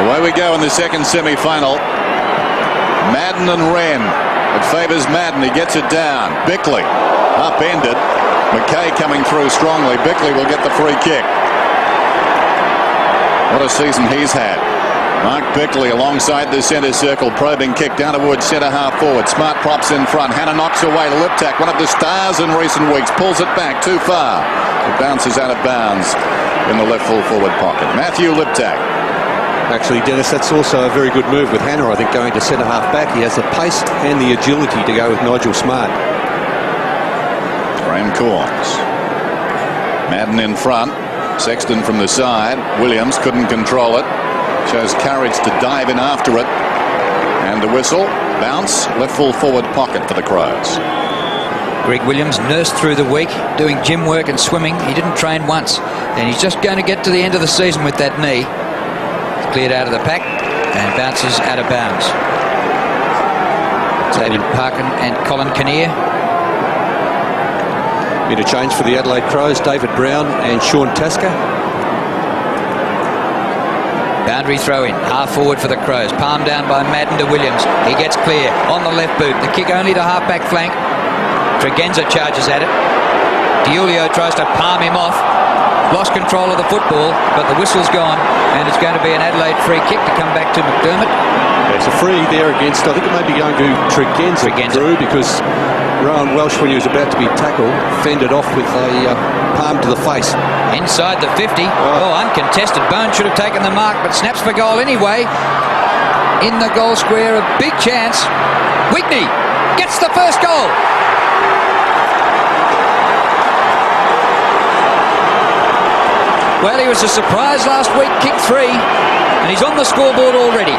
Away we go in the second semi-final. Madden and Wren. It favours Madden. He gets it down. Bickley upended. McKay coming through strongly. Bickley will get the free kick. What a season he's had. Mark Bickley alongside the centre circle, probing kick down towards centre half forward. Smart props in front. Hannah knocks away. Liptak, one of the stars in recent weeks, pulls it back too far. It bounces out of bounds in the left full forward pocket. Matthew Liptak. Actually, Dennis, that's also a very good move with Hannah, I think, going to centre half back. He has the pace and the agility to go with Nigel Smart. Graham Corns. Madden in front. Sexton from the side. Williams couldn't control it. Shows courage to dive in after it. And a whistle. Bounce. Left full forward pocket for the Crows. Greg Williams nursed through the week doing gym work and swimming. He didn't train once. And he's just going to get to the end of the season with that knee. It's cleared out of the pack and bounces out of bounds. David Parkin and Colin Kinnear. Bit of change for the Adelaide Crows. David Brown and Sean Tasker. Boundary throw in, half forward for the Crows. Palm down by Madden to Williams. He gets clear on the left boot. The kick only to half back flank. Tregenza charges at it. DiIulio tries to palm him off. Lost control of the football, but the whistle's gone, and it's going to be an Adelaide free kick to come back to McDermott. There's a free there against, I think it may be going to Tregenza through, because Rowan Welsh, when he was about to be tackled, fended off with a palm to the face. Inside the 50. Oh, uncontested. Bone should have taken the mark, but snaps for goal anyway. In the goal square, a big chance. Wigney gets the first goal. Well, he was a surprise last week, kicked 3, and he's on the scoreboard already.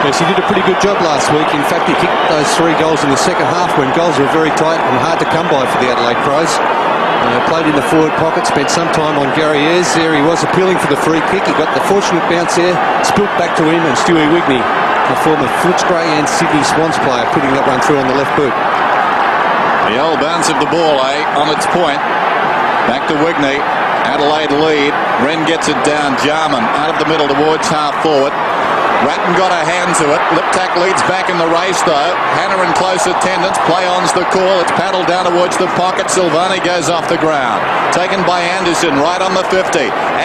Yes, he did a pretty good job last week. In fact, he kicked those 3 goals in the second half when goals were very tight and hard to come by for the Adelaide Crows. Played in the forward pocket, spent some time on Gary Ayres. There he was appealing for the free kick. He got the fortunate bounce there, spilt back to him, and Stewie Wigney, the former Footscray and Sydney Swans player, putting that one through on the left boot. The old bounce of the ball, on its point. Back to Wigney. Adelaide lead. Wren gets it down. Jarman out of the middle towards half forward. Ratton got a hand to it. Liptak leads back in the race though. Hannah in close attendance. Play on's the call. It's paddled down towards the pocket. Silvani goes off the ground. Taken by Anderson right on the 50.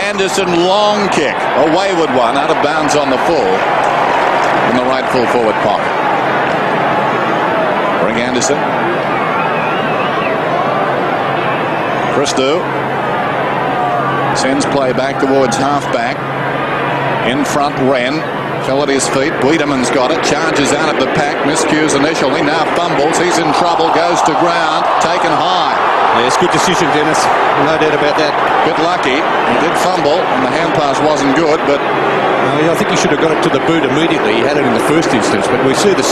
Anderson long kick. A wayward one out of bounds on the full. In the right full forward pocket. Bring Anderson. Christou. Sends play back towards half-back. In front, Wren. Fell at his feet. Wiedemann's got it. Charges out of the pack. Miscues initially. Now fumbles. He's in trouble. Goes to ground. Taken high. Yes, good decision, Dennis. No doubt about that. Bit lucky. He did fumble, and the hand pass wasn't good, but... I think he should have got it to the boot immediately. He had it in the first instance, but we see the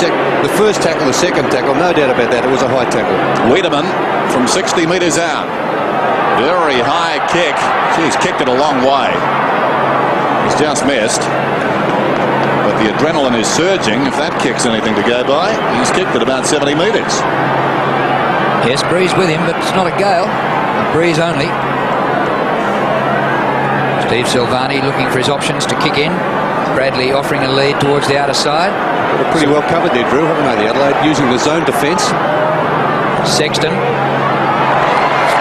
first tackle, the second tackle. No doubt about that. It was a high tackle. Wiedemann from 60 metres out. Very high kick. He's kicked it a long way. He's just missed. But the adrenaline is surging. If that kick's anything to go by, he's kicked it about 70 metres. Yes, breeze with him, but it's not a gale. A breeze only. Steve Silvani looking for his options to kick in. Bradley offering a lead towards the outer side. They're pretty well covered there, Drew, haven't they? The Adelaide using the zone defence. Sexton.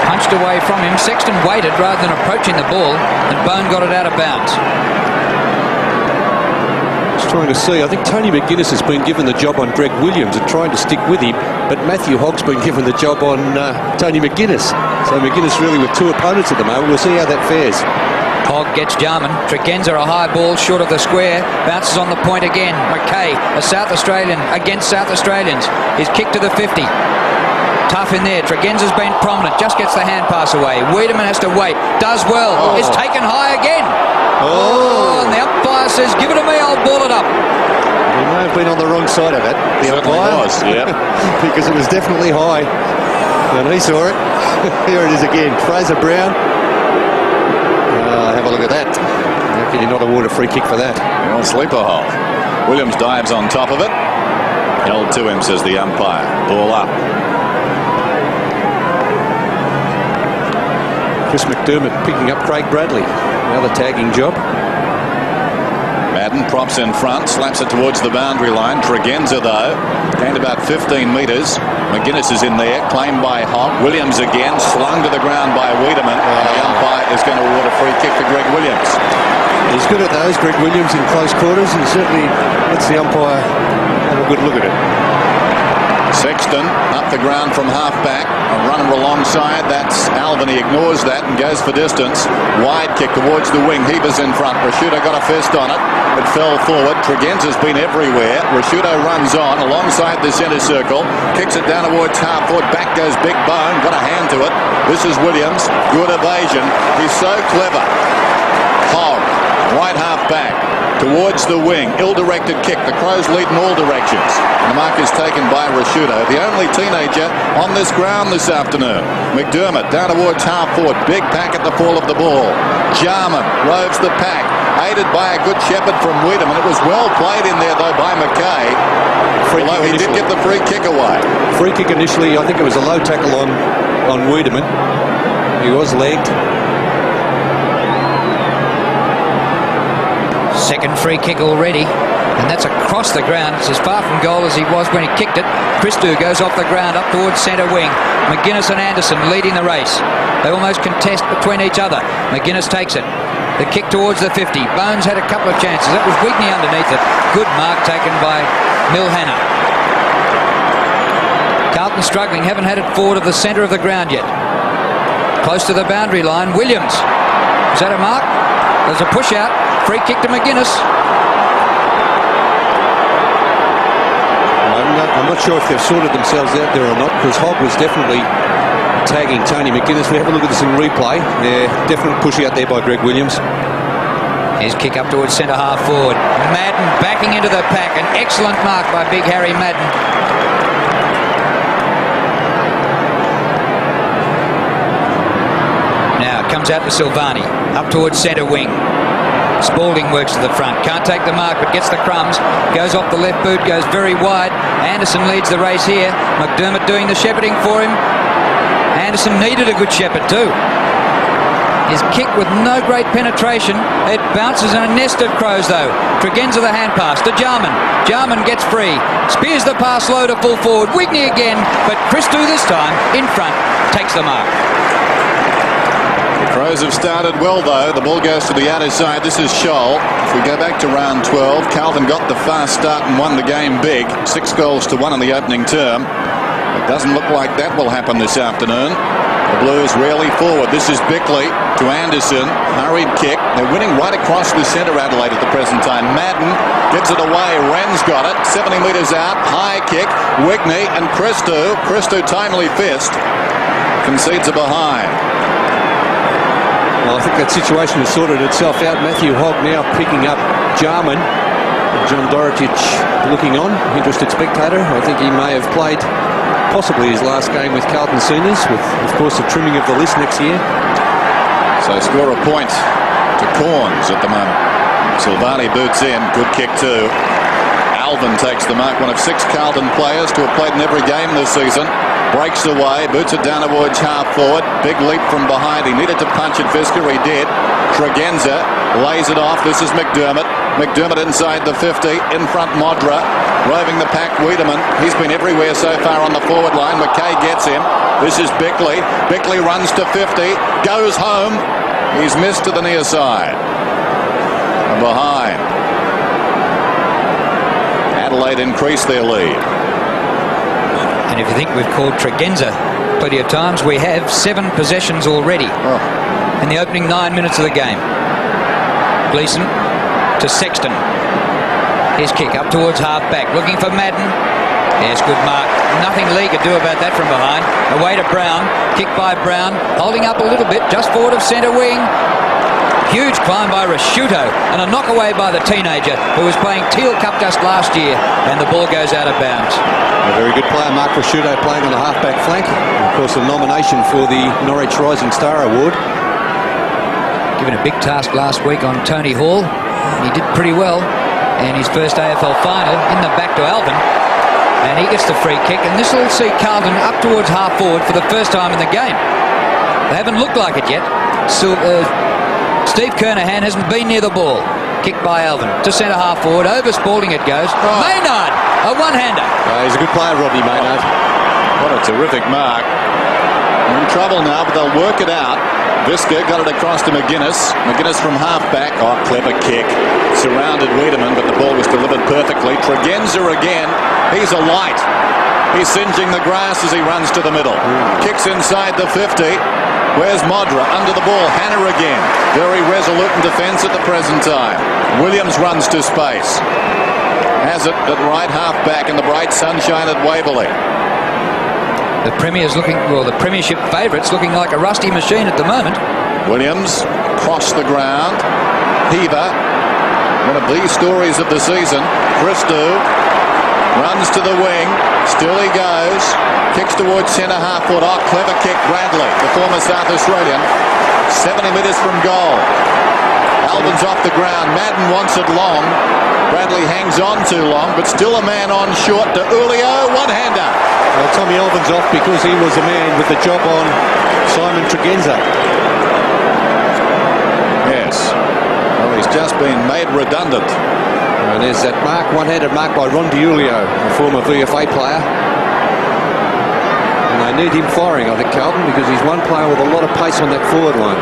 Punched away from him. Sexton waited rather than approaching the ball, and Bone got it out of bounds. Just trying to see. I think Tony McGuinness has been given the job on Greg Williams and trying to stick with him, but Matthew Hogg's been given the job on Tony McGuinness. So McGuinness really with 2 opponents at the moment. We'll see how that fares. Hogg gets Jarman. Tregenza a high ball short of the square. Bounces on the point again. McKay, a South Australian against South Australians. His kick to the 50. Tough in there. Tregenza's been prominent. Just gets the hand pass away. Wiedemann has to wait. Does well. Oh. It's taken high again. Oh. And the umpire says, give it to me, I'll ball it up. He may have been on the wrong side of it. The umpire was, yeah. Because it was definitely high. And he saw it. Here it is again. Fraser Brown. Have a look at that. How can you not award a free kick for that? Well, sleeper hole. Williams dives on top of it. Held to him, says the umpire. Ball up. Chris McDermott picking up Craig Bradley. Another tagging job. Madden props in front, slaps it towards the boundary line. Tregenza, though, gained about 15 metres. McGuinness is in there, claimed by Hogg. Williams again, slung to the ground by Wiedemann. The umpire is going to award a free kick to Greg Williams. He's good at those, Greg Williams, in close quarters, and certainly lets the umpire have a good look at it. Sexton up the ground from half-back. A runner alongside. That's Alvin. He ignores that and goes for distance. Wide kick towards the wing. Heber's in front. Rashudo got a fist on it. It fell forward. Tregenza's been everywhere. Rashudo runs on alongside the centre circle. Kicks it down towards half-forward. Back goes Big Bone. Got a hand to it. This is Williams. Good evasion. He's so clever. Hogg, right half-back. Towards the wing, ill-directed kick. The Crows lead in all directions. The mark is taken by Rashudo, the only teenager on this ground this afternoon. McDermott down towards half-forward. Big pack at the fall of the ball. Jarman roves the pack, aided by a good shepherd from Wiedemann. It was well played in there, though, by McKay. Although he did get the free kick away. Free kick initially, I think it was a low tackle on Wiedemann. He was legged. Second free kick already, and that's across the ground. It's as far from goal as he was when he kicked it. Christou goes off the ground up towards centre wing. McGuinness and Anderson leading the race. They almost contest between each other. McGuinness takes it. The kick towards the 50. Bones had a couple of chances. That was Wigney underneath it. Good mark taken by Milhana. Carlton struggling, haven't had it forward of the centre of the ground yet. Close to the boundary line. Williams. Is that a mark? There's a push out. Free kick to McGuinness. I'm not sure if they've sorted themselves out there or not, because Hogg was definitely tagging Tony McGuinness. We have a look at this in replay. Yeah, definite push out there by Greg Williams. His kick up towards centre half forward. Madden backing into the pack. An excellent mark by Big Harry Madden. Now it comes out to Silvani. Up towards centre wing. Spalding works to the front. Can't take the mark, but gets the crumbs. Goes off the left boot, goes very wide. Anderson leads the race here. McDermott doing the shepherding for him. Anderson needed a good shepherd too. His kick with no great penetration. It bounces in a nest of Crows though. Tregenza the hand pass to Jarman. Jarman gets free. Spears the pass low to full forward. Wigney again, but Christou this time in front takes the mark. The Crows have started well, though. The ball goes to the outer side. This is Scholl. If we go back to round 12, Carlton got the fast start and won the game big. 6 goals to 1 in the opening term. It doesn't look like that will happen this afternoon. The Blues rarely forward. This is Bickley to Anderson. Hurried kick. They're winning right across the centre, Adelaide, at the present time. Madden gives it away. Wren's got it. 70 metres out. High kick. Wigney and Christou. Christou timely fist. Concedes a behind. Well, I think that situation has sorted itself out. Matthew Hogg now picking up Jarman. John Dorotich looking on, interested spectator. I think he may have played possibly his last game with Carlton Seniors, with, of course, the trimming of the list next year. So score a point to Corns at the moment. Silvani boots in. Good kick too. Alvin takes the mark. One of 6 Carlton players to have played in every game this season. Breaks away, boots it down towards half forward. Big leap from behind. He needed to punch at Fisker. He did. Tregenza lays it off. This is McDermott. McDermott inside the 50. In front, Modra. Roving the pack, Wiedemann. He's been everywhere so far on the forward line. McKay gets him. This is Bickley. Bickley runs to 50. Goes home. He's missed to the near side. And behind. Adelaide increased their lead. And if you think we've called Tregenza plenty of times, we have 7 possessions already in the opening 9 minutes of the game. Gleeson to Sexton. His kick up towards half-back, looking for Madden. Yes, good mark. Nothing Lee could do about that from behind. Away to Brown. Kick by Brown. Holding up a little bit, just forward of centre wing. Huge climb by Rashudo and a knock away by the teenager who was playing Teal Cup just last year, and the ball goes out of bounds. A very good player, Mark Rashudo, playing on the half-back flank. And of course, a nomination for the Norwich Rising Star Award. Given a big task last week on Tony Hall. He did pretty well in his first AFL final, in the back to Alvin. And he gets the free kick, and this will see Carlton up towards half forward for the first time in the game. They haven't looked like it yet. Steve Kernahan hasn't been near the ball. Kick by Alvin to centre half forward. Over Spalding it goes. Maynard, a one-hander. He's a good player, Rodney Maynard. What a terrific mark. In trouble now, but they'll work it out. Visca got it across to McGuinness. McGuinness from half-back. Oh, clever kick. Surrounded Wiedemann, but the ball was delivered perfectly. Tregenza again. He's a light. He's singeing the grass as he runs to the middle. Kicks inside the 50. Where's Modra? Under the ball. Hannah again. Very resolute in defence at the present time. Williams runs to space. Has it at right half-back in the bright sunshine at Waverley. The Premier's looking, well, the Premiership favourites looking like a rusty machine at the moment. Williams cross the ground. Heaver, one of these stories of the season. Christou runs to the wing. Still he goes. Kicks towards centre half foot. Oh, clever kick, Bradley, the former South Australian. 70 metres from goal. Alvin's off the ground. Madden wants it long. Bradley hangs on too long, but still a man on short to Julio. One-hander. Well, Tommy Alvin's off because he was the man with the job on Simon Tregenza. Yes. Well, he's just been made redundant. And there's that mark, one-handed mark by Ron DiUlio, a former VFA player. And they need him firing, I think, Carlton, because he's one player with a lot of pace on that forward line.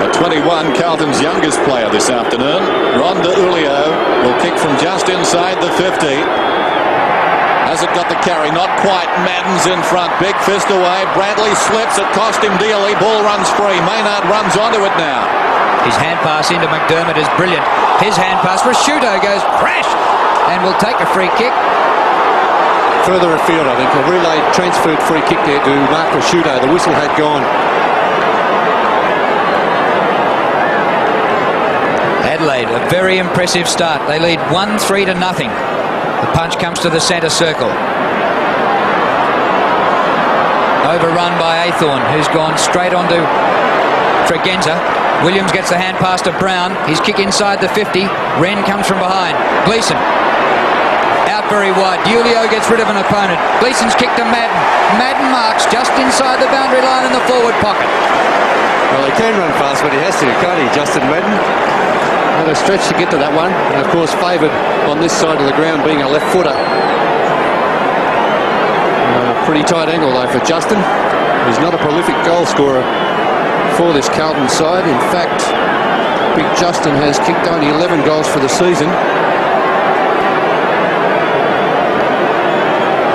At 21, Carlton's youngest player this afternoon. Ron DiUlio will kick from just inside the 50. Has it got the carry? Not quite. Madden's in front. Big fist away. Bradley slips. It cost him dearly. Ball runs free. Maynard runs onto it now. His hand pass into McDermott is brilliant. His hand pass for Shuto goes crash and will take a free kick. Further afield, I think. A relay transferred free kick there to Mark Shuto. The whistle had gone. Adelaide, a very impressive start. They lead 1-3 to nothing. The punch comes to the centre circle. Overrun by Athorn, who's gone straight onto Tregenza. Williams gets the hand pass to Brown. His kick inside the 50. Wren comes from behind. Gleeson. Out very wide. Julio gets rid of an opponent. Gleeson's kick to Madden. Madden marks just inside the boundary line in the forward pocket. Well, he can run fast, but he has to, can't he, Justin Madden? Had a stretch to get to that one, and of course favoured on this side of the ground being a left footer. Pretty tight angle though for Justin. He's not a prolific goal scorer for this Carlton side. In fact, Big Justin has kicked only 11 goals for the season.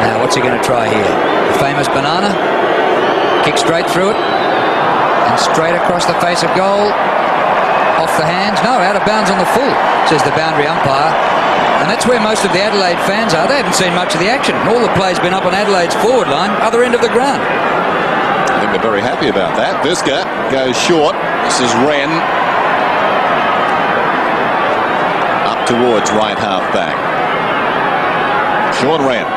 Now what's he going to try here? The famous banana. Kick straight through it and straight across the face of goal. Off the hands. No, out of bounds on the full, says the boundary umpire. And that's where most of the Adelaide fans are. They haven't seen much of the action. All the play's been up on Adelaide's forward line, other end of the ground. I think they're very happy about that. Visca goes short. This is Wren. Up towards right half back. Sean Wren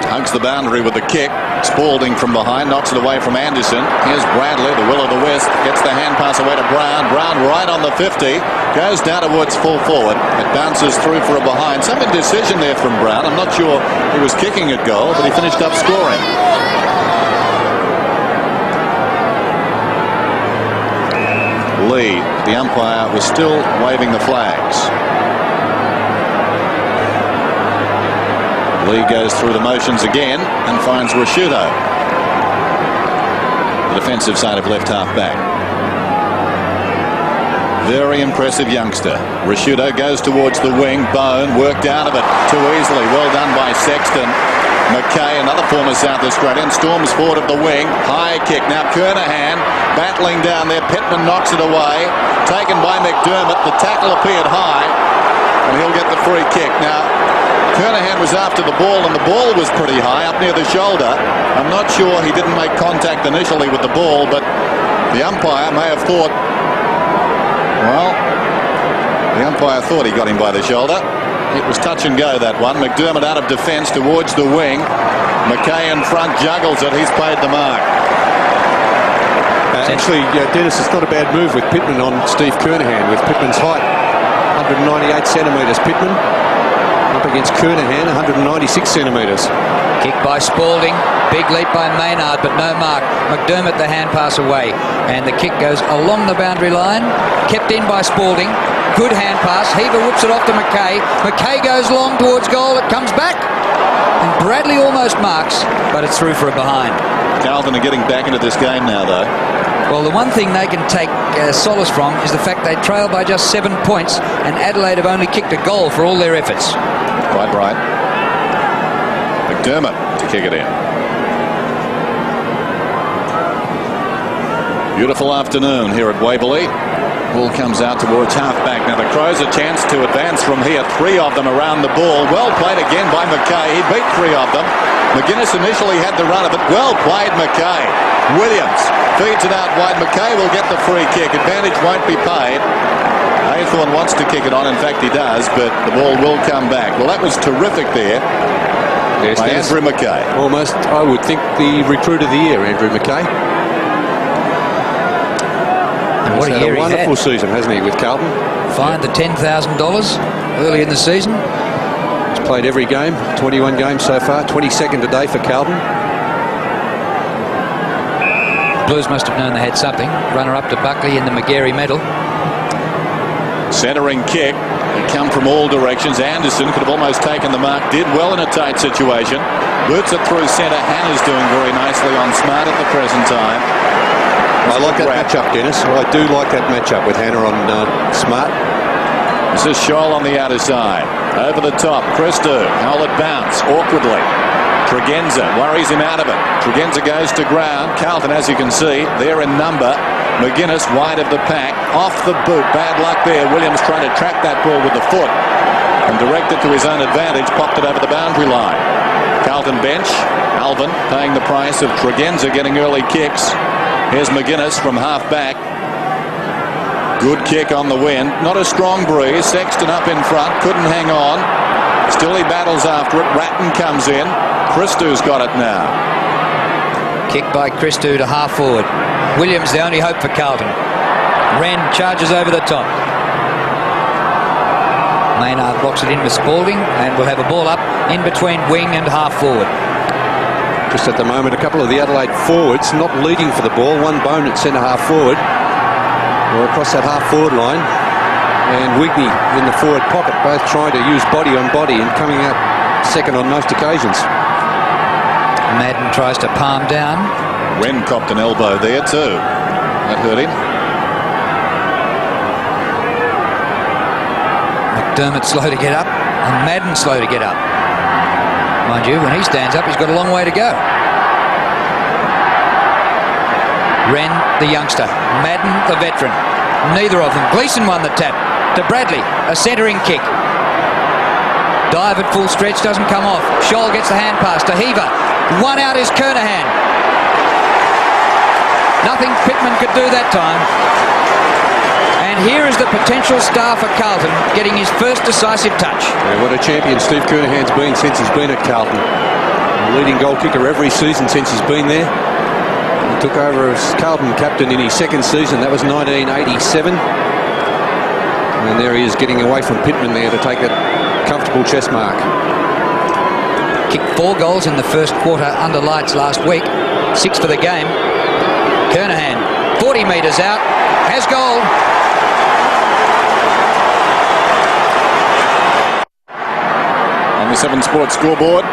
hugs the boundary with the kick. Spalding from behind, knocks it away from Anderson. Here's Bradley, the will of the West, gets the hand pass away to Brown. Brown right on the 50, goes down towards full forward. It bounces through for a behind. Some indecision there from Brown. I'm not sure he was kicking at goal, but he finished up scoring. Lee, the umpire, was still waving the flags. Lee goes through the motions again and finds Rashuto, the defensive side of left half back. Very impressive youngster. Rashuto goes towards the wing. Bone worked out of it too easily. Well done by Sexton. McKay, another former South Australian, storms forward of the wing. High kick. Now Kernahan battling down there. Pittman knocks it away. Taken by McDermott. The tackle appeared high and he'll get the free kick. Now Kernahan was after the ball, and the ball was pretty high up near the shoulder. I'm not sure he didn't make contact initially with the ball, but the umpire may have thought, well, the umpire thought he got him by the shoulder. It was touch and go, that one. McDermott out of defence towards the wing. McKay in front, juggles it. He's paid the mark. Actually, Dennis, it's not a bad move with Pittman on Steve Kernahan, with Pittman's height. 198 centimetres, Pittman. Up against Kernahan, 196 centimetres. Kick by Spalding. Big leap by Maynard, but no mark. McDermott the hand pass away, and the kick goes along the boundary line, kept in by Spalding. Good hand pass. Heaver whips it off to McKay. McKay goes long towards goal. It comes back, and Bradley almost marks, but it's through for a behind. Carlton are getting back into this game now, though. Well, the one thing they can take solace from is the fact they trail by just 7 points, and Adelaide have only kicked a goal for all their efforts. Quite right. McDermott to kick it in. Beautiful afternoon here at Waverley. Ball comes out towards half-back. Now the Crows a chance to advance from here. 3 of them around the ball. Well played again by McKay. He beat 3 of them. McGuinness initially had the run of it. Well played, McKay. Williams feeds it out wide. McKay will get the free kick. Advantage won't be paid. Haythorn wants to kick it on. In fact, he does, but the ball will come back. Well, that was terrific there. Yes, by Andrew McKay. Almost, I would think, the recruit of the year, Andrew McKay. And what a year he had. Wonderful season, hasn't he, with Carlton? Fined the $10,000 early in the season. He's played every game, 21 games so far, 22nd today for Carlton. Blues must have known they had something. Runner-up to Buckley in the McGarry medal. Centering kick. They come from all directions. Anderson could have almost taken the mark. Did well in a tight situation. Boots it through centre. Hannah's doing very nicely on Smart at the present time. I like that matchup, Dennis. I do like that matchup with Hannah on Smart. This is Scholl on the outer side. Over the top. Christou. Howlett bounce awkwardly. Tregenza worries him out of it. Tregenza goes to ground. Carlton, as you can see, they're in number. McGuinness wide of the pack. Off the boot. Bad luck there. Williams trying to track that ball with the foot and direct it to his own advantage. Popped it over the boundary line. Carlton bench. Alvin paying the price of Tregenza getting early kicks. Here's McGuinness from half-back. Good kick on the wind. Not a strong breeze. Sexton up in front. Couldn't hang on. Still he battles after it. Ratton comes in. Christou's got it now. Kick by Christou to half-forward. Williams the only hope for Carlton. Wren charges over the top. Maynard blocks it in with Spalding, and we'll have a ball up in between wing and half-forward. Just at the moment, a couple of the Adelaide forwards not leading for the ball. One bone at centre half forward, or across that half forward line, and Wigney in the forward pocket, both trying to use body on body and coming out second on most occasions. Madden tries to palm down. Wren copped an elbow there too. That hurt him. McDermott slow to get up, and Madden slow to get up. Mind you, when he stands up, he's got a long way to go. Wren, the youngster. Madden, the veteran. Neither of them. Gleeson won the tap. To Bradley, a centering kick. Dive at full stretch, doesn't come off. Scholl gets the hand pass to Heaver. One out is Kernahan. Nothing Pittman could do that time. And here is the potential star for Carlton getting his first decisive touch. Yeah, what a champion Steve Kernahan's been since he's been at Carlton. Leading goal kicker every season since he's been there. He took over as Carlton captain in his second season. That was 1987. And there he is getting away from Pittman there to take that comfortable chest mark. Kicked 4 goals in the first quarter under lights last week. 6 for the game. Kernahan, 40 metres out, has goal. On the 7 Sports scoreboard,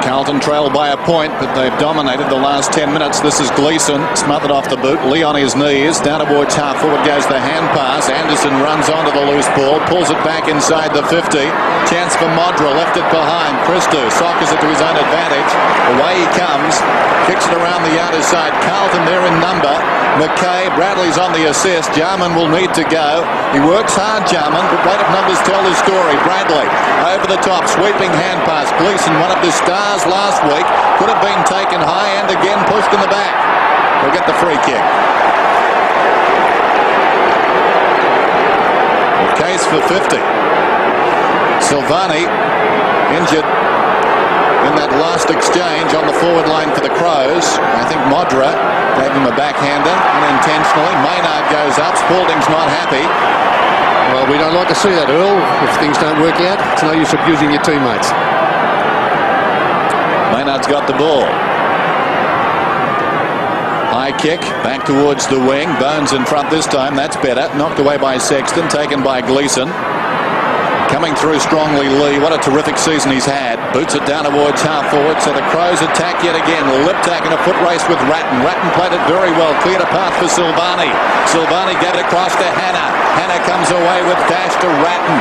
Carlton trail by a point, but they've dominated the last 10 minutes. This is Gleeson, smothered off the boot. Lee on his knees. Down towards half forward goes the hand pass. Anderson runs onto the loose ball, pulls it back inside the 50. Chance for Modra, left it behind. Christou sockers it to his own advantage. Away he comes, kicks it around the outer side. Carlton there in number. McKay, Bradley's on the assist. Jarman will need to go. He works hard, Jarman, but weight of numbers tell his story. Bradley over the top, sweeping hand pass. Gleeson, one of the stars last week, could have been taken high and again pushed in the back. He'll get the free kick. Case for 50. Silvani injured in that last exchange on the forward line for the Crows. I think Modra gave him a backhander unintentionally. Maynard goes up. Spalding's not happy. Well, we don't like to see that, Earl. If things don't work out, it's no use abusing your teammates. Maynard's got the ball. High kick, back towards the wing. Bones in front this time. That's better. Knocked away by Sexton, taken by Gleeson. Coming through strongly, Lee. What a terrific season he's had. Boots it down towards half forward, so the Crows attack yet again. Liptak in a foot race with Ratton. Ratton played it very well. Cleared a path for Silvani. Silvani gave it across to Hannah. Hannah comes away with dash to Ratton.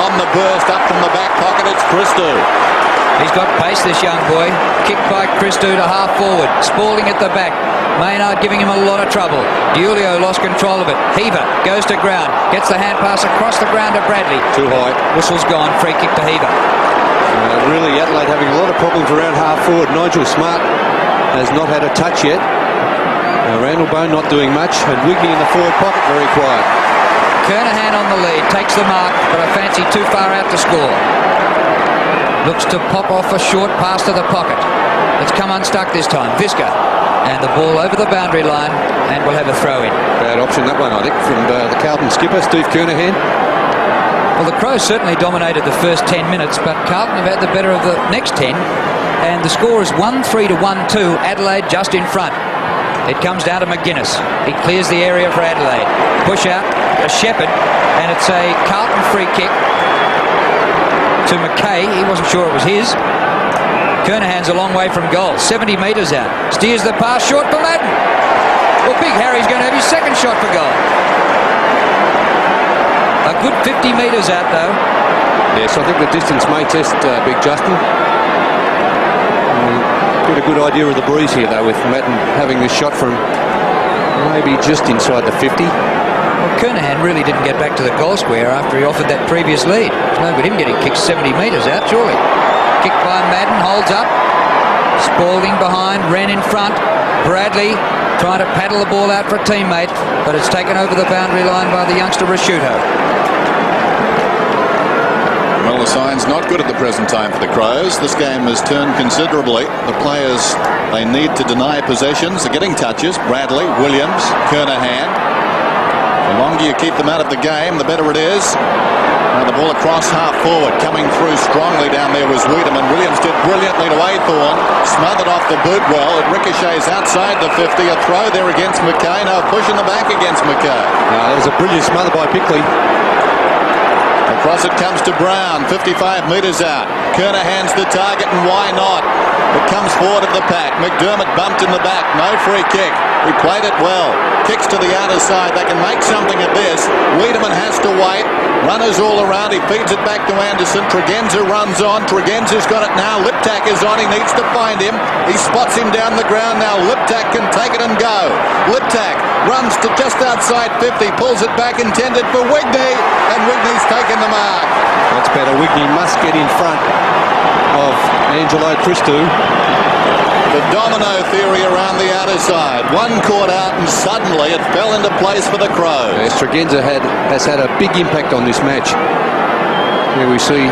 On the burst, up from the back pocket, it's Christou. He's got pace, this young boy. Kicked by Christou to half forward. Spalding at the back. Maynard giving him a lot of trouble. Diulio lost control of it. Heaver goes to ground. Gets the hand pass across the ground to Bradley. Too high. Whistle's gone. Free kick to Heaver. Really, Adelaide having a lot of problems around half forward. Nigel Smart has not had a touch yet. Randall Bone not doing much. And Wigney in the forward pocket, very quiet. Kernahan on the lead. Takes the mark, but I fancy too far out to score. Looks to pop off a short pass to the pocket. It's come unstuck this time. Visca. And the ball over the boundary line, and we'll have a throw in. Bad option, that one, I think, from the Carlton skipper, Steve Kernahan. Well, the Crows certainly dominated the first 10 minutes, but Carlton have had the better of the next 10. And the score is 1-3 to 1-2. Adelaide just in front. It comes down to McGuinness. He clears the area for Adelaide. Push out to Shepherd, and it's a Carlton free kick to McKay. He wasn't sure it was his. Kernahan's a long way from goal. 70 metres out. Steers the pass short for Madden. Well, Big Harry's going to have his second shot for goal. A good 50 metres out, though. Yes, I think the distance may test Big Justin. Get a good idea of the breeze here, though, with Madden having this shot from maybe just inside the 50. Well, Kernahan really didn't get back to the goal square after he offered that previous lead. There's no good him getting kicked 70 metres out, surely. Kicked by Madden, holds up. Spalding behind, Wren in front. Bradley trying to paddle the ball out for a teammate, but it's taken over the boundary line by the youngster Rashuto. Well, the sign's not good at the present time for the Crows. This game has turned considerably. The players, they need to deny possessions. They're getting touches. Bradley, Williams, Kernahan. The longer you keep them out of the game, the better it is. Now the ball across half forward, coming through strongly down there was Wiedemann. Williams did brilliantly to Aythorne, smothered off the boot well. It ricochets outside the 50. A throw there against McKay. Now push in the back against McKay. That was a brilliant smother by Pickley. Across it comes to Brown, 55 metres out. Kernahan's the target, and why not? It comes forward of the pack. McDermott bumped in the back. No free kick. He played it well. Kicks to the outer side. They can make something of this. Wiedemann has to wait. Runners all around. He feeds it back to Anderson. Tregenza runs on. Tregenza's got it now. Liptak is on. He needs to find him. He spots him down the ground now. Liptak can take it and go. Liptak runs to just outside 50. Pulls it back, intended for Wigney. And Wigney's taken the mark. That's better. Wigney must get in front of Angelo Christou. The domino theory around the outer side. One caught out and suddenly it fell into place for the Crows. Yes, Tregenza has had a big impact on this match. Here we see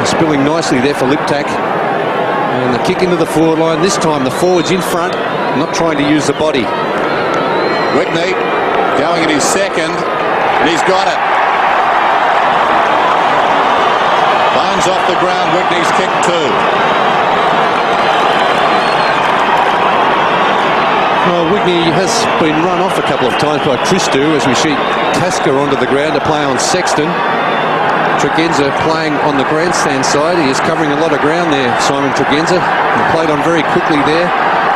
spilling nicely there for Liptak. And the kick into the forward line. This time the forward's in front, not trying to use the body. Wigney going at his second, and he's got it. Bones off the ground, Wigney's kick too. Well, Wigney has been run off a couple of times by Christou as we see Tasker onto the ground to play on Sexton. Tregenza playing on the grandstand side. He is covering a lot of ground there, Simon Tregenza. He played on very quickly there.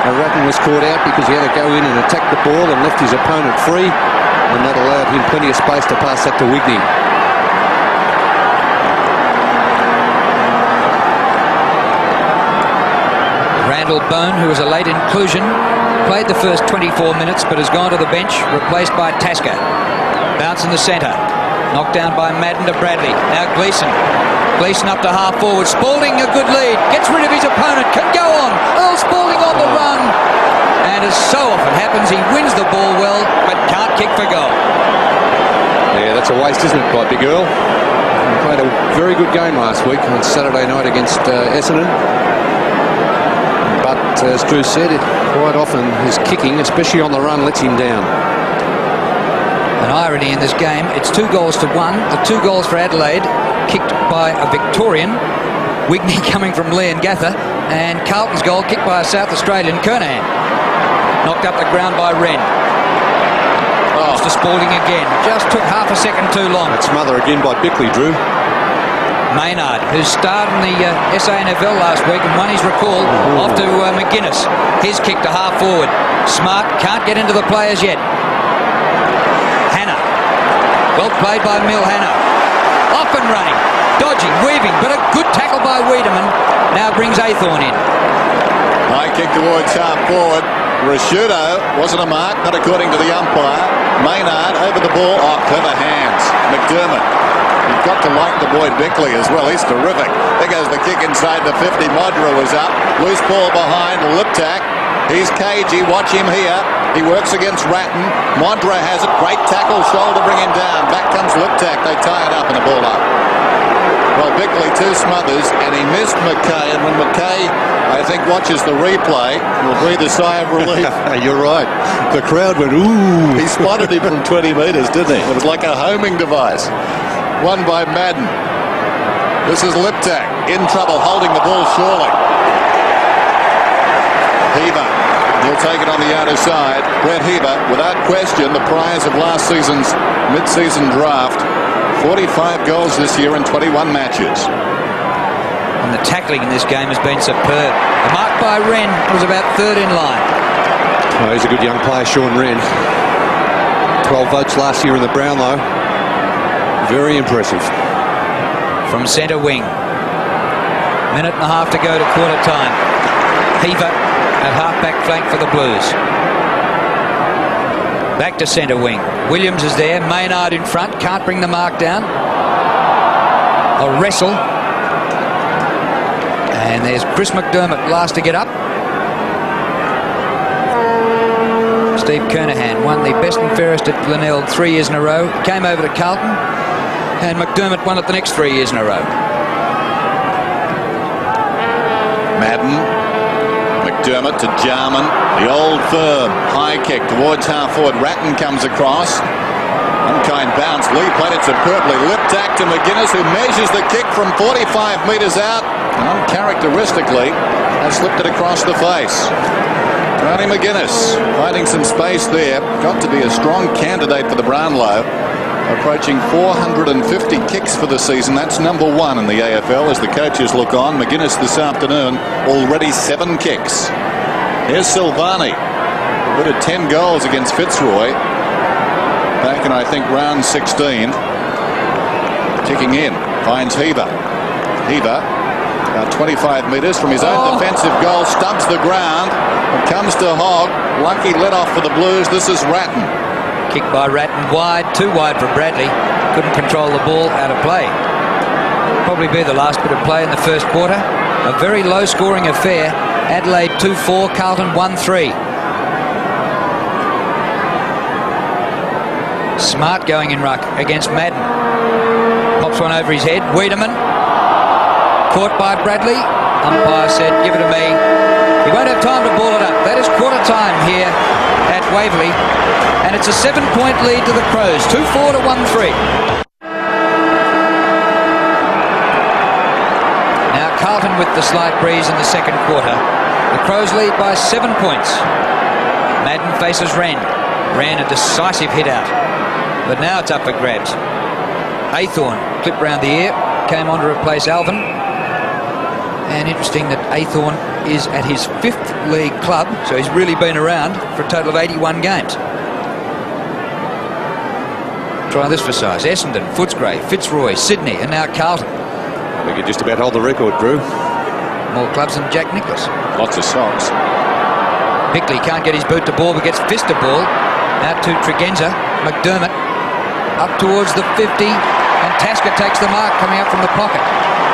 Ratton was caught out because he had to go in and attack the ball and left his opponent free, and that allowed him plenty of space to pass that to Wigney. Randall Bone, who was a late inclusion, played the first 24 minutes but has gone to the bench, replaced by Tasker. Bounce in the centre. Knocked down by Madden to Bradley. Now Gleeson. Gleeson up to half forward. Spalding a good lead. Gets rid of his opponent. Can go on. Earl Spalding on the run. And as so often happens, he wins the ball well but can't kick for goal. Yeah, that's a waste, isn't it, by Big Earl? He played a very good game last week on Saturday night against Essendon. But as Drew said, quite often his kicking, especially on the run, lets him down. An irony in this game, it's 2-1. The 2 goals for Adelaide, kicked by a Victorian, Wigney coming from Leon Gather, and Carlton's goal kicked by a South Australian, Kernahan. Knocked up the ground by Wren. To Spalding again. Just took half a second too long. That's Mother again by Bickley, Drew. Maynard, who starred in the SANFL last week and won his recall, off to McGuinness. His kick to half forward. Smart can't get into the players yet. Hannah. Well played by Mill Hannah. Off and running. Dodging, weaving, but a good tackle by Wiedemann. Now brings Athorn in. High kick towards half forward. Rashudo wasn't a mark, not according to the umpire. Maynard over the ball. Oh, clever hands. McDermott. You've got to like the boy Bickley as well. He's terrific. There goes the kick inside the 50. Modra was up. Loose ball behind. Liptak. He's cagey. Watch him here. He works against Ratton. Modra has it. Great tackle. Shoulder bring him down. Back comes Liptak. They tie it up and a ball up. Well, Bickley 2 smothers and he missed McKay. And when McKay, I think, watches the replay, will breathe a sigh of relief. You're right. The crowd went, ooh. He spotted him from 20 metres, didn't he? It was like a homing device. Won by Madden. This is Liptak in trouble, holding the ball surely. Heaver. He'll take it on the outer side. Brett Heaver, without question, the prize of last season's mid-season draft. 45 goals this year in 21 matches. And the tackling in this game has been superb. The mark by Wren was about third in line. Oh, he's a good young player, Sean Wren. 12 votes last year in the Brownlow. Very impressive. From centre wing. Minute and a half to go to quarter time. Heaver at half-back flank for the Blues. Back to centre wing. Williams is there. Maynard in front. Can't bring the mark down. A wrestle. And there's Chris McDermott last to get up. Steve Kernahan won the best and fairest at Glenelg 3 years in a row. Came over to Carlton. And McDermott won it the next 3 years in a row. Madden. McDermott to Jarman. The old firm. High kick towards half forward. Ratton comes across. Unkind bounce. Lee played it superbly. Liptak to McGuinness, who measures the kick from 45 metres out. Uncharacteristically has slipped it across the face. Tony McGuinness finding some space there. Got to be a strong candidate for the Brownlow. Approaching 450 kicks for the season. That's number 1 in the AFL as the coaches look on. McGuinness this afternoon already 7 kicks. Here's Silvani. A bit of 10 goals against Fitzroy back in, I think, round 16. Ticking in. Finds Heaver. Heaver about 25 metres from his own defensive goal. Stubs the ground. It comes to Hogg. Lucky let off for the Blues. This is Ratton. Kick by Ratton wide, too wide for Bradley. Couldn't control the ball, out of play. Probably be the last bit of play in the first quarter. A very low scoring affair. Adelaide 2-4, Carlton 1-3. Smart going in ruck against Madden. Pops one over his head. Wiedemann. Caught by Bradley. Umpire said, give it to me. He won't have time to ball it up. That is quarter time here at Waverley. And it's a 7-point lead to the Crows. 2-4 to 1-3. Now Carlton with the slight breeze in the second quarter. The Crows lead by 7 points. Madden faces Wren. Wren a decisive hit out. But now it's up for grabs. Athorn clipped round the ear. Came on to replace Alvin. And interesting that Athorn is at his 5th league club. So he's really been around for a total of 81 games. Try this for size. Essendon, Footscray, Fitzroy, Sydney, and now Carlton. We could just about hold the record, Drew. More clubs than Jack Nicklaus. Lots of socks. Bickley can't get his boot to ball, but gets fist to ball. Out to Tregenza. McDermott up towards the 50, and Tasker takes the mark coming up from the pocket.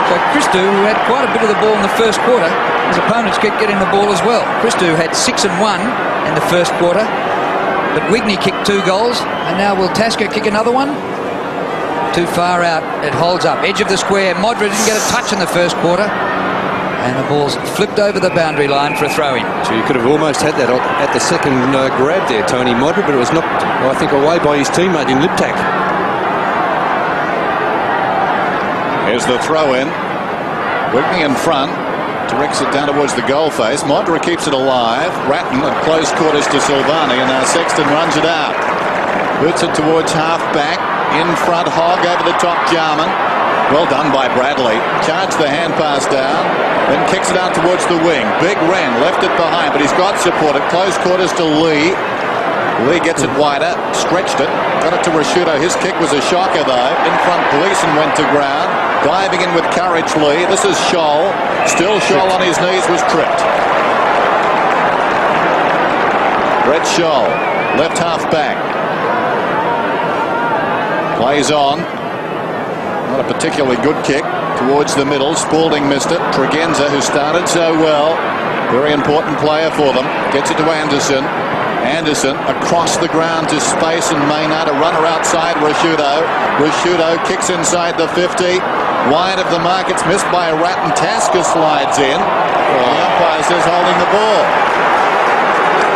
So Christou, who had quite a bit of the ball in the first quarter, his opponents kept getting the ball as well. Christou had 6 and 1 in the first quarter. But Wigney kicked 2 goals, and now will Tasker kick another one? Too far out, it holds up. Edge of the square, Modra didn't get a touch in the first quarter, and the ball's flipped over the boundary line for a throw-in. So you could have almost had that at the second grab there, Tony Modra, but it was knocked, I think, away by his teammate in Liptak. Here's the throw-in. Wigney in front. Directs it down towards the goal face. Modra keeps it alive. Ratton at close quarters to Silvani, and now Sexton runs it out. Boots it towards half back. In front, Hogg over the top, Jarman. Well done by Bradley. Charged the hand pass down, then kicks it out towards the wing. Big Wren left it behind, but he's got support at close quarters to Lee. Lee gets it wider, stretched it, got it to Rashuto. His kick was a shocker though. In front, Gleeson went to ground. Diving in with courage, Lee. This is Scholl. Still Scholl on his knees, was tripped. Brett Scholl, left half back. Plays on. Not a particularly good kick towards the middle. Spalding missed it. Tregenza, who started so well, very important player for them, gets it to Anderson. Anderson across the ground to space and Maynard, a runner outside Rashuto. Rashuto kicks inside the 50. Wide of the mark, it's missed by a Ratton. Tasker slides in. The umpire says holding the ball.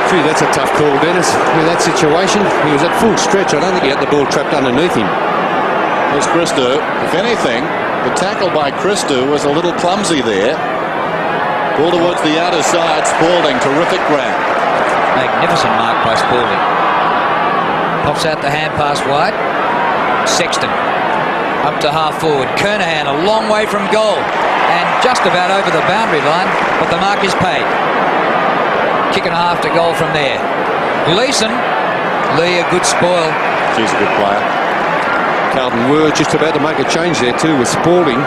Gee, that's a tough call, Dennis. In that situation, he was at full stretch. I don't think he had the ball trapped underneath him. There's Christou. If anything, the tackle by Christou was a little clumsy there. Ball towards the outer side. Spalding, terrific grab. Magnificent mark by Spalding. Pops out the hand pass wide. Sexton up to half forward. Kernahan a long way from goal and just about over the boundary line, but the mark is paid. Kick and a half to goal from there. Gleeson. Lee a good spoil. He's a good player. Carlton were just about to make a change there too, with Spalding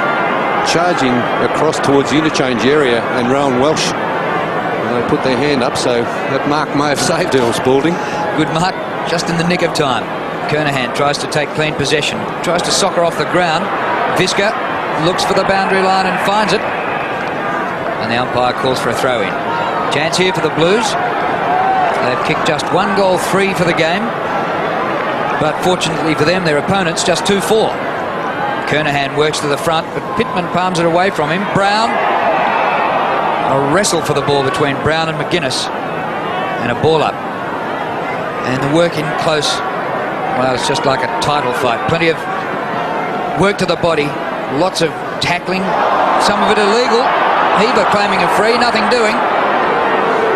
charging across towards the interchange area and Rowan Welsh. And they put their hand up, so that mark may have saved Earl Spalding. Good mark, just in the nick of time. Kernahan tries to take clean possession, tries to soccer off the ground. Visca looks for the boundary line and finds it. And the umpire calls for a throw-in. Chance here for the Blues. They've kicked just 1 goal, 3 for the game. But fortunately for them, their opponents just 2-4. Kernahan works to the front, but Pittman palms it away from him. Brown. A wrestle for the ball between Brown and McGuinness. And a ball up. And the work in close. Well, it's just like a title fight. Plenty of work to the body. Lots of tackling. Some of it illegal. Heaver claiming a free. Nothing doing.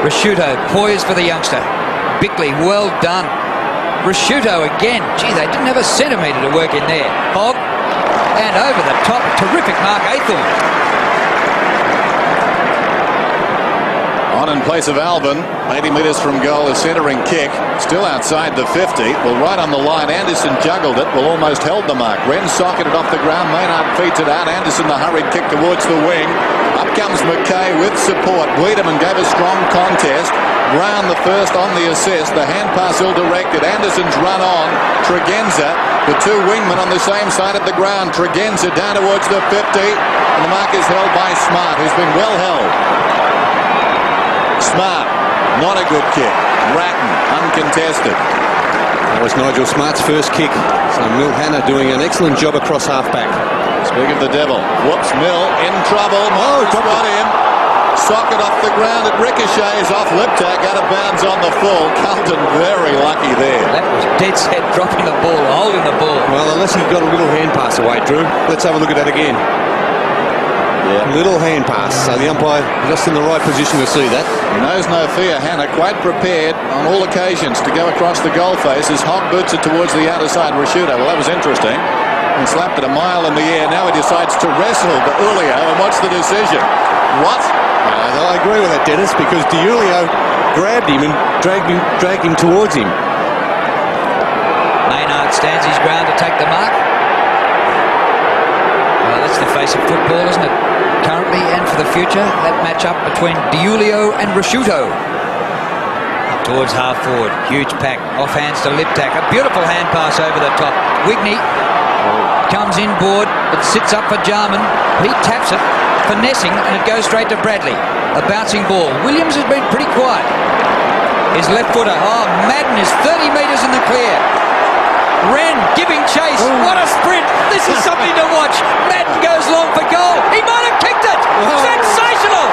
Rashuto poised for the youngster. Bickley, well done. Rashuto again. Gee, they didn't have a centimetre to work in there. Hogg. And over the top. Terrific mark, Athorn. On in place of Alvin, 80 metres from goal, a centering kick, still outside the 50. Well, right on the line, Anderson juggled it, well, almost held the mark. Wren socketed off the ground, Maynard feeds it out. Anderson, the hurried kick towards the wing. Up comes McKay with support. Wiedemann gave a strong contest. Brown the first on the assist. The hand pass ill-directed. Anderson's run on. Tregenza, the two wingmen on the same side of the ground. Tregenza down towards the 50. And the mark is held by Smart, who's been well held. Smart, not a good kick. Ratton, uncontested. That was Nigel Smart's first kick. So Mill Hanna doing an excellent job across half-back. Speak of the devil. Whoops, Mill in trouble. Got him. Socket off the ground. It ricochets off Liptak, out of bounds on the full. Carlton very lucky there. That was dead set, dropping the ball, holding the ball. Well, unless he got a little hand pass away, Drew. Let's have a look at that again. Yeah. Little hand pass, so the umpire just in the right position to see that. He knows no fear. Hanna quite prepared on all occasions to go across the goal face as Hogg boots it towards the outer side. Rashuto, well, that was interesting. He slapped it a mile in the air. Now he decides to wrestle to Julio, and what's the decision? What? I agree with that, Dennis, because Julio grabbed him and dragged him towards him. Maynard stands his ground to take the mark. Well, that's the face of football, isn't it? Currently and for the future, that match-up between Julio and Rashuto. Towards half forward, huge pack, off hands to Liptak, a beautiful hand pass over the top. Wigney comes inboard, it sits up for Jarman, he taps it, finessing, and it goes straight to Bradley. A bouncing ball. Williams has been pretty quiet. His left footer, Madden is 30 metres in the clear. Wren giving chase. Ooh. What a sprint. This is something to watch. Madden goes long for goal. He might have kicked it. Oh. Sensational.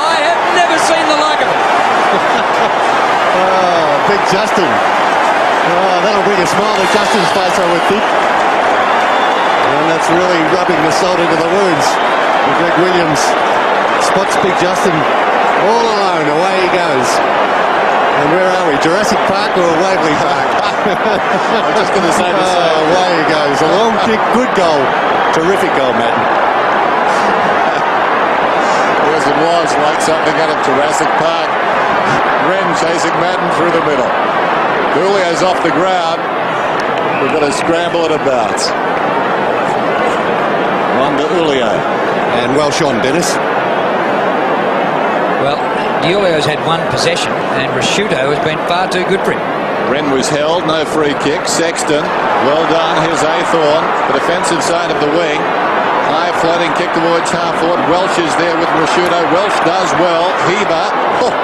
I have never seen the like of it. Big Justin. That'll bring a smile to Justin's face, I would think. And that's It's really rubbing the salt into the wounds. Greg Williams spots Big Justin all alone. Away he goes. And where are we? Jurassic Park or Waverley Park? I'm just going to say the same. Away he goes. A long kick, good goal. Terrific goal, Madden. Yes, it was like something out of Jurassic Park. Wren chasing Madden through the middle. Julio's off the ground. We've got to scramble it about. On to Julio. And well shone, Dennis. Well, Julio's had one possession, and Rashuto has been far too good for him. Wren was held, no free kick. Sexton, well done. Here's Athorn, the defensive side of the wing. High floating kick towards half forward. Welsh is there with Rashuto. Welsh does well. Heber,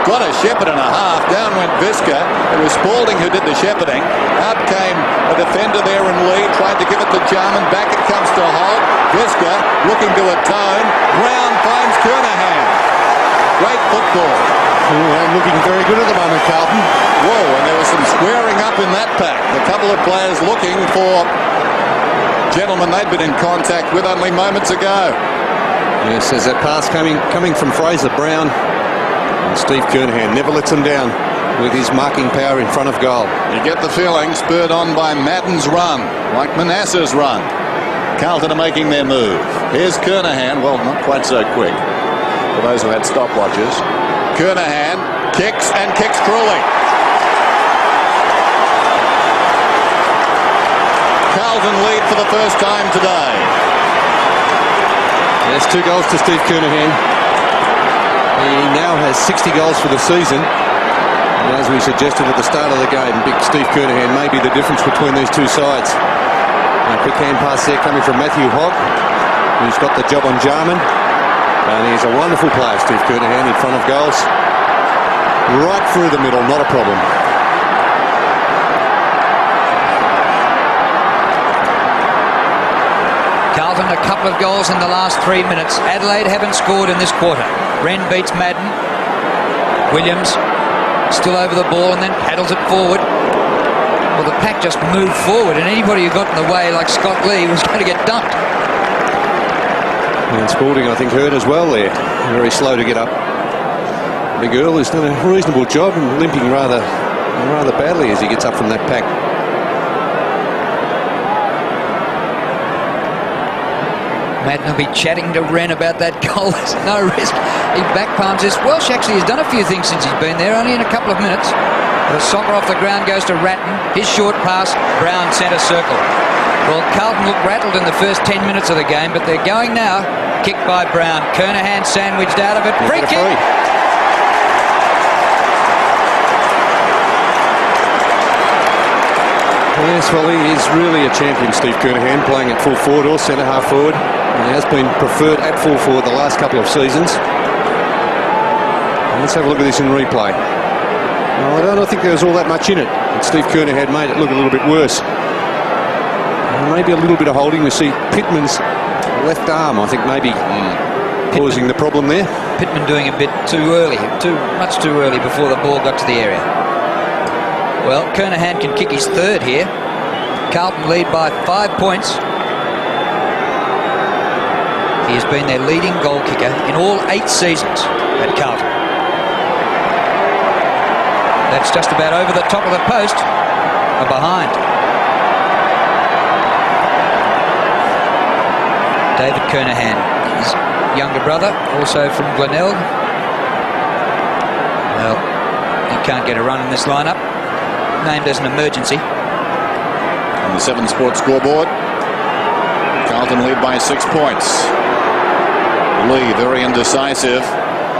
got a shepherd and a half. Down went Visca. It was Spalding who did the shepherding. Out came a defender there in lead. Tried to give it to Jarman. Back it comes to Holt. Visca looking to atone. Brown finds Kernahan. Great football. And looking very good at the moment, Carlton. Whoa, and there was some squaring up in that pack. A couple of players looking for gentlemen they'd been in contact with only moments ago. Yes, there's that pass coming from Fraser Brown. And Steve Kernahan never lets him down with his marking power in front of goal. You get the feeling spurred on by Madden's run, like Manasseh's run. Carlton are making their move. Here's Kernahan. Well, not quite so quick for those who had stopwatches. Kernahan kicks and kicks cruelly. Carlton lead for the first time today. There's 2 goals to Steve Kernahan. He now has 60 goals for the season. And as we suggested at the start of the game, big Steve Kernahan may be the difference between these two sides. A quick hand pass there coming from Matthew Hogg, who's got the job on Jarman. And he's a wonderful player, Steve Kernahan, in front of goals. Right through the middle, not a problem. Carlton a couple of goals in the last 3 minutes. Adelaide haven't scored in this quarter. Wren beats Madden. Williams still over the ball and then paddles it forward. Well, the pack just moved forward, and anybody who got in the way, like Scott Lee, was going to get dumped. And Spalding, I think, hurt as well there. Very slow to get up. Big Earl has done a reasonable job and limping rather badly as he gets up from that pack. Madden will be chatting to Wren about that goal. There's no risk. He back palms this. Welsh actually has done a few things since he's been there, only in a couple of minutes. The soccer off the ground goes to Ratton. His short pass, Brown centre circle. Well, Carlton looked rattled in the first 10 minutes of the game, but they're going now. Kicked by Brown. Kernahan sandwiched out of it. Free kick. Yes, well, he is really a champion, Steve Kernahan, playing at full forward or centre half forward. He has been preferred at full forward the last couple of seasons. Let's have a look at this in replay. Well, I don't think there was all that much in it. And Steve Kernahan made it look a little bit worse. Maybe a little bit of holding. We see Pittman's left arm, I think, maybe causing the problem there. Pittman doing a bit too early, much too early before the ball got to the area. Well, Kernahan can kick his third here. Carlton lead by 5 points. He has been their leading goal kicker in all 8 seasons at Carlton. That's just about over the top of the post, or behind. David Kernahan, his younger brother, also from Glenelg. Well, he can't get a run in this lineup. Named as an emergency. On the 7 Sports scoreboard, Carlton lead by 6 points. Lee very indecisive.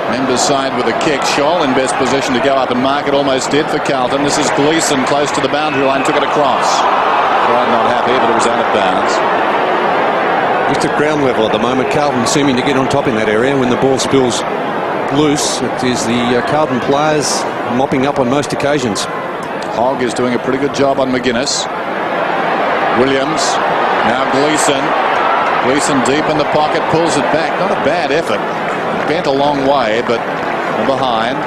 Members side with a kick. Scholl in best position to go up and mark it. Almost did for Carlton. This is Gleeson close to the boundary line. Took it across. Quite not happy, but it was out of bounds. Just at ground level at the moment, Carlton seeming to get on top in that area. When the ball spills loose, it is the Carlton players mopping up on most occasions. Hogg is doing a pretty good job on McGuinness. Williams. Now Gleeson. Gleeson deep in the pocket. Pulls it back. Not a bad effort. Bent a long way, but behind.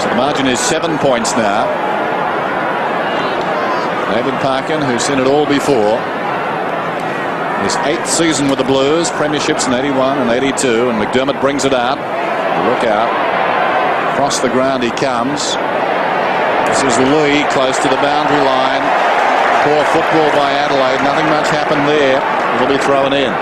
So the margin is 7 points now. David Parkin, who's seen it all before. His 8th season with the Blues, premierships in 81 and 82, and McDermott brings it out. Look out. Across the ground he comes. This is Lee close to the boundary line. Poor football by Adelaide. Nothing much happened there. It'll be thrown in.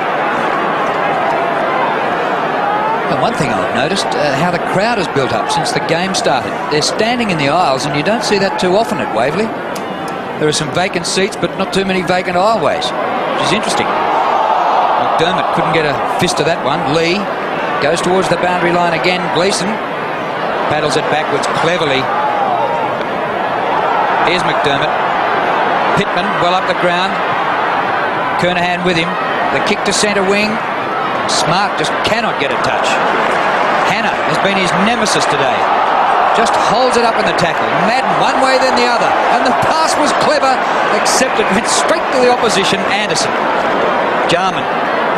And one thing I've noticed, how the crowd has built up since the game started. They're standing in the aisles, and you don't see that too often at Waverley. There are some vacant seats, but not too many vacant aisleways, which is interesting. McDermott couldn't get a fist of that one. Lee goes towards the boundary line again. Gleeson paddles it backwards cleverly. Here's McDermott. Pittman well up the ground. Kernahan with him. The kick to centre wing. Smart just cannot get a touch. Hannah has been his nemesis today. Just holds it up in the tackle. Madden one way then the other. And the pass was clever, except it went straight to the opposition. Anderson. Jarman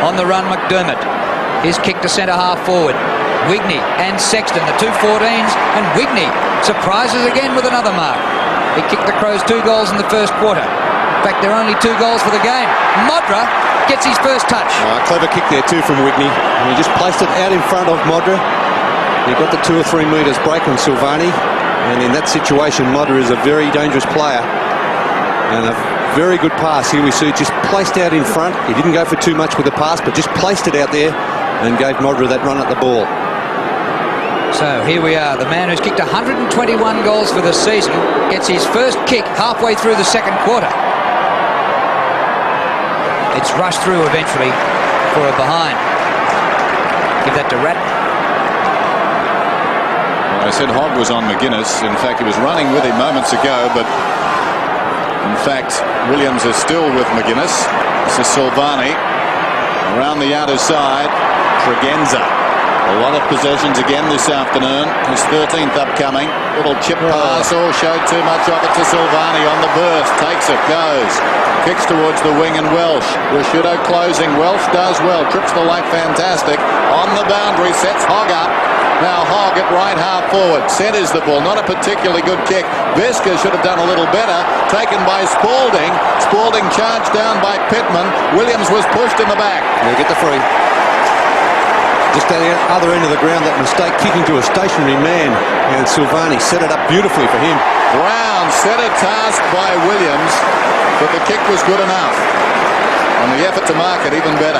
on the run. McDermott. His kick to centre half forward. Wigney and Sexton, the two 14s. And Wigney surprises again with another mark. He kicked the Crows 2 goals in the first quarter. In fact, there are only 2 goals for the game. Modra gets his first touch. Clever kick there too from Wigney. He just placed it out in front of Modra. He got the 2 or 3 metres break on Silvani, and in that situation Modra is a very dangerous player, and a very good pass here we see just placed out in front. He didn't go for too much with the pass, but just placed it out there and gave Modra that run at the ball. So here we are, the man who's kicked 121 goals for the season gets his first kick halfway through the second quarter. It's rushed through eventually for a behind. Give that to Ratton. I said Hogg was on McGuinness. In fact, he was running with him moments ago, but in fact, Williams is still with McGuinness. This is Silvani. Around the outer side, Tregenza. A lot of possessions again this afternoon. His 13th upcoming. Little chip pass. Oh, showed too much of it to Silvani on the burst. Takes it, goes. Kicks towards the wing and Welsh. Rashido closing. Welsh does well. Trips the leg fantastic. On the boundary, sets Hogg up. Now Hogg at right half forward. Centres the ball. Not a particularly good kick. Visca should have done a little better. Taken by Spalding. Spalding charged down by Pittman. Williams was pushed in the back. They'll get the free. Just at the other end of the ground, that mistake, kicking to a stationary man, and Silvani set it up beautifully for him. Brown set a task by Williams, but the kick was good enough. And the effort to mark it even better.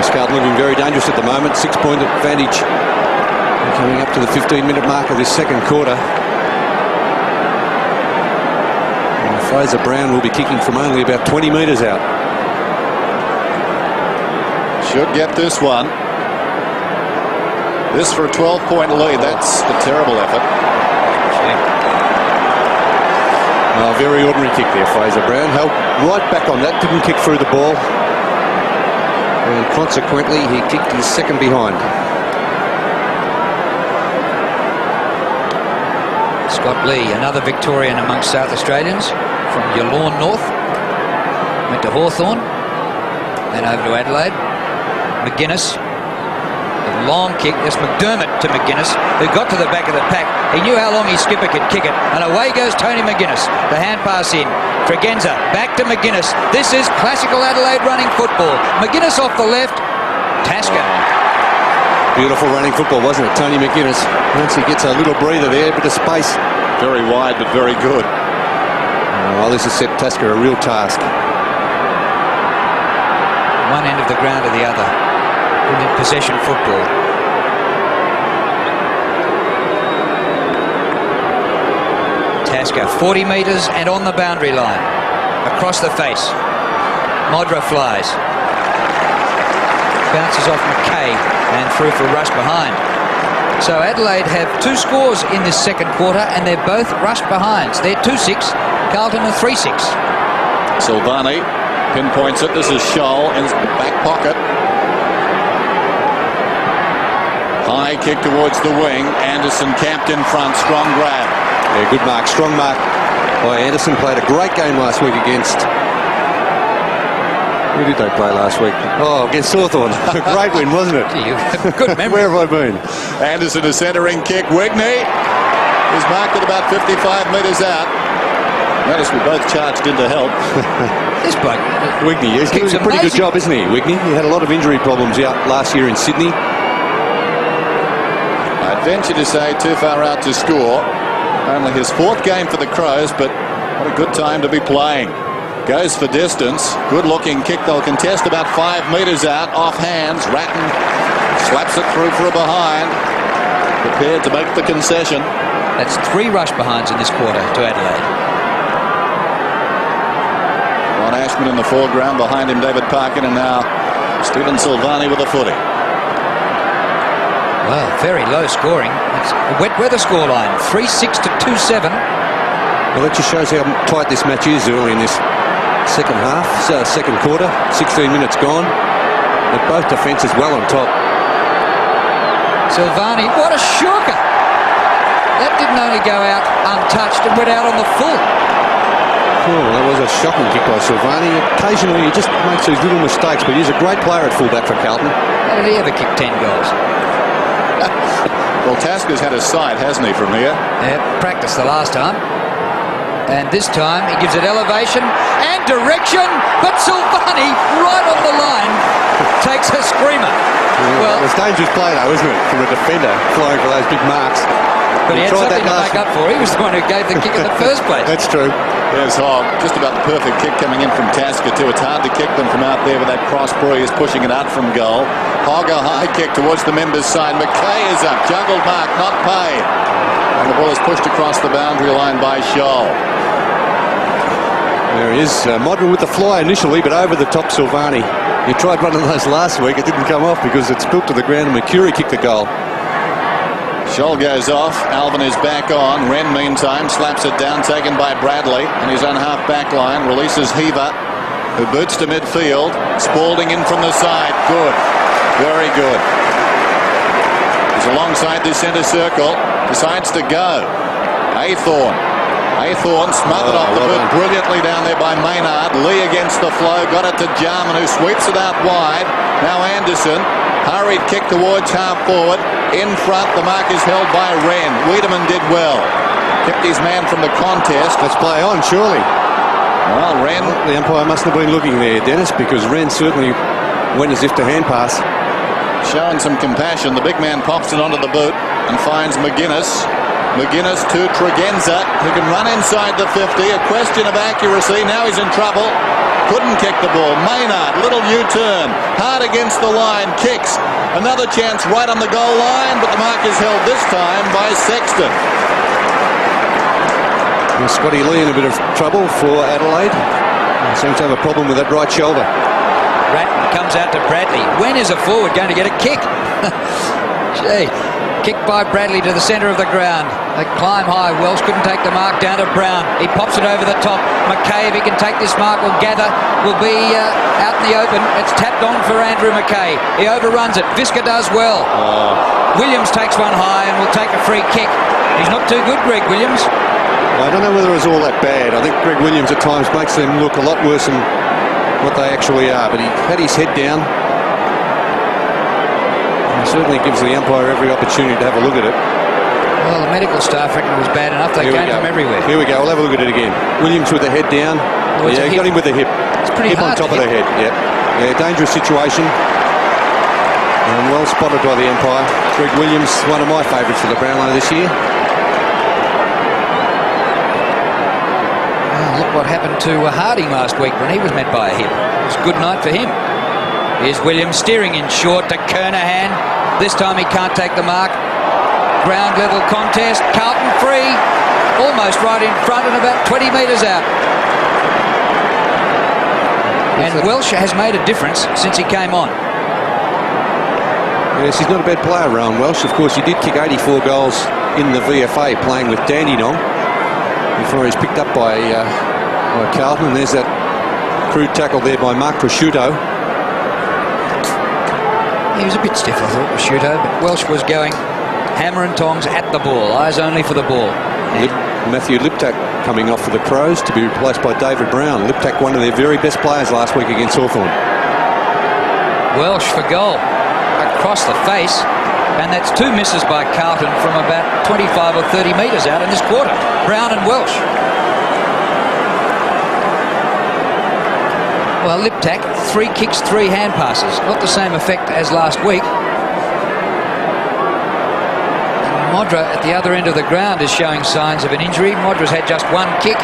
Carlton looking very dangerous at the moment. 6-point advantage. Coming up to the 15-minute mark of this second quarter. And Fraser Brown will be kicking from only about 20 metres out. Should get this one. This for a 12-point lead. That's a terrible effort. Very ordinary kick there, Fraser Brown. Held right back on that. Didn't kick through the ball. And consequently, he kicked his second behind. Scott Lee, another Victorian amongst South Australians from Yallourn North. Went to Hawthorn, then over to Adelaide. McGuinness, a long kick. That's McDermott to McGuinness, who got to the back of the pack. He knew how long his skipper could kick it, and away goes Tony McGuinness. The hand pass in. Tregenza back to McGuinness. This is classical Adelaide running football. McGuinness off the left. Tasker. Beautiful running football, wasn't it, Tony McGuinness? Once he gets a little breather there, a bit of space. Very wide, but very good. Well, this has set Tasker a real task. One end of the ground to the other. Brilliant possession football. Tasker, 40 metres and on the boundary line. Across the face. Modra flies. Bounces off McKay and through for rush behind. So Adelaide have 2 scores in this second quarter, and they're both rush behinds. They're 2-6, Carlton are 3-6. Silvani pinpoints it. This is Scholl in his back pocket. High kick towards the wing. Anderson camped in front. Strong grab. Yeah, good mark. Strong mark by Anderson. Played a great game last week against... Who did they play last week? Oh, against Hawthorn. A great win, wasn't it? You have a good memory. Where have I been? Anderson, a centering kick. Wigney is marked at about 55 metres out. Notice we both charged in to help. This bloke, Wigney, he's doing a pretty good job, isn't he, Wigney? He had a lot of injury problems out last year in Sydney. I'd venture to say too far out to score. Only his 4th game for the Crows, but what a good time to be playing. Goes for distance. Good looking kick. They'll contest about 5 metres out. Off hands. Ratton slaps it through for a behind. Prepared to make the concession. that's 3 rush behinds in this quarter to Adelaide. Ron Ashman in the foreground. Behind him David Parkin, and now Stephen Silvani with a footy. Well, very low scoring. It's a wet weather scoreline, 3-6 to 2-7. Well, that just shows how tight this match is early in this second half, second quarter. 16 minutes gone. But both defences well on top. Silvani, what a shocker! That didn't only go out untouched, it went out on the full. Oh, that was a shocking kick by Silvani. Occasionally he just makes these little mistakes, but he's a great player at fullback for Carlton. How did he ever kick 10 goals? Well, Tasker's had a sight, hasn't he, from here? Yeah, practiced the last time. And this time he gives it elevation and direction, but Silvani, right on the line, takes a screamer. Well, it was dangerous play though, isn't it, from a defender flying for those big marks. But he had something to make up for. He was the one who gave the kick in the first place. That's true. There's just about the perfect kick coming in from Tasker too. It's hard to kick them from out there with that cross. Brewer is pushing it out from goal. Hogg a high kick towards the members' side. McKay is up. Juggled mark, not paid. And the ball is pushed across the boundary line by Scholl. There he is. Modra with the fly initially, but over the top Silvani. He tried one of those last week. It didn't come off because it spilt to the ground and Mercury kicked the goal. Scholl goes off. Alvin is back on. Wren, meantime, slaps it down, taken by Bradley. And he's on half-back line. Releases Heaver, who boots to midfield. Spalding in from the side. Good. Very good. He's alongside the centre circle. Decides to go. Aythorne smothered off the boot brilliantly down there by Maynard. Lee against the flow. Got it to Jarman, who sweeps it out wide. Now Anderson. Hurried kick towards half forward. In front, the mark is held by Wren. Wiedemann did well. Kept his man from the contest. Let's play on, surely. Well, Wren... The umpire must have been looking there, Dennis, because Wren certainly went as if to hand pass. Showing some compassion. The big man pops it onto the boot and finds McGuinness. McGuinness to Tregenza, who can run inside the 50. A question of accuracy. Now he's in trouble. Couldn't kick the ball. Maynard, little U-turn. Hard against the line. Kicks. Another chance right on the goal line, but the mark is held this time by Sexton. Well, Scotty Lee in a bit of trouble for Adelaide. He seems to have a problem with that right shoulder. Ratton comes out to Bradley. When is a forward going to get a kick? Gee. Kicked by Bradley to the centre of the ground. They climb high. Welsh couldn't take the mark, down to Brown. He pops it over the top. McKay, if he can take this mark, will gather, will be out in the open. It's tapped on for Andrew McKay. He overruns it. Visca does well. Williams takes one high and will take a free kick. He's not too good, Greg Williams. I don't know whether it was all that bad. I think Greg Williams at times makes them look a lot worse than what they actually are. But he had his head down. Certainly gives the umpire every opportunity to have a look at it. Well, the medical staff reckon it was bad enough. They came from everywhere. Here we go. We'll have a look at it again. Williams with the head down. Oh, yeah, he got him with the hip. It's pretty hip on hard top of the head. Yeah, dangerous situation. And well spotted by the umpire. Greg Williams, one of my favourites for the Brownlow this year. Well, look what happened to Harding last week when he was met by a hip. It was a good night for him. Here's Williams steering in short to Kernahan. This time he can't take the mark. Ground level contest. Carlton free. Almost right in front and about 20 metres out. And Welsh has made a difference since he came on. Yes, he's not a bad player, Rowan Welsh. Of course, he did kick 84 goals in the VFA playing with Dandenong before he's picked up by Carlton. And there's that crude tackle there by Mark Prosciutto. He was a bit stiff, I thought, Prosciutto, but Welsh was going hammer and tongs at the ball, eyes only for the ball. Matthew Liptak coming off for the Crows to be replaced by David Brown. Liptak, one of their very best players last week against Hawthorn. Welsh for goal, across the face, and that's 2 misses by Carlton from about 25 or 30 metres out in this quarter. Brown and Welsh. Well, lip tack, 3 kicks, 3 hand passes. Not the same effect as last week. And Modra at the other end of the ground is showing signs of an injury. Modra's had just 1 kick.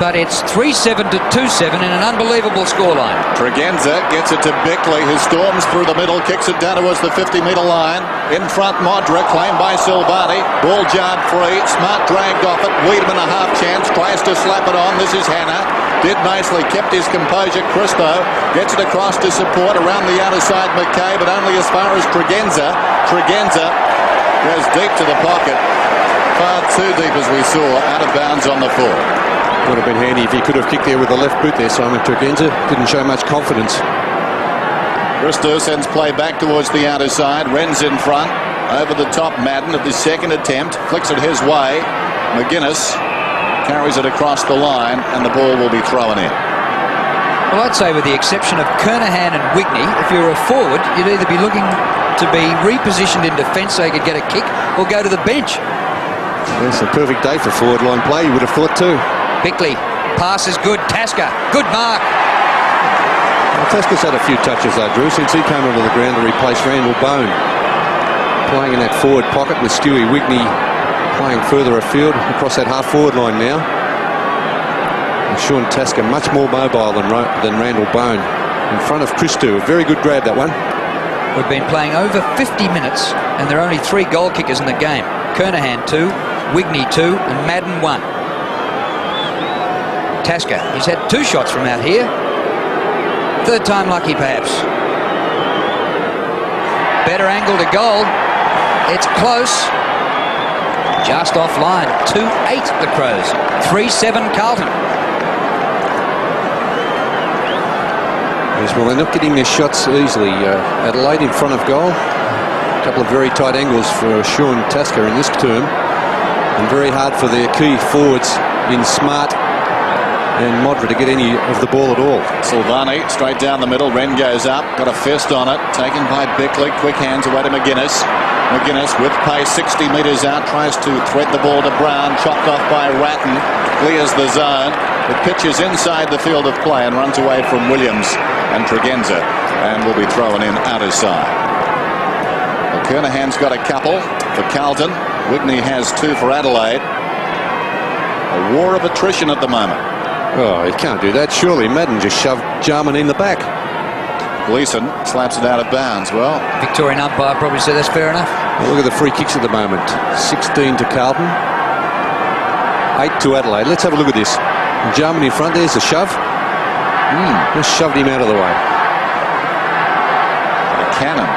But it's 3-7 to 2-7 in an unbelievable scoreline. Tregenza gets it to Bickley, who storms through the middle, kicks it down towards the 50-metre line. In front, Modra, claimed by Silvani. Ball jarred free. Smart dragged off it. Wiedemann a half chance, tries to slap it on. This is Hannah. Did nicely, kept his composure. Christo gets it across to support around the outer side. McKay, but only as far as Tregenza. Tregenza goes deep to the pocket. Far too deep, as we saw, out of bounds on the full. Would have been handy if he could have kicked there with the left boot there, Simon. Tregenza didn't show much confidence. Christo sends play back towards the outer side. Wren's in front. Over the top, Madden at the second attempt. Flicks it his way. McGuinness carries it across the line, and the ball will be thrown in. Well, I'd say with the exception of Kernahan and Wigney, if you're a forward, you'd either be looking to be repositioned in defence so you could get a kick, or go to the bench. It's a perfect day for forward line play, you would have thought too. Bickley, pass is good. Tasker, good mark. Well, Tasker's had a few touches though, Drew, since he came onto the ground to replace Randall Bone. Playing in that forward pocket with Stewie Wigney playing further afield across that half-forward line now. And Sean Tasker much more mobile than Randall Bone. In front of Christo, a very good grab, that one. We've been playing over 50 minutes and there are only 3 goal kickers in the game. Kernahan 2, Wigney 2 and Madden 1. Tasker, he's had 2 shots from out here. 3rd time lucky, perhaps. Better angle to goal. It's close. Just offline. 2-8 the Crows. 3-7 Carlton. Yes, well, they're not getting their shots easily. Adelaide in front of goal. A couple of very tight angles for Sean Tasker in this term. And very hard for their key forwards in Smart and Modra to get any of the ball at all. Silvani straight down the middle. Wren goes up, got a fist on it, taken by Bickley. Quick hands away to McGuinness. McGuinness with pace, 60 metres out, tries to thread the ball to Brown, chopped off by Ratton, clears the zone. It pitches inside the field of play and runs away from Williams and Tregenza, and will be thrown in outer side. Well, Kernahan's got a couple for Carlton. Wigney has 2 for Adelaide. A war of attrition at the moment. Oh, he can't do that. Surely Madden just shoved Jarman in the back. Gleeson slaps it out of bounds. Well, Victorian umpire probably said that's fair enough. Well, look at the free kicks at the moment. 16 to Carlton. 8 to Adelaide. Let's have a look at this. Jarman in front. There's the shove. Just shoved him out of the way. A cannon.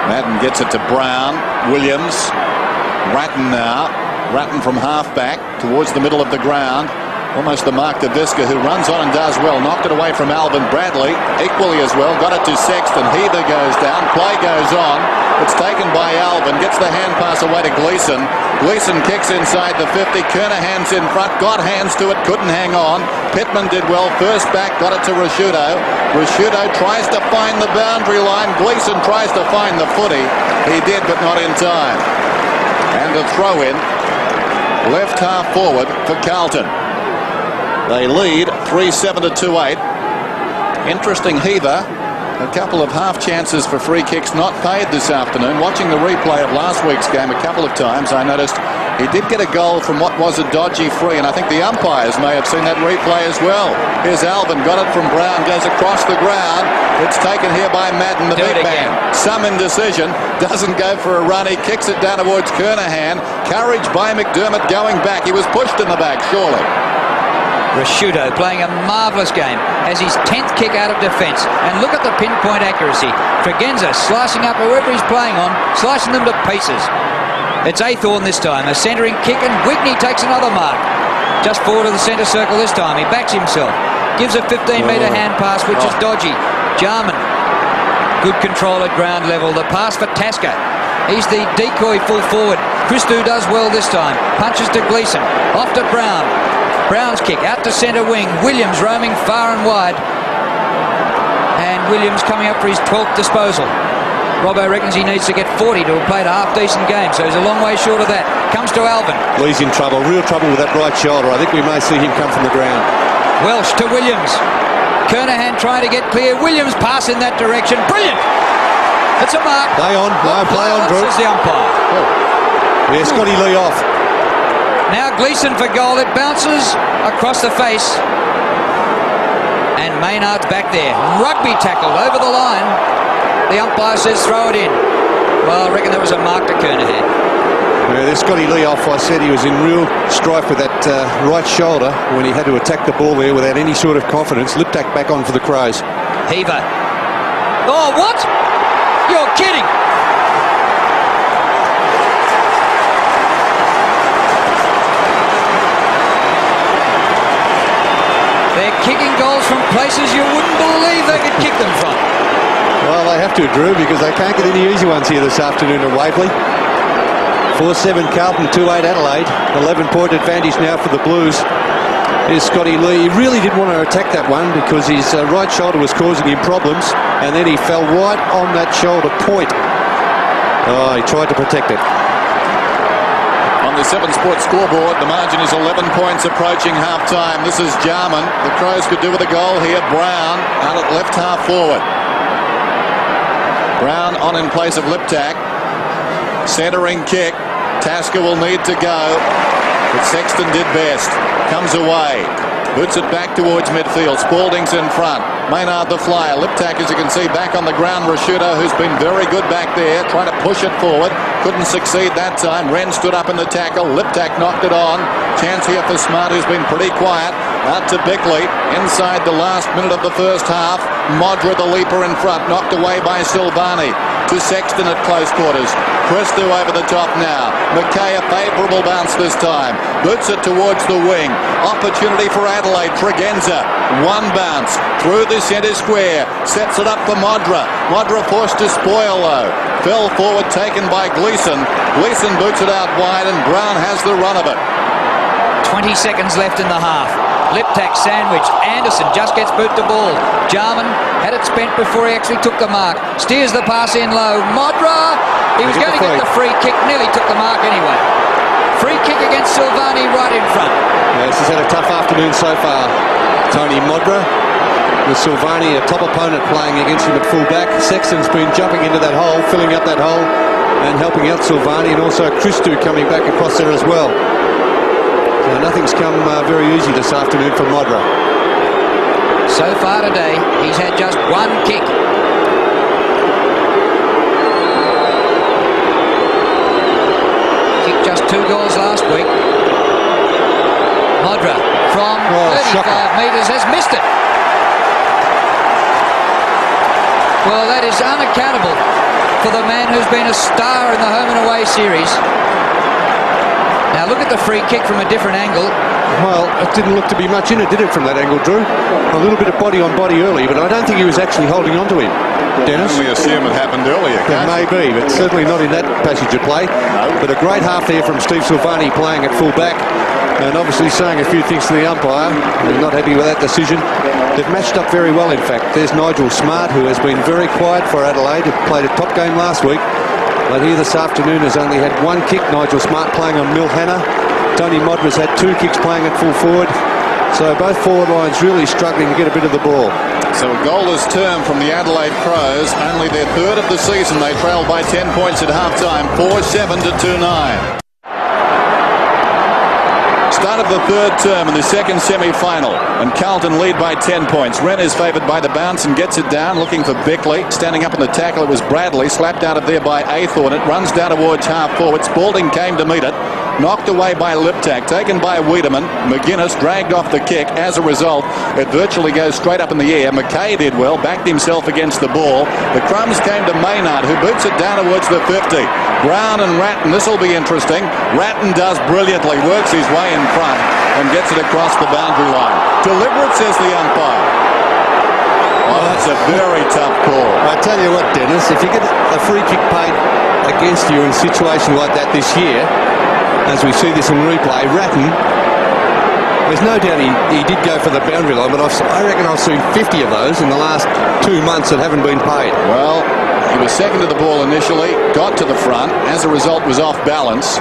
Madden gets it to Brown. Williams. Ratton now. Ratton from half-back towards the middle of the ground. Almost the mark to Visca, who runs on and does well. Knocked it away from Alvin Bradley. Equally as well. Got it to Sexton. Heather goes down. Play goes on. It's taken by Alvin. Gets the hand pass away to Gleeson. Gleeson kicks inside the 50. Kernahan's in front. Got hands to it. Couldn't hang on. Pittman did well. First back. Got it to Rashudo. Rashudo tries to find the boundary line. Gleeson tries to find the footy. He did, but not in time. And a throw in. Left half forward for Carlton. They lead 3-7 to 2-8. Interesting heaver. A couple of half chances for free kicks not paid this afternoon. Watching the replay of last week's game a couple of times, I noticed he did get a goal from what was a dodgy free, and I think the umpires may have seen that replay as well. Here's Alvin, got it from Brown, goes across the ground. It's taken here by Madden, the big man. Some indecision, doesn't go for a run. He kicks it down towards Kernahan. Courage by McDermott going back. He was pushed in the back, surely. Rashudo playing a marvellous game as his 10th kick out of defence. And look at the pinpoint accuracy. Tregenza slicing up whoever he's playing on, slicing them to pieces. It's Aythorne this time, a centering kick, and Wigney takes another mark. Just forward of the centre circle this time. He backs himself. Gives a 15-metre hand pass, which is dodgy. Jarman, good control at ground level. The pass for Tasker. He's the decoy full forward. Christo does well this time. Punches to Gleeson. Off to Brown. Brown's kick out to centre wing. Williams roaming far and wide. And Williams coming up for his 12th disposal. Robbo reckons he needs to get 40 to have played a half-decent game, so he's a long way short of that. Comes to Alvin. Lee's in trouble, real trouble with that right shoulder. I think we may see him come from the ground. Welsh to Williams. Kernahan trying to get clear. Williams pass in that direction. Brilliant. It's a mark. Play on. No, play on, Drew. Says the umpire. Yeah, Scotty Lee off. Now Gleeson for goal. It bounces across the face. And Maynard's back there. Rugby tackled over the line. The umpire says throw it in. Well, I reckon that was a mark to Kernahan. Yeah, there's Scotty Lee off. I said he was in real strife with that right shoulder when he had to attack the ball there without any sort of confidence. Liptak back on for the Crows. Heaver. Oh, what? You're kidding. They're kicking goals from places you wouldn't believe they could kick them from. Well, they have to, Drew, because they can't get any easy ones here this afternoon at Waverley. 4-7 Carlton, 2-8 Adelaide. 11-point advantage now for the Blues. Here's Scotty Lee. He really didn't want to attack that one because his right shoulder was causing him problems, and then he fell right on that shoulder point. Oh, he tried to protect it. On the 7 Sports scoreboard, the margin is 11 points approaching half-time. This is Jarman. The Crows could do with a goal here. Brown out at left half forward. Brown on in place of Liptak. Centering kick. Tasker will need to go, but Sexton did best. Comes away. Boots it back towards midfield. Spalding's in front. Maynard the flyer. Liptak, as you can see, back on the ground. Rashuda, who's been very good back there, trying to push it forward. Couldn't succeed that time. Wren stood up in the tackle. Liptak knocked it on. Chance here for Smart, who's been pretty quiet. Out to Bickley. Inside the last minute of the first half. Modra, the leaper in front. Knocked away by Silvani. To Sexton at close quarters. Christou over the top now. McKay, a favourable bounce this time. Boots it towards the wing. Opportunity for Adelaide. Tregenza. One bounce. Through the centre square. Sets it up for Modra. Modra forced to spoil though. Fell forward, taken by Gleeson. Gleeson boots it out wide and Brown has the run of it. 20 seconds left in the half. Liptak sandwich. Anderson just gets boot to ball. Jarman had it spent before he actually took the mark. Steers the pass in low. Modra. He was going to get the free kick. Nearly took the mark anyway. Free kick against Silvani right in front. Yeah, this has had a tough afternoon so far. Tony Modra with Silvani, a top opponent, playing against him at full back. Sexton's been jumping into that hole, filling up that hole and helping out Silvani, and also Christou coming back across there as well. So nothing's come very easy this afternoon for Modra. So far today, he's had just one kick. Kicked just 2 goals last week. Modra from 35 metres has missed it. Well, that is unaccountable for the man who's been a star in the home and away series. Now look at the free kick from a different angle. Well, it didn't look to be much in it, did it, from that angle, Drew? A little bit of body on body early, but I don't think he was actually holding on to him. Dennis? I only assume it happened earlier. It may be, but certainly not in that passage of play. No. But a great half there from Steve Silvani playing at full back, and obviously saying a few things to the umpire. He's not happy with that decision. They've matched up very well, in fact. There's Nigel Smart, who has been very quiet for Adelaide. He played a top game last week, but here this afternoon has only had 1 kick. Nigel Smart playing on Milhana. Tony Modra's had 2 kicks playing at full forward. So both forward lines really struggling to get a bit of the ball. So a goalless term from the Adelaide Crows. Only their 3rd of the season. They trailed by 10 points at half-time. 4-7 to 2-9. Start of the 3rd term in the 2nd semi-final, and Carlton lead by 10 points. Wren is favoured by the bounce and gets it down, looking for Bickley. Standing up in the tackle, it was Bradley, slapped out of there by Athorn. It runs down towards half forward. Spalding came to meet it. Knocked away by Liptak, taken by Wiedemann. McGuinness dragged off the kick. As a result, it virtually goes straight up in the air. McKay did well, backed himself against the ball. The crumbs came to Maynard, who boots it down towards the 50. Brown and Ratton, this will be interesting. Ratton does brilliantly, works his way in front and gets it across the boundary line. Deliberate, says the umpire. Oh, that's a very tough call. I tell you what, Dennis, if you get a free kick paid against you in a situation like that this year, as we see this in replay, Ratton, there's no doubt he did go for the boundary line, but I reckon I've seen 50 of those in the last 2 months that haven't been paid. Well, he was second to the ball initially, got to the front, as a result was off balance,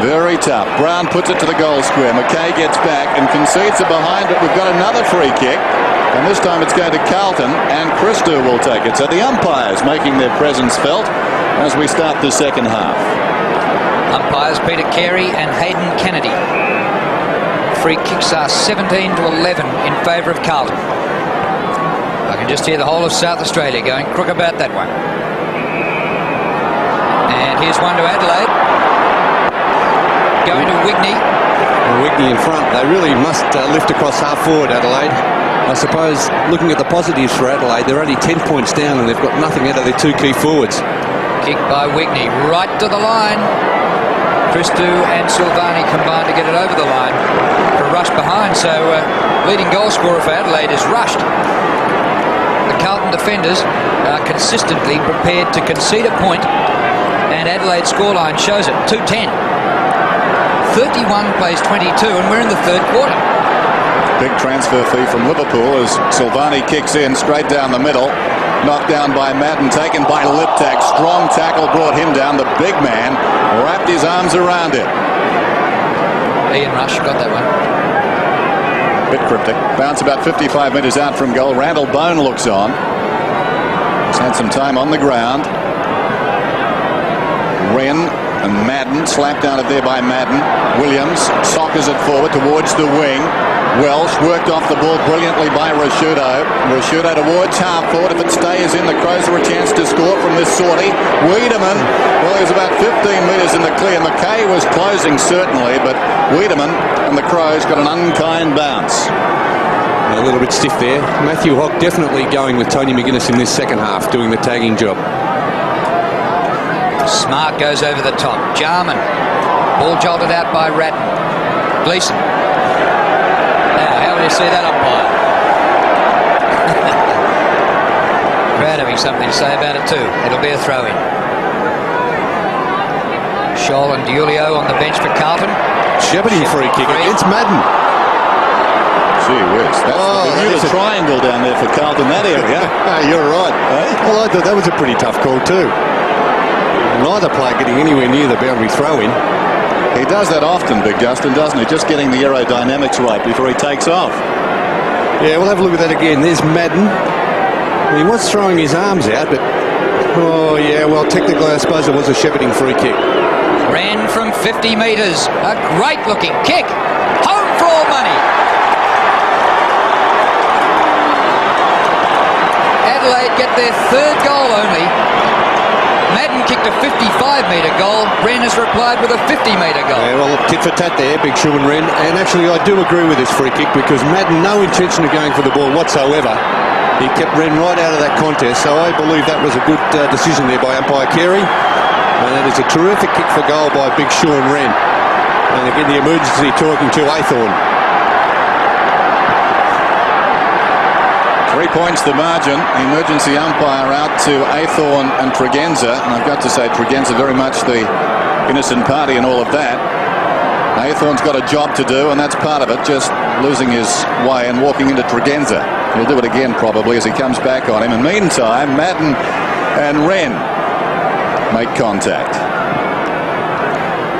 Very tough. Brown puts it to the goal square. McKay gets back and concedes it behind, but we've got another free kick. And this time it's going to Carlton, and Christou will take it. So the umpires making their presence felt as we start the second half. Umpires Peter Carey and Hayden Kennedy. Free kicks are 17 to 11 in favour of Carlton. I can just hear the whole of South Australia going crook about that one. And here's one to Adelaide. Going to Wigney. Wigney in front. They really must lift across half forward, Adelaide. I suppose looking at the positives for Adelaide, they're only 10 points down and they've got nothing out of their two key forwards. Kick by Wigney right to the line. Christou and Silvani combined to get it over the line for a rush behind. So leading goal scorer for Adelaide is rushed. The Carlton defenders are consistently prepared to concede a point, and Adelaide's scoreline shows it, 2-10. 31 plays 22, and we're in the third quarter. Big transfer fee from Liverpool as Silvani kicks in straight down the middle. Knocked down by Madden, taken by Liptak. Strong tackle brought him down. The big man wrapped his arms around him. Ian Rush got that one. Bit cryptic. Bounce about 55 metres out from goal. Randall Bone looks on. He's had some time on the ground. Wren and Madden slapped out of there by Madden. Williams soccers it forward towards the wing. Welsh worked off the ball brilliantly by Rashudo. Rashudo towards half forward. If it stays in, the Crows are a chance to score from this sortie. Wiedemann, well, he was about 15 metres in the clear. McKay was closing certainly, but Wiedemann and the Crows got an unkind bounce. A little bit stiff there. Matthew Hogg definitely going with Tony McGuinness in this second half, doing the tagging job. Smart goes over the top. Jarman. Ball jolted out by Ratton. Gleeson. Now, how do you see that umpire? Crowd having something to say about it too. It'll be a throw-in. Scholl and Diulio on the bench for Carlton. Shepherding free kick against Madden. Gee whiz. That's the triangle down there for Carlton, that area. You're right. Well, I thought that was a pretty tough call too. Neither player getting anywhere near the boundary throw-in. He does that often, Big Justin, doesn't he? Just getting the aerodynamics right before he takes off. Yeah, we'll have a look at that again. There's Madden. He was throwing his arms out, but... Oh, yeah, well, technically, I suppose it was a shepherding free kick. Ran from 50 metres. A great-looking kick. Home for all money. Adelaide get their third goal only. Madden kicked a 55-metre goal. Wren has replied with a 50-metre goal. Yeah, well, tit for tat there, Big Shoe and Wren. And actually, I do agree with this free kick because Madden, no intention of going for the ball whatsoever. He kept Wren right out of that contest, so I believe that was a good decision there by umpire Carey. And it is a terrific kick for goal by Big Shoe and Wren. And again, the emergency talking to Athorn. 3 points the margin. Emergency umpire out to Athorn and Tregenza. And I've got to say, Tregenza very much the innocent party in all of that. Athorn's got a job to do, and that's part of it, just losing his way and walking into Tregenza. He'll do it again probably as he comes back on him. And meantime, Madden and Wren make contact.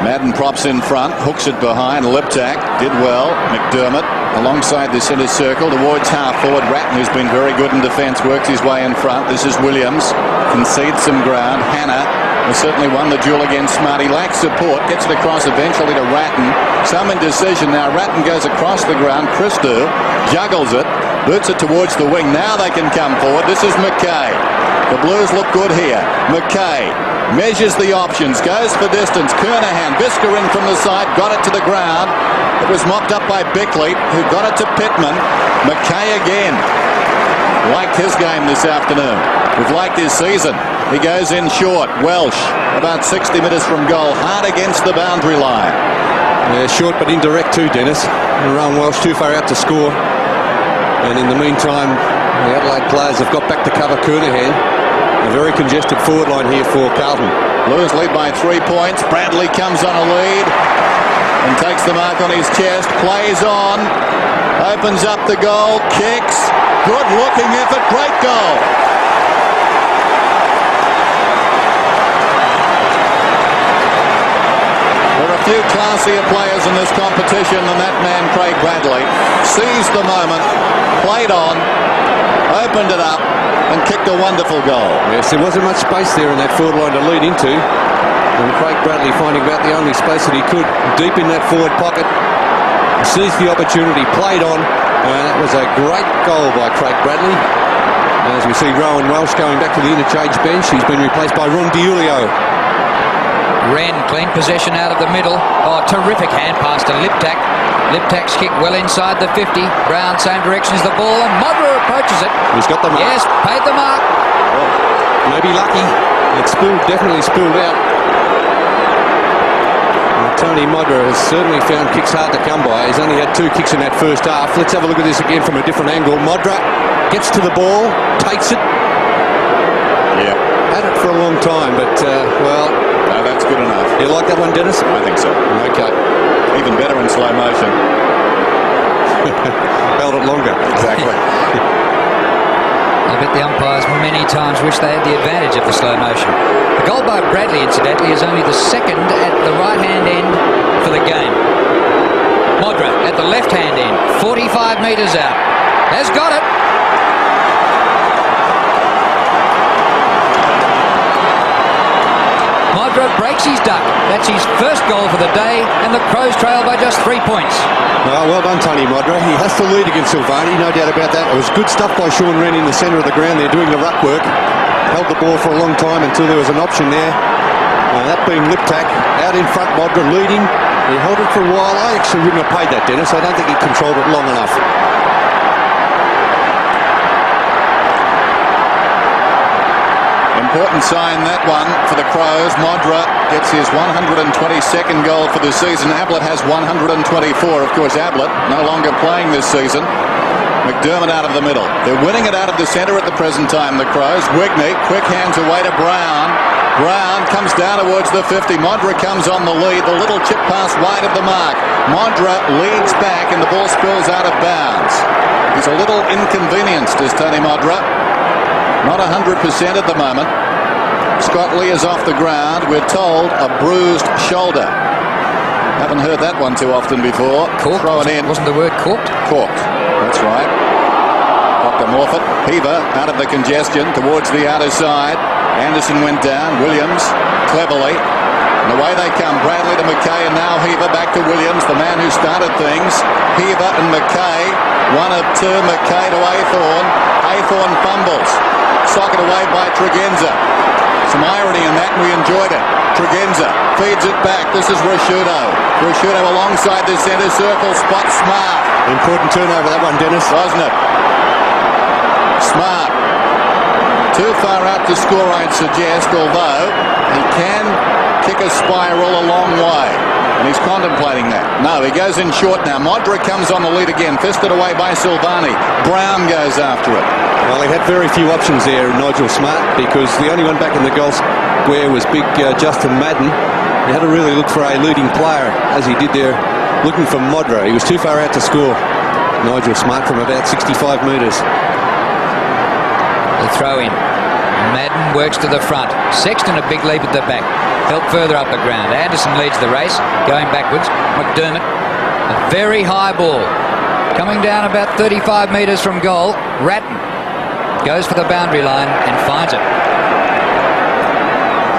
Madden props in front, hooks it behind. Liptak did well. McDermott alongside the centre circle towards half forward. Ratton, who's been very good in defence, works his way in front. This is Williams, concedes some ground. Hannah has certainly won the duel against Smart. He lacks support, gets it across eventually to Ratton. Some indecision now. Ratton goes across the ground. Christou juggles it, boots it towards the wing. Now they can come forward. This is McKay. The Blues look good here. McKay measures the options, goes for distance. Kernahan, Visca in from the side, got it to the ground. It was mopped up by Bickley, who got it to Pittman. McKay again. Liked his game this afternoon. We've liked his season. He goes in short. Welsh, about 60 metres from goal, hard against the boundary line. Yeah, short but indirect too, Dennis. Rowan Welsh too far out to score. And in the meantime, the Adelaide players have got back to cover Kernahan. A very congested forward line here for Carlton. Blues lead by 3 points. Bradley comes on a lead and takes the mark on his chest. Plays on. Opens up the goal. Kicks. Good looking effort. Great goal. There are few classier players in this competition than that man, Craig Bradley. Seized the moment, played on, opened it up, and kicked a wonderful goal. Yes, there wasn't much space there in that forward line to lead into. And Craig Bradley finding about the only space that he could, deep in that forward pocket. Seized the opportunity, played on, and that was a great goal by Craig Bradley. As we see Rowan Welsh going back to the interchange bench, he's been replaced by Ron DiUlio. Wren, clean possession out of the middle. Oh, terrific hand pass to Liptak. Liptak's kick well inside the 50. Brown, same direction as the ball, and Modra approaches it. He's got the mark. Yes, paid the mark. Oh, maybe lucky. It definitely spilled out. Tony Modra has certainly found kicks hard to come by. He's only had 2 kicks in that first half. Let's have a look at this again from a different angle. Modra gets to the ball, takes it. Yeah. Had it for a long time, but, well... No, that's good enough. You like that one, Dennis? I think so. Okay. Even better in slow motion. Held it longer. Exactly. I bet the umpires many times wish they had the advantage of the slow motion. The goal by Bradley, incidentally, is only the second at the right-hand end for the game. Modra at the left-hand end, 45 metres out. Has got it. Modra breaks his duck. That's his first goal for the day, and the Crows trail by just 3 points. Well done, Tony Modra. He has to lead against Silvani, no doubt about that. It was good stuff by Sean Wren in the centre of the ground there, doing the ruck work. Held the ball for a long time until there was an option there. That being Liptak, out in front, Modra leading. He held it for a while. I actually wouldn't have paid that, Dennis. I don't think he controlled it long enough. Important sign, that one, for the Crows. Modra gets his 122nd goal for the season. Ablett has 124. Of course, Ablett no longer playing this season. McDermott out of the middle. They're winning it out of the centre at the present time, the Crows. Wigney, quick hands away to Brown. Brown comes down towards the 50. Modra comes on the lead. The little chip pass wide of the mark. Modra leads back and the ball spills out of bounds. He's a little inconvenienced, is Tony Modra. Not 100% at the moment. Scott Lee is off the ground. We're told a bruised shoulder. Haven't heard that one too often before. Corked. Throw it in. Wasn't the word corked? Corked. That's right. Dr. Morfitt. Heaver out of the congestion towards the outer side. Anderson went down. Williams cleverly. And away they come. Bradley to McKay and now Heaver back to Williams, the man who started things. Heaver and McKay. 1 of 2. McKay to Aythorne. Aythorne fumbles. Socket away by Tregenza. Some irony in that, and we enjoyed it. Tregenza feeds it back. This is Rashudo. Rashudo alongside the centre circle. Spot Smart. Important turnover, that one, Dennis. Wasn't it? Smart. Too far out to score, I'd suggest, although he can kick a spiral a long way. And he's contemplating that. No, he goes in short now. Modra comes on the lead again. Fisted away by Silvani. Brown goes after it. Well, he had very few options there, Nigel Smart, because the only one back in the goal square was big Justin Madden. He had to really look for a leading player, as he did there, looking for Modra. He was too far out to score. Nigel Smart from about 65 metres. The throw in. Madden works to the front. Sexton a big leap at the back. Help further up the ground. Anderson leads the race, going backwards. McDermott, a very high ball. Coming down about 35 metres from goal. Ratton goes for the boundary line and finds it.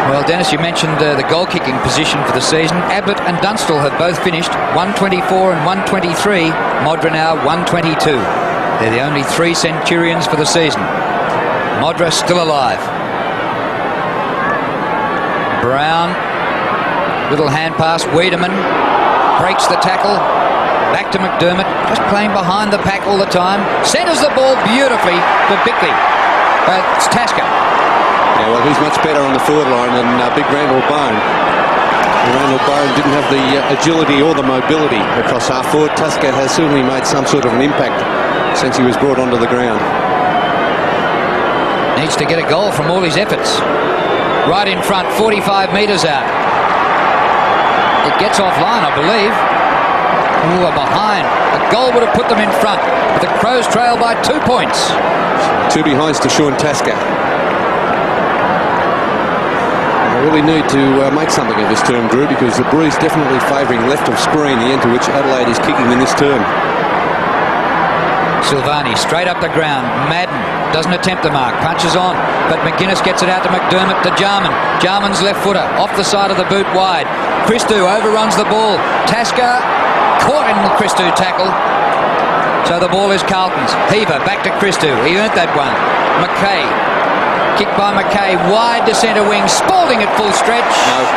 Well, Dennis, you mentioned the goal-kicking position for the season. Ablett and Dunstall have both finished 124 and 123. Modra now 122. They're the only 3 Centurions for the season. Modra still alive. Brown, little hand pass. Wiedemann breaks the tackle. Back to McDermott, just playing behind the pack all the time. Centres the ball beautifully to Bickley. It's Tasker. Yeah, well, he's much better on the forward line than big Randall Bone. Randall Bone didn't have the agility or the mobility across half forward. Tasker has certainly made some sort of an impact since he was brought onto the ground. Needs to get a goal from all his efforts. Right in front, 45 metres out. It gets offline, I believe. Ooh, behind. A goal would have put them in front. But the Crows trail by 2 points. 2 behinds to Sean Tasker. They really need to make something of this term, Drew, because the breeze definitely favouring left of screen, the end to which Adelaide is kicking in this term. Silvani straight up the ground. Madden doesn't attempt the mark, punches on, but McGuinness gets it out to McDermott to Jarman. Jarman's left footer off the side of the boot wide. Christou overruns the ball. Tasker caught in the Christou tackle. So the ball is Carlton's. Heaver back to Christou. He earned that one. McKay. Kick by McKay. Wide to centre wing. Spalding at full stretch.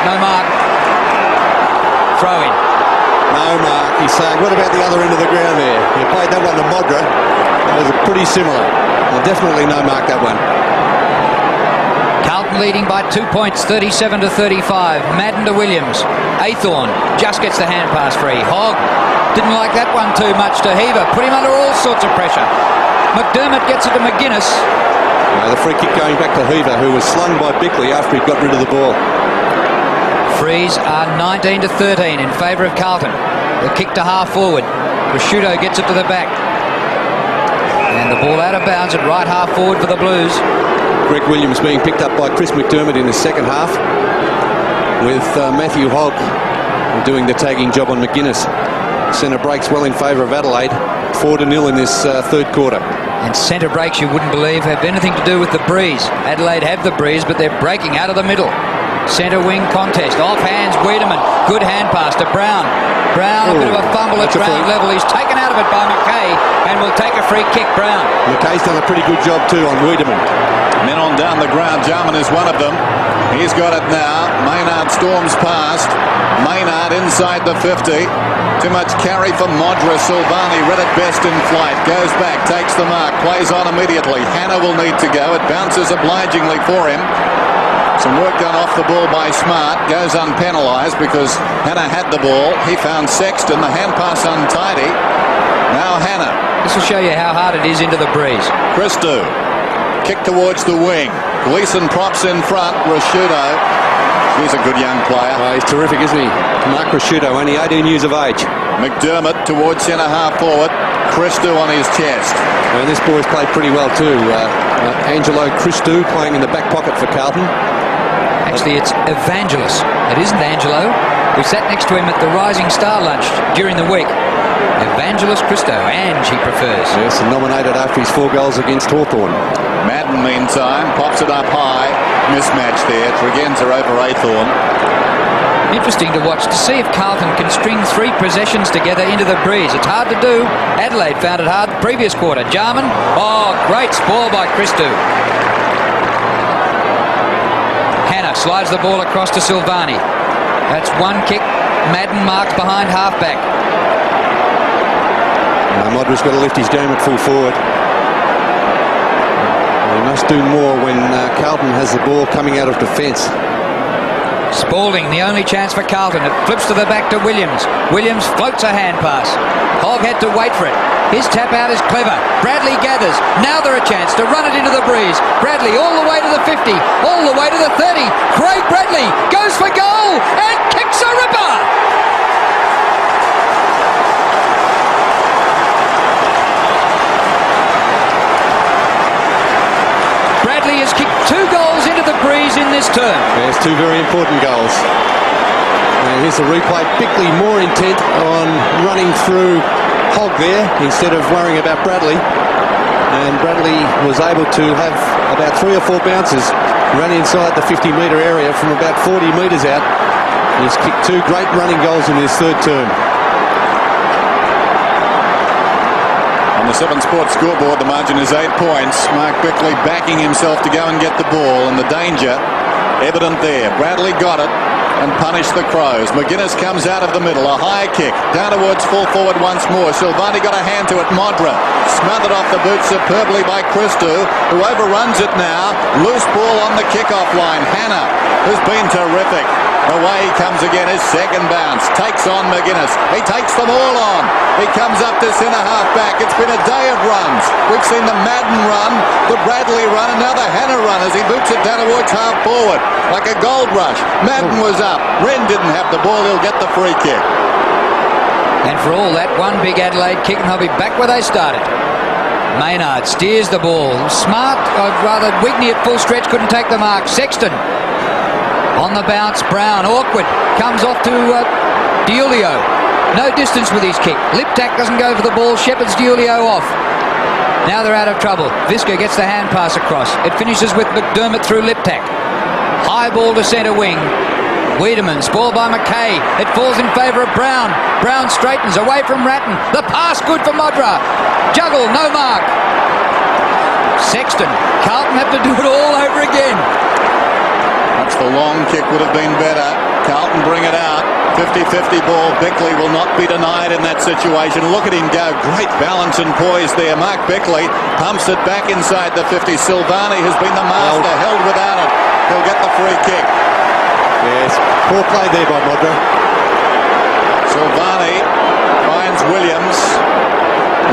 No mark. Throw in. No mark. He's saying, what about the other end of the ground there? You played that one to Modra. That was pretty similar. Well, definitely no mark, that one. Carlton leading by 2 points, 37 to 35. Madden to Williams. Aythorne just gets the hand pass free. Hogg didn't like that one too much to Heaver. Put him under all sorts of pressure. McDermott gets it to McGuinness. The free kick going back to Heaver, who was slung by Bickley after he got rid of the ball. Frees are 19 to 13 in favour of Carlton. The kick to half forward. Prosciutto gets it to the back. And the ball out of bounds at right half forward for the Blues. Greg Williams being picked up by Chris McDermott in the second half, with Matthew Hogg doing the tagging job on McGuinness. Centre breaks well in favour of Adelaide. 4-0 in this third quarter. And centre breaks, you wouldn't believe, have anything to do with the breeze. Adelaide have the breeze, but they're breaking out of the middle. Centre wing contest. Off hands, Wiedemann. Good hand pass to Brown. Brown, a bit of a fumble at ground level. He's taken out of it by McKay and will take a free kick, Brown. McKay's done a pretty good job too on Wiedemann. Men on down the ground. Jarman is one of them. He's got it now. Maynard storms past. Maynard inside the 50. Too much carry for Modra. Silvani read it best in flight. Goes back, takes the mark, plays on immediately. Hannah will need to go. It bounces obligingly for him. Some work done off the ball by Smart. Goes unpenalised because Hannah had the ball. He found Sexton. The hand pass untidy. Now Hannah. This will show you how hard it is into the breeze. Christou. Kick towards the wing. Gleeson props in front. Prosciutto. He's a good young player. He's terrific, isn't he? Mark Prosciutto, only 18 years of age. McDermott towards centre half forward. Christou on his chest. And this boy's played pretty well too. Angelo Christou playing in the back pocket for Carlton. Actually, it's Evangelos. It isn't Angelo. We sat next to him at the Rising Star lunch during the week. Evangelos Christou, Ange he prefers. Yes, and nominated after his 4 goals against Hawthorn. Madden, meantime, pops it up high. Mismatch there. Tregenza over Aythorne. Interesting to watch to see if Carlton can string 3 possessions together into the breeze. It's hard to do. Adelaide found it hard the previous quarter. Jarman. Oh, great spoil by Christou. Hannah slides the ball across to Silvani. That's one kick. Madden marks behind halfback. Modra's got to lift his game at full forward. He must do more when Carlton has the ball coming out of defence. Spalding, the only chance for Carlton. It flips to the back to Williams. Williams floats a hand pass. Hogg had to wait for it. His tap out is clever. Bradley gathers. Now they're a chance to run it into the breeze. Bradley all the way to the 50, all the way to the 30. Craig Bradley goes for goal and kicks a ripper. Bradley has kicked 2 goals into the breeze in this term. There's 2 very important goals. And here's the replay. Bickley more intent on running through Hogg there instead of worrying about Bradley. And Bradley was able to have about 3 or 4 bounces, run inside the 50-metre area from about 40 metres out. He's kicked 2 great running goals in his third term. On the 7 Sports scoreboard, the margin is 8 points. Mark Bickley backing himself to go and get the ball, and the danger evident there. Bradley got it and punished the Crows. McGuinness comes out of the middle, a high kick down towards full forward once more. Silvani got a hand to it. Modra smothered off the boot superbly by Christou, who overruns it now. Loose ball on the kickoff line. Hannah, who's been terrific. Away he comes again, his second bounce. Takes on McGuinness. He takes them all on. He comes up to centre half back. It's been a day of runs. We've seen the Madden run, the Bradley run, and now the Hannah run as he boots it down towards half forward. Like a gold rush. Madden was up. Wren didn't have the ball. He'll get the free kick. And for all that, one big Adelaide kick and they'll be back where they started. Maynard steers the ball. Smart, or rather Wigney at full stretch couldn't take the mark. Sexton On the bounce, Brown, awkward, comes off to Diulio. No distance with his kick. Liptak doesn't go for the ball, shepherds Diulio off. Now they're out of trouble. Visca gets the hand pass across. It finishes with McDermott through Liptak. High ball to centre wing. Wiedemann's ball by McKay. It falls in favour of Brown. Brown straightens away from Ratton. The pass good for Modra. Juggle, no mark. Sexton. Carlton have to do it all over again. That's the long kick would have been better. Carlton bring it out. 50-50 ball. Bickley will not be denied in that situation. Look at him go. Great balance and poise there. Mark Bickley pumps it back inside the 50. Silvani has been the master. Held without it. He'll get the free kick. Yes, poor play there by Modra. Silvani finds Williams.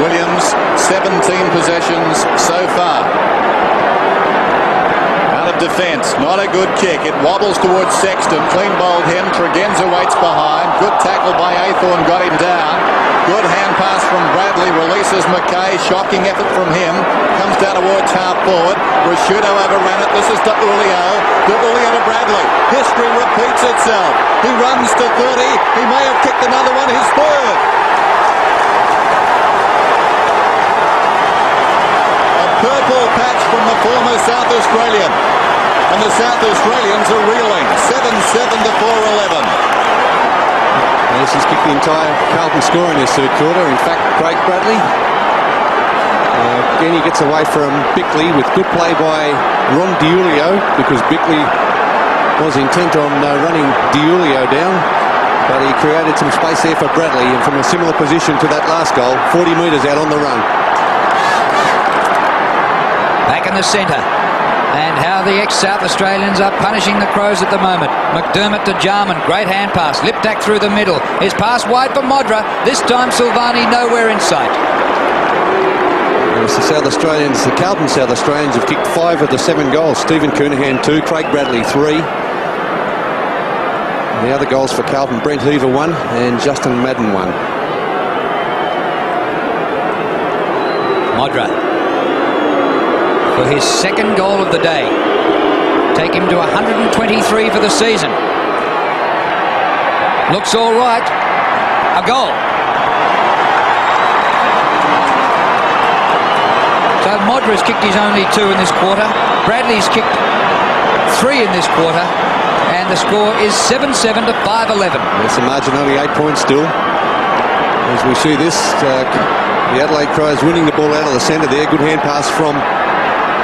Williams, 17 possessions so far. Out of defence, not a good kick. It wobbles towards Sexton. Clean bowled him. Tregenza waits behind. Good tackle by Athorn, got him down. Good hand pass from Bradley. Releases McKay. Shocking effort from him. Comes down towards half forward. Rashudo overran it. This is to Ulio. To Ulio to Bradley. History repeats itself. He runs to 30. He may have kicked another one. His third. A purple patch from the former South Australian. And the South Australians are reeling. 7-7 to 4-11. Yes, he's kicked the entire Carlton score in this third quarter. In fact, Craig Bradley. Again, he gets away from Bickley with good play by Ron Diulio, because Bickley was intent on running Diulio down, but he created some space there for Bradley, and from a similar position to that last goal, 40 metres out on the run. Back in the centre. And how the ex-South Australians are punishing the Crows at the moment. McDermott to Jarman. Great hand pass. Liptak through the middle. His pass wide for Modra. This time Silvani nowhere in sight. Yes, the South Australians, the Carlton South Australians have kicked 5 of the 7 goals. Stephen Kernahan 2, Craig Bradley 3. And the other goals for Carlton, Brent Heaver 1 and Justin Madden 1. Modra for his second goal of the day. Take him to 123 for the season. Looks all right. A goal. So Modra's kicked his only 2 in this quarter. Bradley's kicked 3 in this quarter. And the score is 7-7 to 5-11. It's a margin, only 8 points still. As we see this, the Adelaide Crows winning the ball out of the centre there. Good hand pass from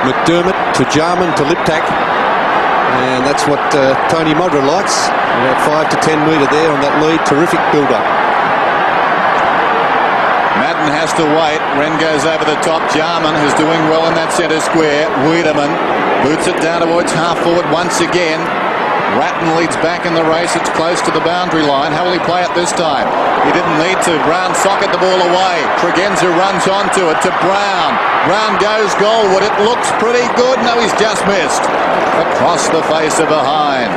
McDermott to Jarman to Liptak, and that's what Tony Modra likes. About 5 to 10 metre there on that lead. Terrific build-up. Madden has to wait. Wren goes over the top. Jarman, who's doing well in that centre square. Wiedemann boots it down towards half forward once again. Ratton leads back in the race. It's close to the boundary line. How will he play it this time? He didn't need to. Brown socket the ball away. Tregenza runs onto it to Brown. Brown goes goalward. It looks pretty good. No, he's just missed. Across the face of a hind.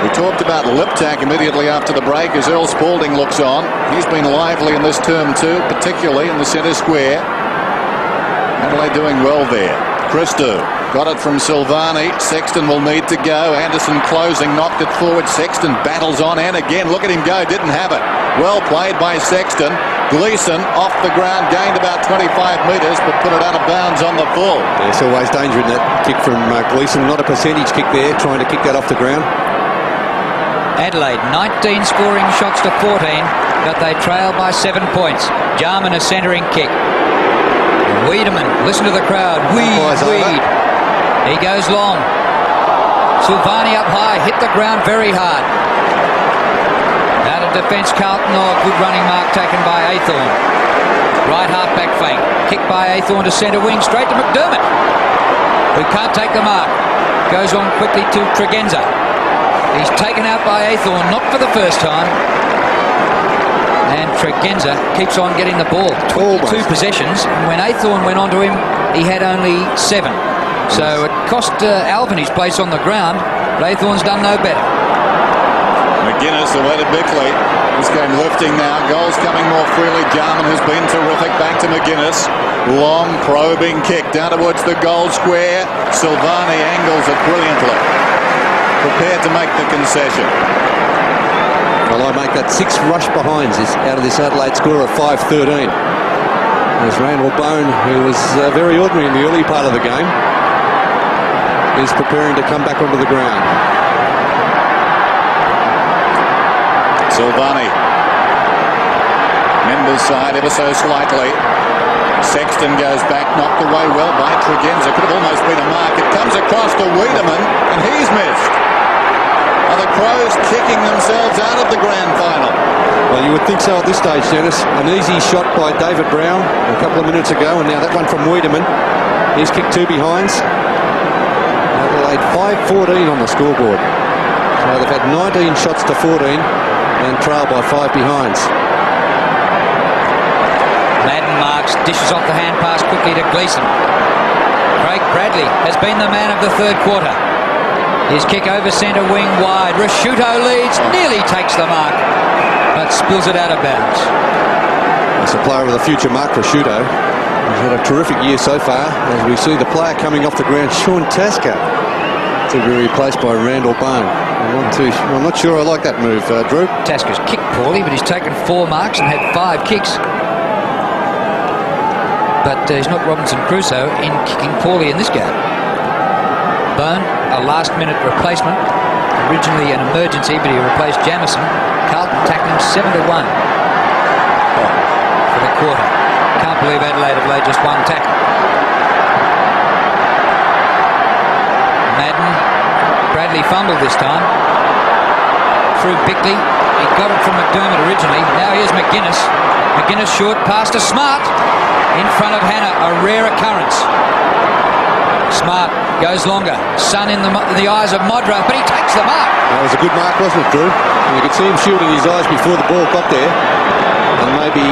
We talked about Liptak immediately after the break as Earl Spalding looks on. He's been lively in this term too, particularly in the centre square. Adelaide doing well there. Christou got it from Silvani. Sexton will need to go. Anderson closing, knocked it forward. Sexton battles on, and again, look at him go. Didn't have it. Well played by Sexton. Gleeson off the ground, gained about 25 metres, but put it out of bounds on the full. There's always danger in that kick from Gleeson. Not a percentage kick there, trying to kick that off the ground. Adelaide, 19 scoring shots to 14, but they trail by 7 points. Jarman a centering kick. Wiedemann, listen to the crowd. Weed. He goes long. Silvani up high, hit the ground very hard. Out of defence, Carlton. Good running mark taken by Athorn. Right half back flank. Kick by Athorn to centre wing, straight to McDermott, who can't take the mark. Goes on quickly to Tregenza. He's taken out by Athorn, not for the first time. And Tregenza keeps on getting the ball. 22 possessions. And when Athorn went on to him, he had only 7. So it cost Alvin his place on the ground, but Athorn's done no better. McGuinness away to Bickley. This game lifting now. Goals coming more freely. Jarman has been terrific. Back to McGuinness. Long probing kick down towards the goal square. Silvani angles it brilliantly. prepared to make the concession. Well, I make that 6 rush behinds out of this Adelaide score of 5-13. As Randall Bone, who was very ordinary in the early part of the game, is preparing to come back onto the ground. Silvani. Members side ever so slightly. Sexton goes back, knocked away well by Tregenza. Could have almost been a mark. It comes across to Wiedemann, and he's missed. Are the Crows kicking themselves out of the grand final? Well, you would think so at this stage, Dennis. An easy shot by David Brown a couple of minutes ago, and now that one from Wiedemann. He's kicked 2 behinds. Adelaide 5-14 on the scoreboard. So they've had 19 shots to 14 and trail by 5 behinds. Madden marks, dishes off the hand pass quickly to Gleeson. Craig Bradley has been the man of the third quarter. His kick over centre wing wide. Rasciuto leads, nearly takes the mark, but spills it out of bounds. It's a player with a future mark, Rasciuto. He's had a terrific year so far, as we see the player coming off the ground, Sean Tasker, to be replaced by Randall Bone. I'm not sure I like that move, Drew. Tasker's kicked poorly, but he's taken 4 marks and had 5 kicks. But he's not Robinson Crusoe in kicking poorly in this game. Bone, a last-minute replacement. Originally an emergency, but he replaced Jamison. Carlton tackling 7-1 for the quarter. Can't believe Adelaide have laid just 1 tackle. Madden, Bradley fumbled this time. Through Bickley. He got it from McDermott originally. Now here's McGuinness. McGuinness short, pass to Smart. In front of Hannah, a rare occurrence. Smart goes longer. Sun in the eyes of Modra, but he takes the mark. That was a good mark, wasn't it, Drew? And you could see him shielding his eyes before the ball got there. And maybe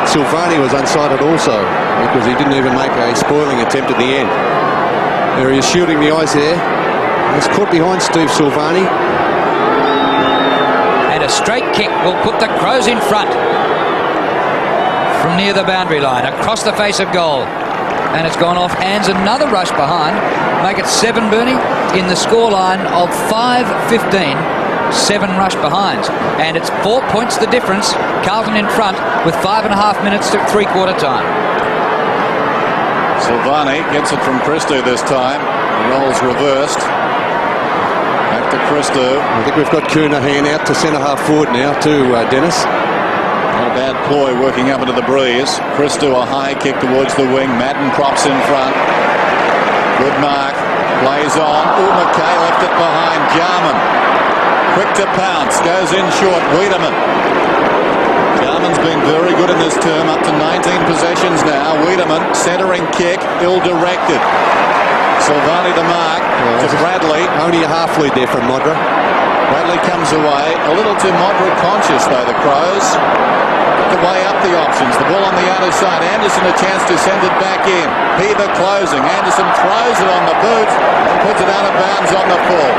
Silvani was unsighted also, because he didn't even make a spoiling attempt at the end. There he is shielding the eyes there. It's caught behind Steve Silvani. And a straight kick will put the Crows in front. From near the boundary line, across the face of goal. And it's gone off hands. Another rush behind. Make it 7, Bernie, in the scoreline of 5-15. 7 rush behinds. And it's 4 points the difference. Carlton in front with 5.5 minutes to 3/4 time. Silvani gets it from Christou this time. The roll's reversed. Back to Christou. I think we've got Coonahan out to centre-half forward now too, Dennis. Not a bad ploy working up into the breeze. Christou a high kick towards the wing. Madden props in front. Good mark. Plays on. McKay left it behind. Jarman. Quick to pounce. Goes in short. Wiedemann. Jarman's been very good in this term. Up to 19 possessions now. Wiedemann centering kick. Ill-directed. Silvani the mark to Bradley. Only a half lead there from Modra. Bradley comes away. A little too Modra conscious though, the Crows. To weigh up the options. The ball on the outer side. Anderson a chance to send it back in. Heaver closing. Anderson throws it on the boot and puts it out of bounds on the full.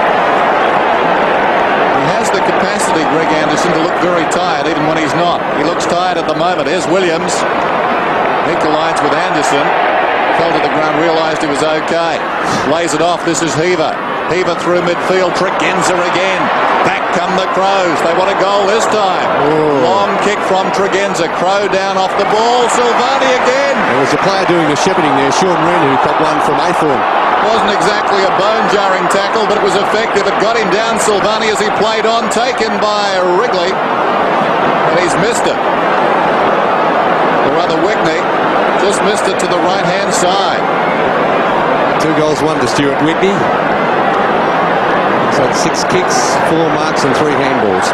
He has the capacity, Greg Anderson, to look very tired even when he's not. He looks tired at the moment. Here's Williams. He collides with Anderson. Fell to the ground, realised he was okay. Lays it off. This is Heaver. Heaver through midfield. Tregenza again. Back come the Crows. They want a goal this time. Ooh. Long kick from Tregenza. Crow down off the ball. Silvani again. There was a player doing the shepherding there, Sean Wren, who got one from Aythorne. Wasn't exactly a bone-jarring tackle, but it was effective. It got him down, Silvani, as he played on. Taken by Wrigley. But he's missed it. Or rather, Wigney just missed it to the right-hand side. 2 goals, 1 to Stuart Whitney. He's had 6 kicks, 4 marks and 3 handballs.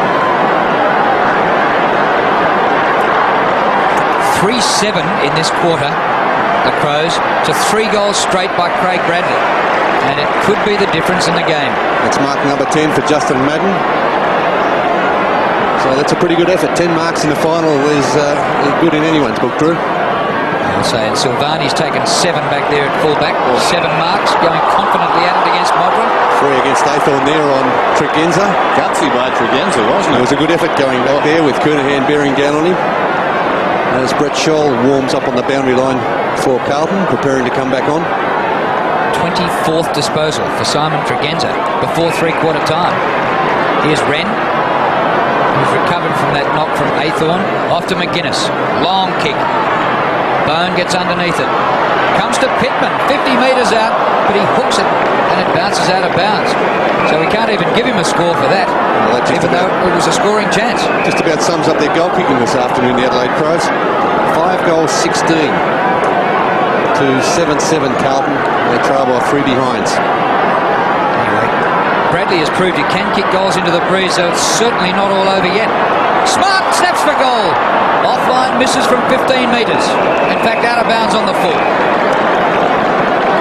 3-7 in this quarter, the Crows, to 3 goals straight by Craig Bradley. And it could be the difference in the game. That's mark number 10 for Justin Madden. So that's a pretty good effort. 10 marks in the final is good in anyone's book, Drew. I'll say, and Silvani's taken 7 back there at fullback. 7 marks, going confidently at it against Modra. 3 against Aythorne there on Tregenza. Gutsy by Tregenza, wasn't it? It was a good effort going back there with Coonahan bearing down on him. As Brett Scholl warms up on the boundary line for Carlton, preparing to come back on. 24th disposal for Simon Tregenza before three-quarter time. Here's Wren, who's recovered from that knock from Aythorn. Off to McGuinness. Long kick. Bone gets underneath it. Comes to Pittman, 50 metres out, but he hooks it and it bounces out of bounds. So we can't even give him a score for that, even though it was a scoring chance. Just about sums up their goal kicking this afternoon, the Adelaide Crows. 5 goals, 16 to 7-7 Carlton. They trail by 3 behinds. Anyway, Bradley has proved he can kick goals into the breeze, so it's certainly not all over yet. Smart snaps for goal. Offline misses from 15 metres. In fact, out of bounds on the full.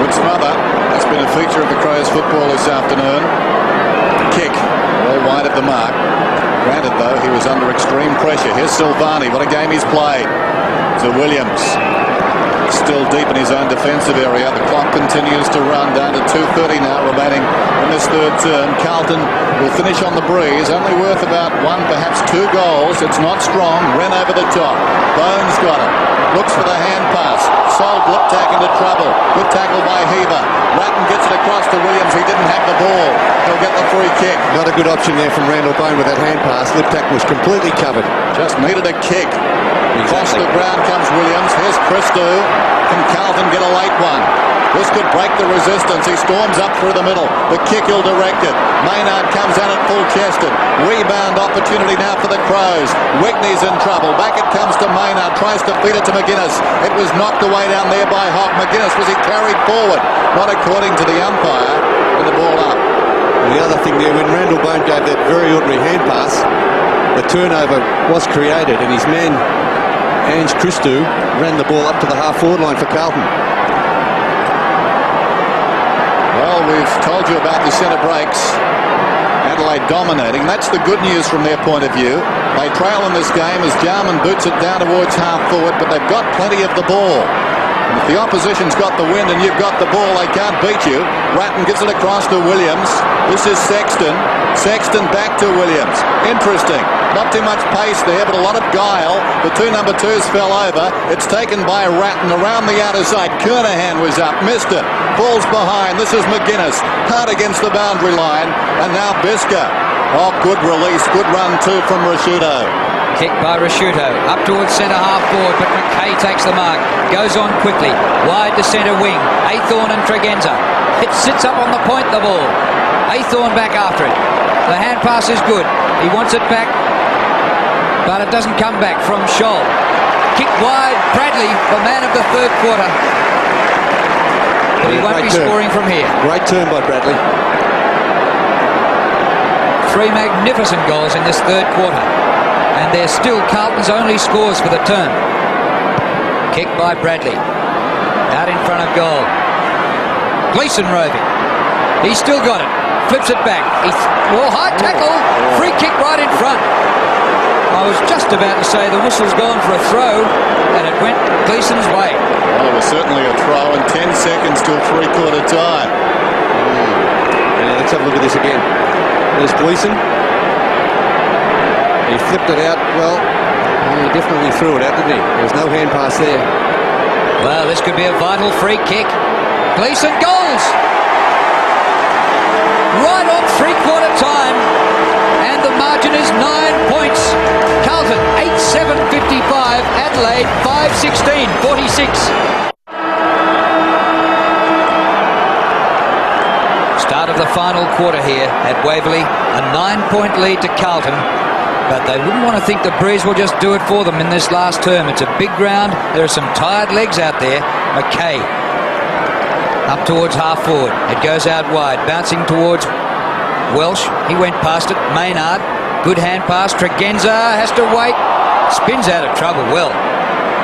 Good smother. That's been a feature of the Crows football this afternoon. The kick, well wide of the mark. Granted, though, he was under extreme pressure. Here's Silvani. What a game he's played. To Williams. Still deep in his own defensive area. The clock continues to run down to 2:30 now remaining in this third term. Carlton will finish on the breeze, only worth about 1, perhaps 2 goals. It's not strong. Wren over the top. Bones got it. Looks for the hand pass. Sold Liptak into trouble. Good tackle by Heaver. Ratton gets it across to Williams. He didn't have the ball. He'll get the free kick. Not a good option there from Randall Bone with that hand pass. Liptak was completely covered. Just needed a kick. Across the ground comes Williams. Here's Christou. Can Carlton get a late one? This could break the resistance. He storms up through the middle. The kick ill-directed. Maynard comes out at full-chested. Rebound opportunity now for the Crows. Wigney's in trouble. Back it comes to Maynard. Tries to feed it to McGuinness. It was knocked away down there by Hock. McGuinness, was he carried forward? Not according to the umpire. With the ball up. And the other thing there, when Randall Bone gave that very ordinary hand pass, the turnover was created and his man Ange Christou ran the ball up to the half-forward line for Carlton. Well, we've told you about the centre breaks. Adelaide dominating. That's the good news from their point of view. They trail in this game as Jarman boots it down towards half-forward, but they've got plenty of the ball. And if the opposition's got the wind and you've got the ball, they can't beat you. Ratton gives it across to Williams. This is Sexton. Sexton back to Williams. Interesting. Not too much pace there, but a lot of guile. The 2 number 2s fell over. It's taken by Ratton around the outer side. Kernahan was up. Missed it. Falls behind. This is McGuinness. Hard against the boundary line. And now Bisker. Oh, good release. Good run too from Rashuto. Kick by Rashuto. Up towards centre half forward, but McKay takes the mark. Goes on quickly. Wide to centre wing. Aythorn and Tregenza. It sits up on the point, the ball. Aythorn back after it. The hand pass is good. He wants it back, but it doesn't come back from Scholl. Kick wide. Bradley, the man of the third quarter. But he won't be scoring from here. Great turn by Bradley. 3 magnificent goals in this third quarter. And they're still Carlton's only scores for the term. Kick by Bradley. Out in front of goal. Gleeson roving. He's still got it. Flips it back. High tackle. Free kick right in front. I was just about to say the whistle's gone for a throw, and it went Gleeson's way. Well, it was certainly a throw in 10 seconds till three-quarter time. Yeah, let's have a look at this again. There's Gleeson. He flipped it out. Well, he definitely threw it out, didn't he? There was no hand pass there. Well, this could be a vital free kick. Gleeson goals! Right on three-quarter time, and the margin is 9 points. Carlton 8-7-55, Adelaide 5-16-46. Start of the final quarter here at Waverley, a 9-point lead to Carlton, but they wouldn't want to think the breeze will just do it for them in this last term. It's a big ground. There are some tired legs out there. McKay up towards half forward. It goes out wide, bouncing towards Welsh. He went past it. Maynard, good hand pass. Tregenza has to wait. Spins out of trouble. Well,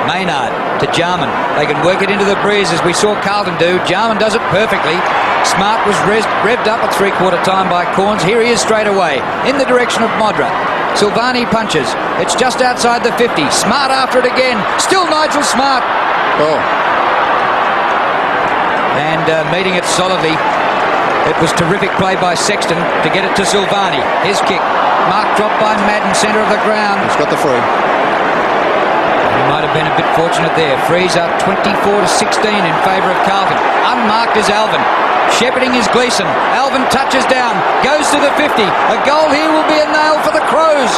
Maynard to Jarman. They can work it into the breeze as we saw Carlton do. Jarman does it perfectly. Smart was revved up at three-quarter time by Corns. Here he is straight away in the direction of Modra. Silvani punches. It's just outside the 50. Smart after it again. Still Nigel Smart. Oh. And meeting it solidly. It was terrific play by Sexton to get it to Silvani. His kick. Mark dropped by Madden, centre of the ground. He's got the free. He might have been a bit fortunate there. Frees up 24-16 in favour of Carlton. Unmarked is Alvin. Shepherding is Gleeson. Alvin touches down, goes to the 50. A goal here will be a nail for the Crows.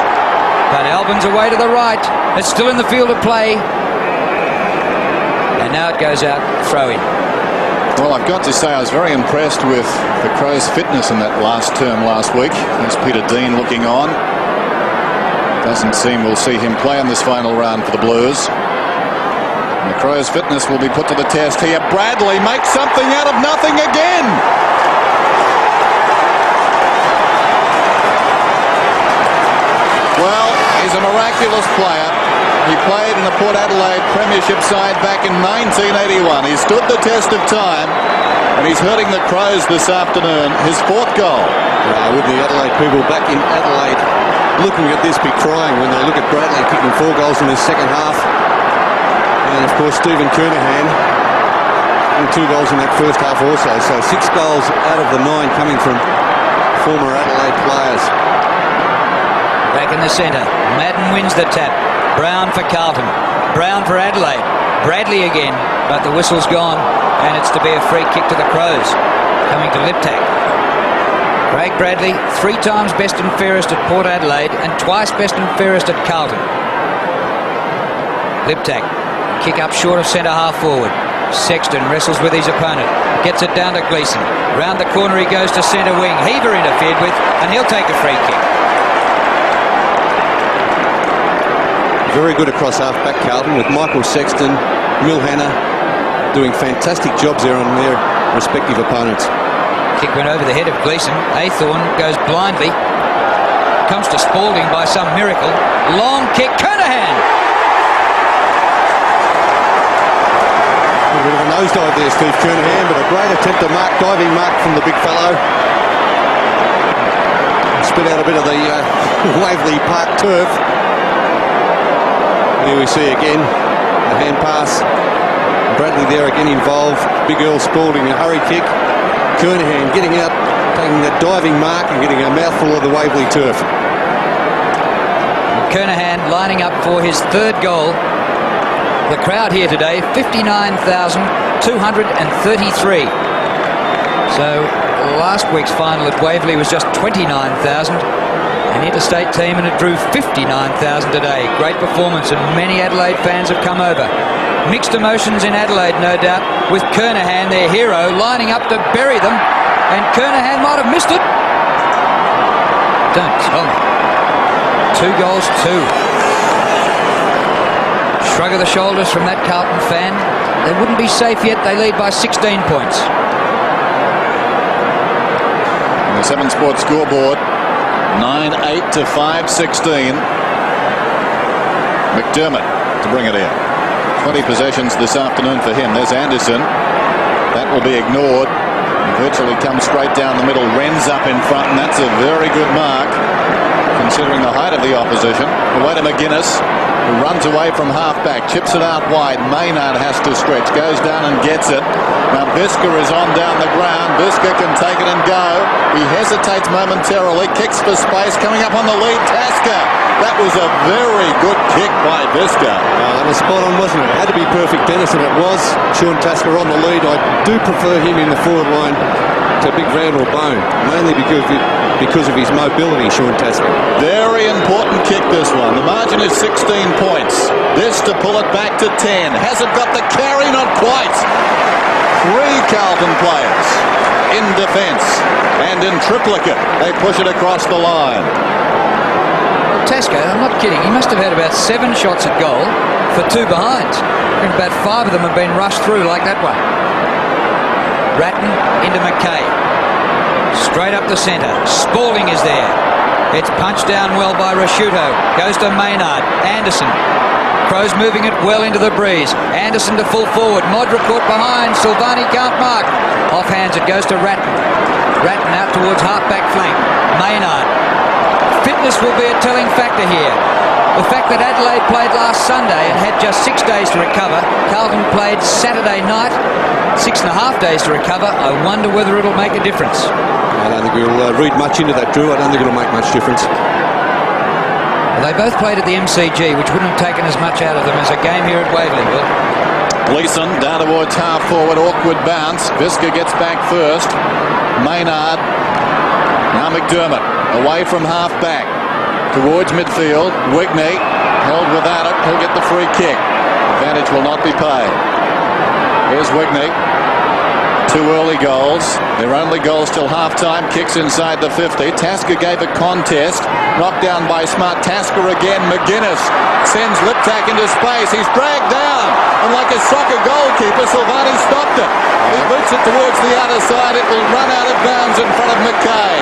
But Alvin's away to the right. It's still in the field of play. And now it goes out, throw in. Well, I've got to say I was very impressed with the Crows' fitness in that last term last week. There's Peter Dean looking on. Doesn't seem we'll see him play in this final round for the Blues. And the Crows' fitness will be put to the test here. Bradley makes something out of nothing again. Well, he's a miraculous player. He played in the Port Adelaide Premiership side back in 1981. He stood the test of time, and he's hurting the Crows this afternoon. His 4th goal. Wouldn't the Adelaide people back in Adelaide looking at this be crying when they look at Bradley kicking 4 goals in the second half? And of course Stephen Kernahan with 2 goals in that first half also. So 6 goals out of the 9 coming from former Adelaide players. Back in the centre. Madden wins the tap. Brown for Carlton. Brown for Adelaide. Bradley again, but the whistle's gone, and it's to be a free kick to the Crows. Coming to Liptak. Craig Bradley, 3 times best and fairest at Port Adelaide and twice best and fairest at Carlton. Liptak, kick up short of centre half forward. Sexton wrestles with his opponent. Gets it down to Gleeson. Round the corner he goes to centre wing. Heaver interfered with, and he'll take a free kick. Very good across half-back Carlton with Michael Sexton, Milhana doing fantastic jobs there on their respective opponents. Kick went over the head of Gleeson. Aythorne goes blindly. Comes to Spalding by some miracle. Long kick. Kernahan! A bit of a nosedive there, Steve Kernahan, but a great attempt to mark, diving mark from the big fellow. Spit out a bit of the Waverley Park turf. Here we see again the hand pass. Bradley there again involved. Big Earl Spalding, a hurry kick. Kernahan getting out, taking a diving mark and getting a mouthful of the Waverley turf. Kernahan lining up for his 3rd goal. The crowd here today, 59,233. So last week's final at Waverley was just 29,000. An interstate team, and it drew 59,000 today. Great performance, and many Adelaide fans have come over. Mixed emotions in Adelaide, no doubt, with Kernahan, their hero, lining up to bury them, and Kernahan might have missed it. Don't tell me. 2 goals, 2. Shrug of the shoulders from that Carlton fan. They wouldn't be safe yet. They lead by 16 points. On the 7 Sports scoreboard, 9-8 to 5-16. McDermott to bring it in. 20 possessions this afternoon for him. There's Anderson. That will be ignored. Virtually comes straight down the middle. Wren's up in front, and that's a very good mark considering the height of the opposition. Away to McGuinness, who runs away from half-back. Chips it out wide. Maynard has to stretch. Goes down and gets it. Now Bisker is on down the ground. Bisker can take it and go. He hesitates momentarily. Kicks for space. Coming up on the lead, Tasker. That was a very good kick by Bisker. That was spot on, wasn't it? It had to be perfect, Dennis, and it was. Sean Tasker on the lead. I do prefer him in the forward line to Big Randall Bone, mainly because of his mobility, Sean Tasker. Very important kick, this one. The margin is 16 points. This to pull it back to 10. Hasn't got the carry, not quite. 3 Carlton players in defence, and in triplicate they push it across the line. Tasker, I'm not kidding, he must have had about 7 shots at goal for 2 behinds. I think about 5 of them have been rushed through like that one. Ratton into McKay. Straight up the centre. Spalding is there. It's punched down well by Rasciuto. Goes to Maynard. Anderson. Crows moving it well into the breeze. Anderson to full forward. Modra caught behind. Silvani can't mark. Off hands it goes to Ratton. Ratton out towards half-back flank. Maynard. Fitness will be a telling factor here. The fact that Adelaide played last Sunday and had just 6 days to recover. Carlton played Saturday night, 6.5 days to recover. I wonder whether it'll make a difference. I don't think we'll read much into that, Drew. I don't think it'll make much difference. Well, they both played at the MCG, which wouldn't have taken as much out of them as a game here at Waverley will. Gleeson down towards half forward. Awkward bounce. Visca gets back first. Maynard. Now McDermott. Away from half back. Towards midfield. Wigney. Held without it. He'll get the free kick. Advantage will not be paid. Here's Wigney. 2 early goals. Their only goals till half-time. Kicks inside the 50. Tasker gave a contest. Knocked down by Smart. Tasker again. McGuinness sends Liptak into space. He's dragged down. And like a soccer goalkeeper, Silvani stopped it. He boots it towards the other side. It will run out of bounds in front of McKay.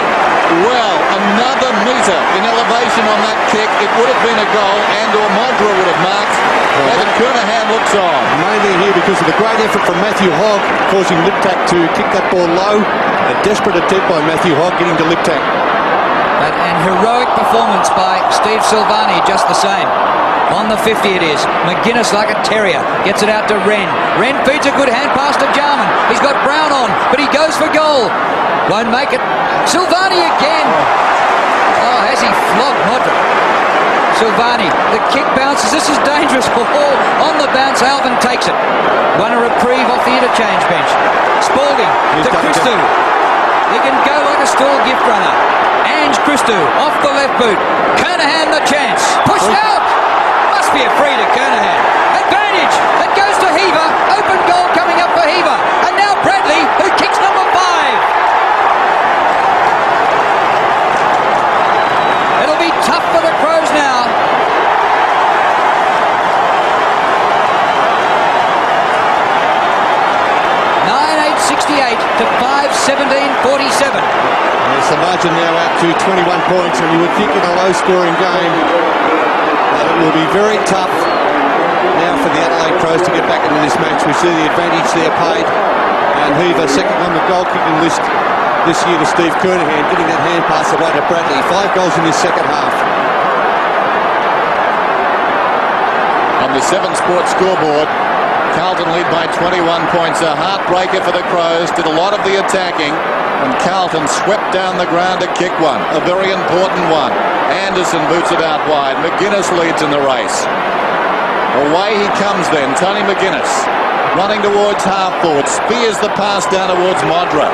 Well, another metre in elevation on that kick. It would have been a goal, and or Modra would have marked. David Kernahan looks on. Mainly here because of the great effort from Matthew Hogg, causing Liptak to kick that ball low. A desperate attempt by Matthew Hogg getting to Liptak. An heroic performance by Steve Silvani, just the same. On the 50 it is. McGuinness like a terrier. Gets it out to Wren. Wren feeds a good hand pass to Jarman. He's got Brown on, but he goes for goal. Won't make it. Silvani again. Oh, has he flogged Modra? Silvani, the kick bounces. This is dangerous. On the bounce, Alvin takes it. Won a reprieve off the interchange bench. Spalding to Christou. He can go like a stall gift runner. Ange Christou off the left boot. Kernahan the chance. Pushed out. Must be a free to Kernahan. Advantage. It goes to Heaver. Open goal coming up for Heaver. And now Bradley, who kicks number 5. It'll be tough for the Crows now. 9:8:68 to 5:17:47. There's the margin now out to 21 points, and you would think in a low-scoring game that it will be very tough now for the Adelaide Crows to get back into this match. We see the advantage there played, and Heaver second on the goal-kicking list this year to Steve Kernahan, getting that hand pass away to Bradley. 5 goals in this second half. On the 7 Sports scoreboard, Carlton lead by 21 points. A heartbreaker for the Crows. Did a lot of the attacking, and Carlton swept down the ground to kick one. A very important one. Anderson boots it out wide. McGuinness leads in the race. Away he comes then. Tony McGuinness running towards half forward. Spears the pass down towards Modra.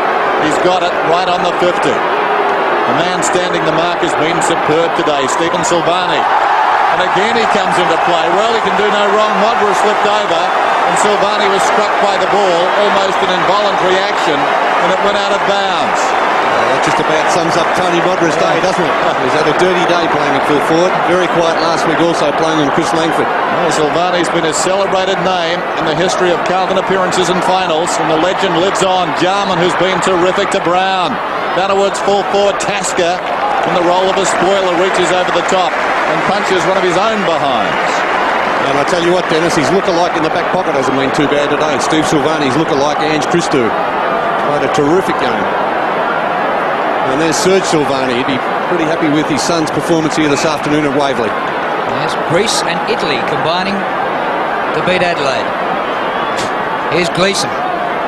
He's got it right on the 50. The man standing the mark has been superb today, Stephen Silvani. And again he comes into play. Well, he can do no wrong. Modra slipped over, and Silvani was struck by the ball, almost an involuntary action, and it went out of bounds. That just about sums up Tony Modra's day, doesn't it? He's had a dirty day playing at full forward. Very quiet last week also playing on Chris Langford. Well, Silvani's been a celebrated name in the history of Carlton appearances and finals, and the legend lives on. Jarman, who's been terrific, to Brown. Down towards full forward. Tasker, in the role of a spoiler, reaches over the top and punches one of his own behinds. And I tell you what, Dennis, his look-alike in the back pocket hasn't been too bad today. Steve Silvani's look-alike Ange Christou. Played a terrific game. And there's Serge Silvani. He'd be pretty happy with his son's performance here this afternoon at Waverley. Yes, Greece and Italy combining to beat Adelaide. Here's Gleeson.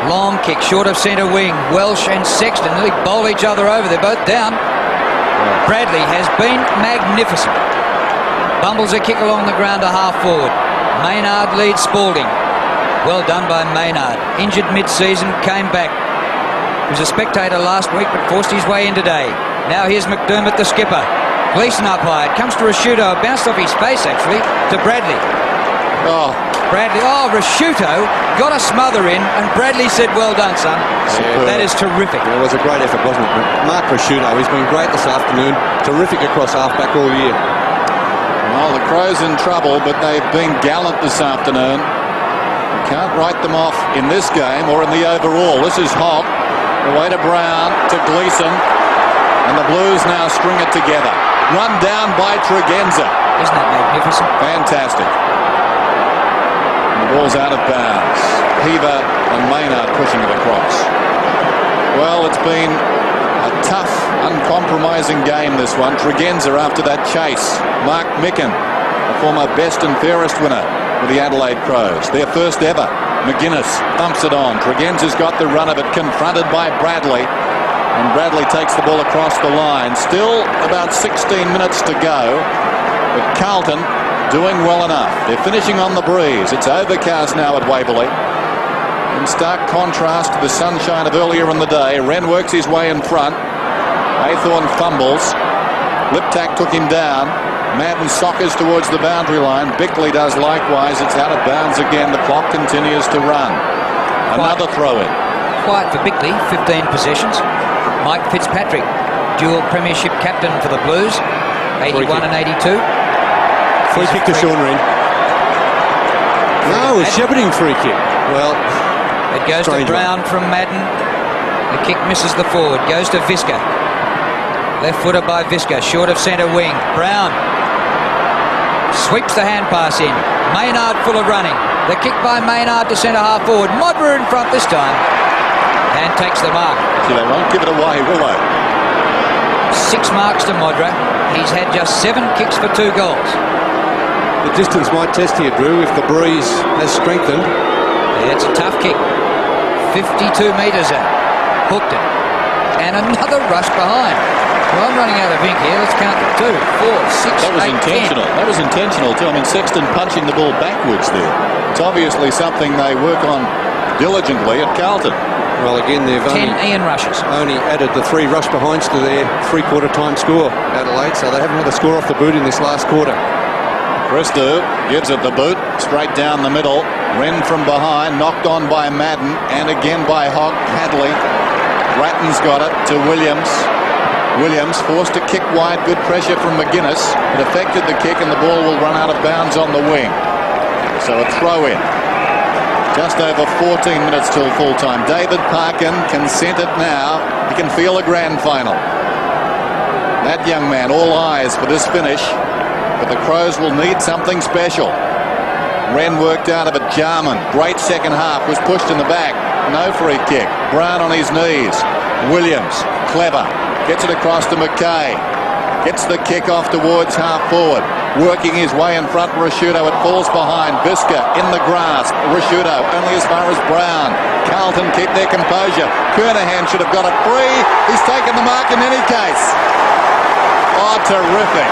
Long kick, short of centre wing. Welsh and Sexton nearly bowl each other over. They're both down. Bradley has been magnificent. Bumbles a kick along the ground to half forward. Maynard leads Spalding. Well done by Maynard. Injured mid-season, came back. He was a spectator last week, but forced his way in today. Now here's McDermott, the skipper. Gleeson up high. It comes to Rasciuto. Bounced off his face, actually, to Bradley. Bradley. Rasciuto got a smother in, and Bradley said, well done, son. That is terrific. It was a great effort, wasn't it? Mark Rasciuto, he's been great this afternoon. Terrific across half-back all year. Well, the Crows in trouble, but they've been gallant this afternoon. You can't write them off in this game or in the overall. This is Hogg. Away to Brown, to Gleeson. And the Blues now string it together. Run down by Tregenza. Isn't that magnificent? Fantastic. And the ball's out of bounds. Heaver and Maynard pushing it across. Well, it's been a tough, uncompromising game, this one. Tregenza after that chase. Mark Micken, a former best and fairest winner with the Adelaide Crows. Their first ever. McGuinness thumps it on. Tregenza's got the run of it, confronted by Bradley. And Bradley takes the ball across the line. Still about 16 minutes to go. But Carlton doing well enough. They're finishing on the breeze. It's overcast now at Waverley. In stark contrast to the sunshine of earlier in the day, Wren works his way in front. Aythorne fumbles. Liptak took him down. Madden soccers towards the boundary line. Bickley does likewise. It's out of bounds again. The clock continues to run. Another throw-in. Quiet for Bickley, 15 possessions. Mike Fitzpatrick, dual premiership captain for the Blues, 81 and 82. Free kick to Sean Wren. No, a shepherding free kick. Well, it goes to Brown from Madden. The kick misses the forward. Goes to Visca. Left footer by Visca, short of centre wing. Brown sweeps the hand pass in. Maynard full of running. The kick by Maynard to centre half forward. Modra in front this time and takes the mark. So they won't give it away, will they? 6 marks to Modra. He's had just 7 kicks for 2 goals. The distance might test here, Drew, if the breeze has strengthened. Yeah, it's a tough kick. 52 metres out. Hooked it. And another rush behind. Well, I'm running out of ink here. Let's count the 2, 4, 6, That was 8, intentional. 10. That was intentional too. I mean, Sexton punching the ball backwards there. It's obviously something they work on diligently at Carlton. Well, again, they've 10 Ian rushes. only added the 3 rush behinds to their three-quarter time score, Adelaide, so they haven't had a score off the boot in this last quarter. Christou gives it the boot, straight down the middle. Wren from behind, knocked on by Madden, and again by Hogg. Hadley. Ratton's got it to Williams. Williams forced to kick wide, good pressure from McGuinness. It affected the kick and the ball will run out of bounds on the wing. So a throw in. Just over 14 minutes till full time. David Parkin can scent it now. He can feel a grand final. That young man, all eyes for this finish. But the Crows will need something special. Wren worked out of it. Jarman, great second half, was pushed in the back. No free kick. Brown on his knees. Williams, clever. Gets it across to McKay. Gets the kick off towards half forward. Working his way in front, Rashudo. It falls behind. Visca in the grasp. Rashudo only as far as Brown. Carlton keep their composure. Kernahan should have got it free. He's taken the mark in any case. Oh, terrific.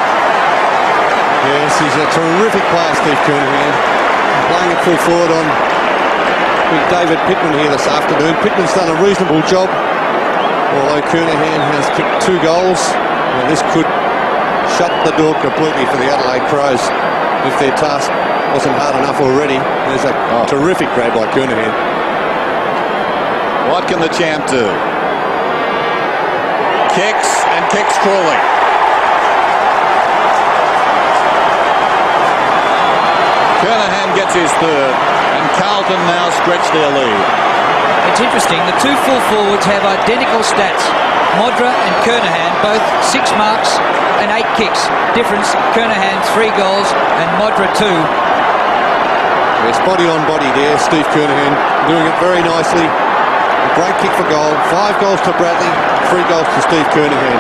Yes, he's a terrific player, Steve Kernahan. Playing it full forward on with David Pittman here this afternoon. Pittman's done a reasonable job, although Kernahan has kicked 2 goals. Well, this could shut the door completely for the Adelaide Crows if their task wasn't hard enough already. There's a terrific grab by Kernahan. What can the champ do? Kicks and kicks cruelly. Kernahan gets his third, and Carlton now stretch their lead. It's interesting, the 2 full forwards have identical stats. Modra and Kernahan, both 6 marks and 8 kicks. Difference, Kernahan 3 goals and Modra 2. Yes, body on body there, Steve Kernahan doing it very nicely. A great kick for goal. 5 goals to Bradley, 3 goals to Steve Kernahan.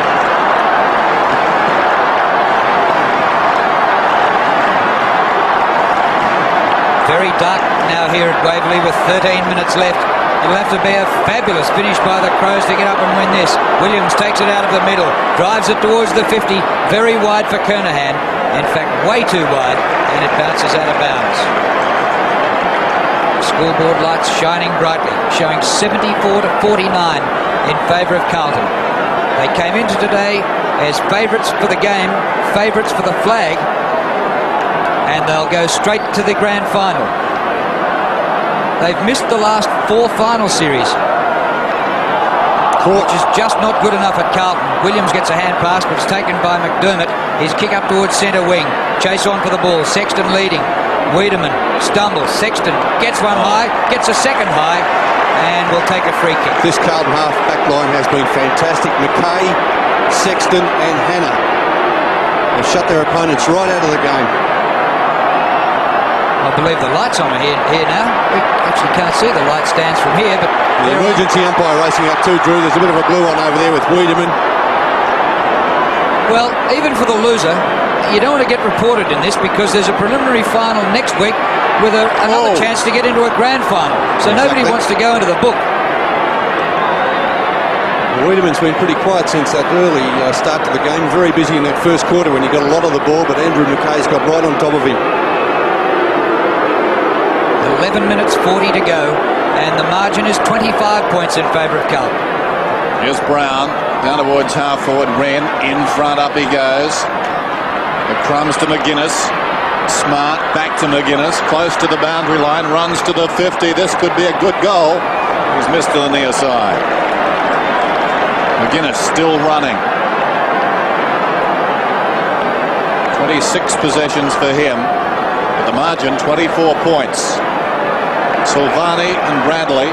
Very dark now here at Waverley with 13 minutes left. It'll have to be a fabulous finish by the Crows to get up and win this. Williams takes it out of the middle, drives it towards the 50, very wide for Kernahan. In fact, way too wide, and it bounces out of bounds. Scoreboard lights shining brightly, showing 74 to 49 in favour of Carlton. They came into today as favourites for the game, favourites for the flag, and they'll go straight to the grand final. They've missed the last 4 final series, which is just not good enough at Carlton. Williams gets a hand pass, but it's taken by McDermott. His kick up towards centre wing. Chase on for the ball. Sexton leading. Wiedemann stumbles. Sexton gets one high, gets a second high, and will take a free kick. This Carlton half-back line has been fantastic. McKay, Sexton and Hannah have shut their opponents right out of the game. I believe the lights on are here now. We actually can't see the light stands from here, but the emergency umpire racing up too, Drew. There's a bit of a blue one over there with Wiedemann. Well, even for the loser, you don't want to get reported in this because there's a preliminary final next week with another chance to get into a grand final. So nobody wants to go into the book. Wiedemann's been pretty quiet since that early start to the game. Very busy in that first quarter when he got a lot of the ball, but Andrew McKay's got right on top of him. 11 minutes 40 to go, and the margin is 25 points in favour of Carlton. Here's Brown, down towards half forward. Wren in front, up he goes. The crumbs to McGuinness. Smart back to McGuinness, close to the boundary line, runs to the 50. This could be a good goal. He's missed to the near side. McGuinness still running. 26 possessions for him. At the margin, 24 points. Silvani and Bradley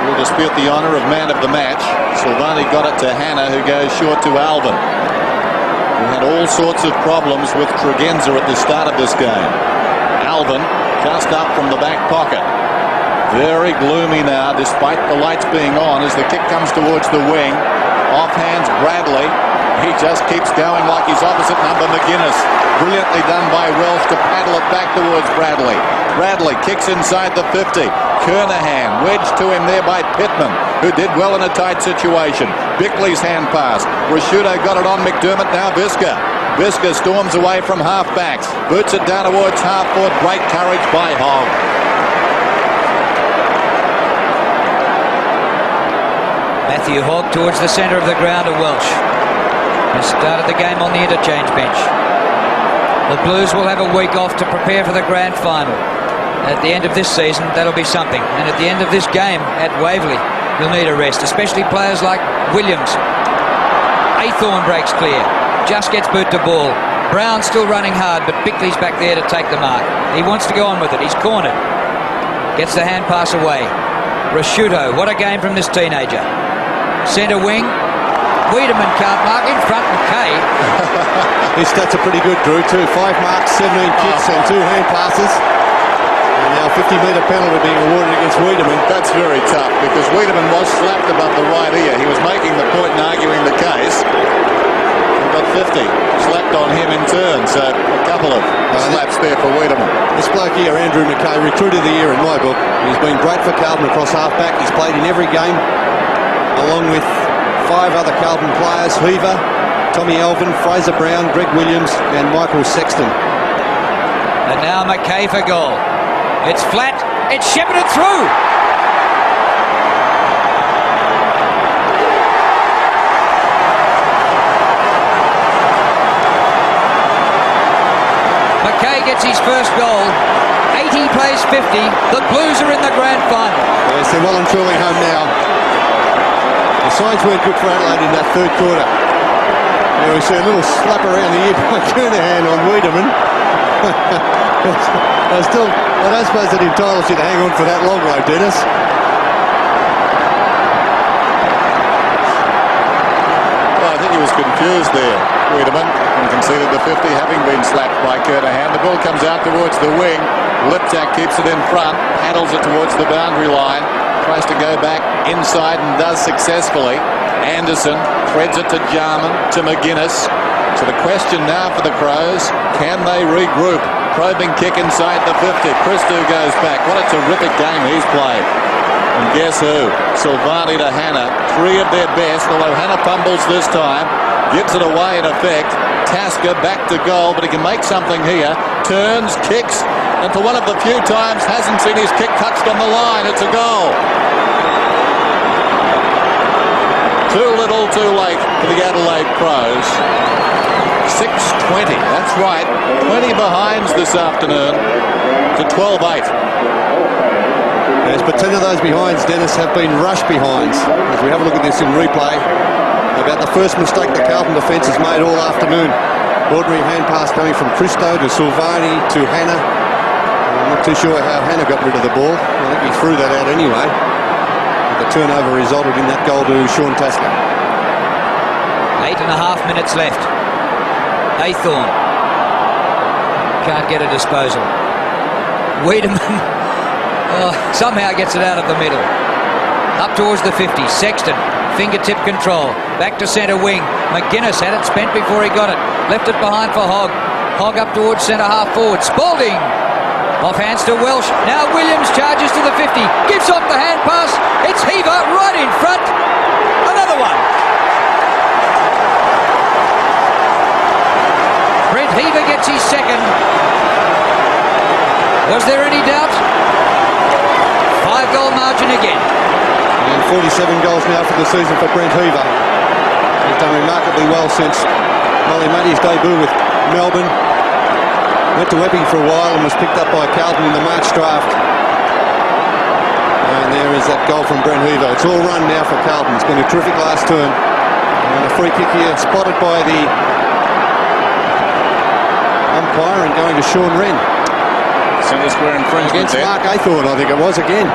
will dispute the honour of man of the match. Silvani got it to Hannah, who goes short to Alvin, who had all sorts of problems with Tregenza at the start of this game. Alvin just up from the back pocket. Very gloomy now, despite the lights being on, as the kick comes towards the wing. Offhands Bradley. He just keeps going like his opposite number, McGuinness. Brilliantly done by Welsh to paddle it back towards Bradley. Bradley kicks inside the 50. Kernahan wedged to him there by Pittman, who did well in a tight situation. Bickley's hand pass. Rashudo got it on McDermott, now Visca. Visca storms away from half-backs. Boots it down towards half-forward. Great courage by Hogg. Matthew Hogg towards the centre of the ground of Welsh. He started the game on the interchange bench. The Blues will have a week off to prepare for the grand final. At the end of this season, that'll be something. And at the end of this game at Waverley, you'll need a rest, especially players like Williams. Aythorne breaks clear. Just gets boot to ball. Brown still running hard, but Bickley's back there to take the mark. He wants to go on with it. He's cornered. Gets the hand pass away. Rashudo, what a game from this teenager. Centre wing. Wiedemann can't mark. In front, McKay. His stats are pretty good, Drew, too. 5 marks, 17 kicks and 2 hand passes. And now 50-metre penalty being awarded against Wiedemann. That's very tough, because Wiedemann was slapped above the right ear. He was making the point and arguing the case. But 50 slapped on him in turn, so a couple of slaps there for Wiedemann. This bloke here, Andrew McKay, recruit of the year in my book. He's been great for Carlton across half-back. He's played in every game, along with 5 other Carlton players: Heaver, Tommy Alvin, Fraser Brown, Greg Williams and Michael Sexton. And now McKay for goal. It's flat. It's shepherded through. McKay gets his first goal. 80 plays 50. The Blues are in the grand final. Yes, they're well and truly home now. The signs weren't good for Adelaide in that third quarter. Now we see a little slap around the ear by Kernahan on Wiedemann. I don't suppose it entitles you to hang on for that long, though, Dennis. Well, I think he was confused there, Wiedemann, and conceded the 50, having been slapped by Kernahan. The ball comes out towards the wing. Liptak keeps it in front, paddles it towards the boundary line. Tries to go back inside and does successfully. Anderson threads it to Jarman, to McGuinness. So the question now for the Crows, can they regroup? Probing kick inside the 50. Christou goes back. What a terrific game he's played. And guess who? Silvani to Hannah. 3 of their best, although Hannah fumbles this time. Gives it away in effect. Tasker back to goal, but he can make something here. Turns, kicks, and for one of the few times hasn't seen his kick touched on the line. It's a goal. Too little, too late for the Adelaide Crows. 6:20, that's right. 20 behinds this afternoon to 12-8. Yes, but 10 of those behinds, Dennis, have been rush behinds. As we have a look at this in replay, about the first mistake the Carlton defence has made all afternoon. Ordinary hand pass coming from Christou to Silvani to Hannah. I'm not too sure how Hannah got rid of the ball. I think he threw that out anyway. But the turnover resulted in that goal to Sean Tasker. 8.5 minutes left. Aythorne can't get a disposal. Wiedemann somehow gets it out of the middle. Up towards the 50. Sexton, fingertip control. Back to centre wing. McGuinness had it spent before he got it. Left it behind for Hogg. Hogg up towards centre half forward. Spalding. Off hands to Welsh. Now Williams charges to the 50. Gives off the hand pass. It's Heaver right in front. Another one. Was there any doubt? 5-goal margin again. And 47 goals now for the season for Brent Hoover. He's done remarkably well since he made his debut with Melbourne. Went to Epping for a while and was picked up by Carlton in the March draft. And there is that goal from Brent Hoover. It's all run now for Carlton. It's been a terrific last turn. And a free kick here spotted by the umpire and going to Sean Wren. Centre square infringement Against there. Mark Aythorne, I think it was again.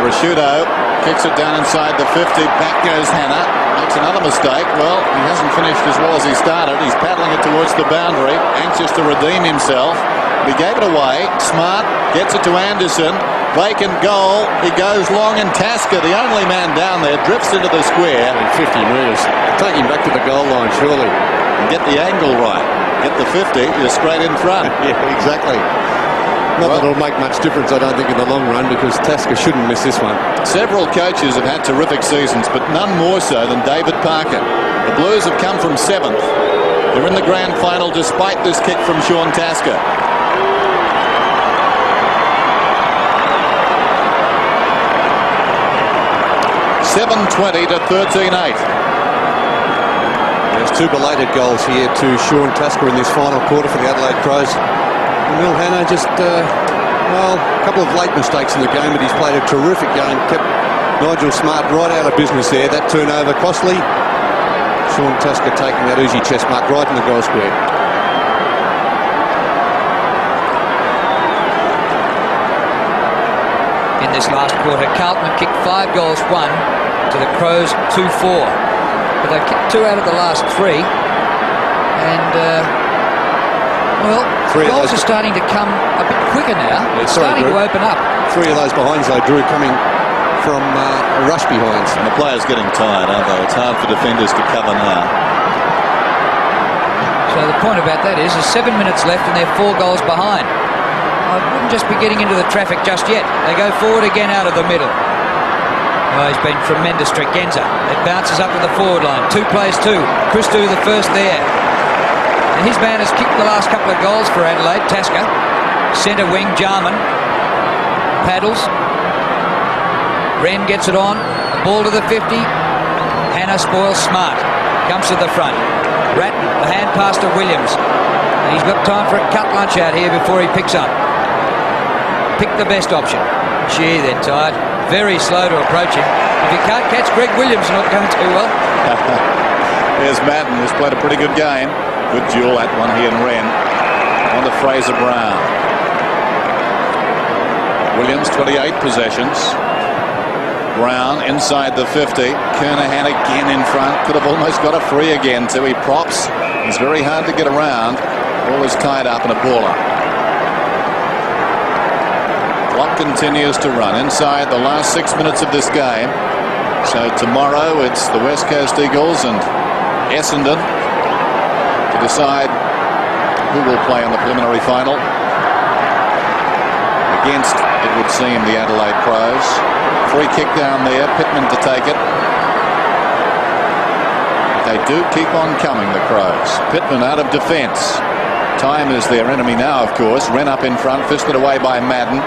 Rashudo kicks it down inside the 50. Back goes Hannah. Makes another mistake. Well, he hasn't finished as well as he started. He's paddling it towards the boundary, anxious to redeem himself. He gave it away. Smart gets it to Anderson. Vacant goal. He goes long, and Tasker, the only man down there, drifts into the square. 50 metres. Take him back to the goal line, surely. And get the angle right. Get the 50. You're straight in front. Yeah, exactly. Not that it'll make much difference, I don't think, in the long run, because Tasker shouldn't miss this one. Several coaches have had terrific seasons, but none more so than David Parker. The Blues have come from 7th. They're in the grand final despite this kick from Sean Tasker. $7.20 to 13-8. There's 2 belated goals here to Sean Tasker in this final quarter for the Adelaide Crows. Will Hannah just, a couple of late mistakes in the game, but he's played a terrific game, kept Nigel Smart right out of business there. That turnover costly. Sean Tasker taking that easy chest mark right in the goal square. In this last quarter, Carlton have kicked 5 goals, 1 to the Crows 2-4. But they've kicked 2 out of the last 3. And, goals are starting to come a bit quicker now. It's starting to open up. 3 of those behinds, though, Drew, coming from rush behinds. And the players getting tired, aren't they? It's hard for defenders to cover now. So the point about that is there's 7 minutes left and they're 4 goals behind. I wouldn't just be getting into the traffic just yet. They go forward again out of the middle. Oh, he's been tremendous, Tregenza. It bounces up to the forward line. 2 plays 2. Christou the first there. And his man has kicked the last couple of goals for Adelaide, Tasker. Centre wing, Jarman. Paddles. Wren gets it on. The ball to the 50. Hannah spoils Smart. Comes to the front. Ratton, the hand pass to Williams. And he's got time for a cut lunch out here before he picks up. Pick the best option. Gee, they're tired. Very slow to approach him. If you can't catch Greg Williams, not going too well. There's Madden, who's played a pretty good game. Good duel, that one, he and Wren. On to Fraser Brown. Williams, 28 possessions. Brown inside the 50. Kernahan again in front. Could have almost got a free again too. He props. It's very hard to get around. Always tied up in a baller. Clock continues to run inside the last 6 minutes of this game. So tomorrow it's the West Coast Eagles and Essendon to decide who will play in the preliminary final. Against, it would seem, the Adelaide Crows. Free kick down there, Pittman to take it. They do keep on coming, the Crows. Pittman out of defence. Time is their enemy now, of course. Wren up in front, fisted away by Madden.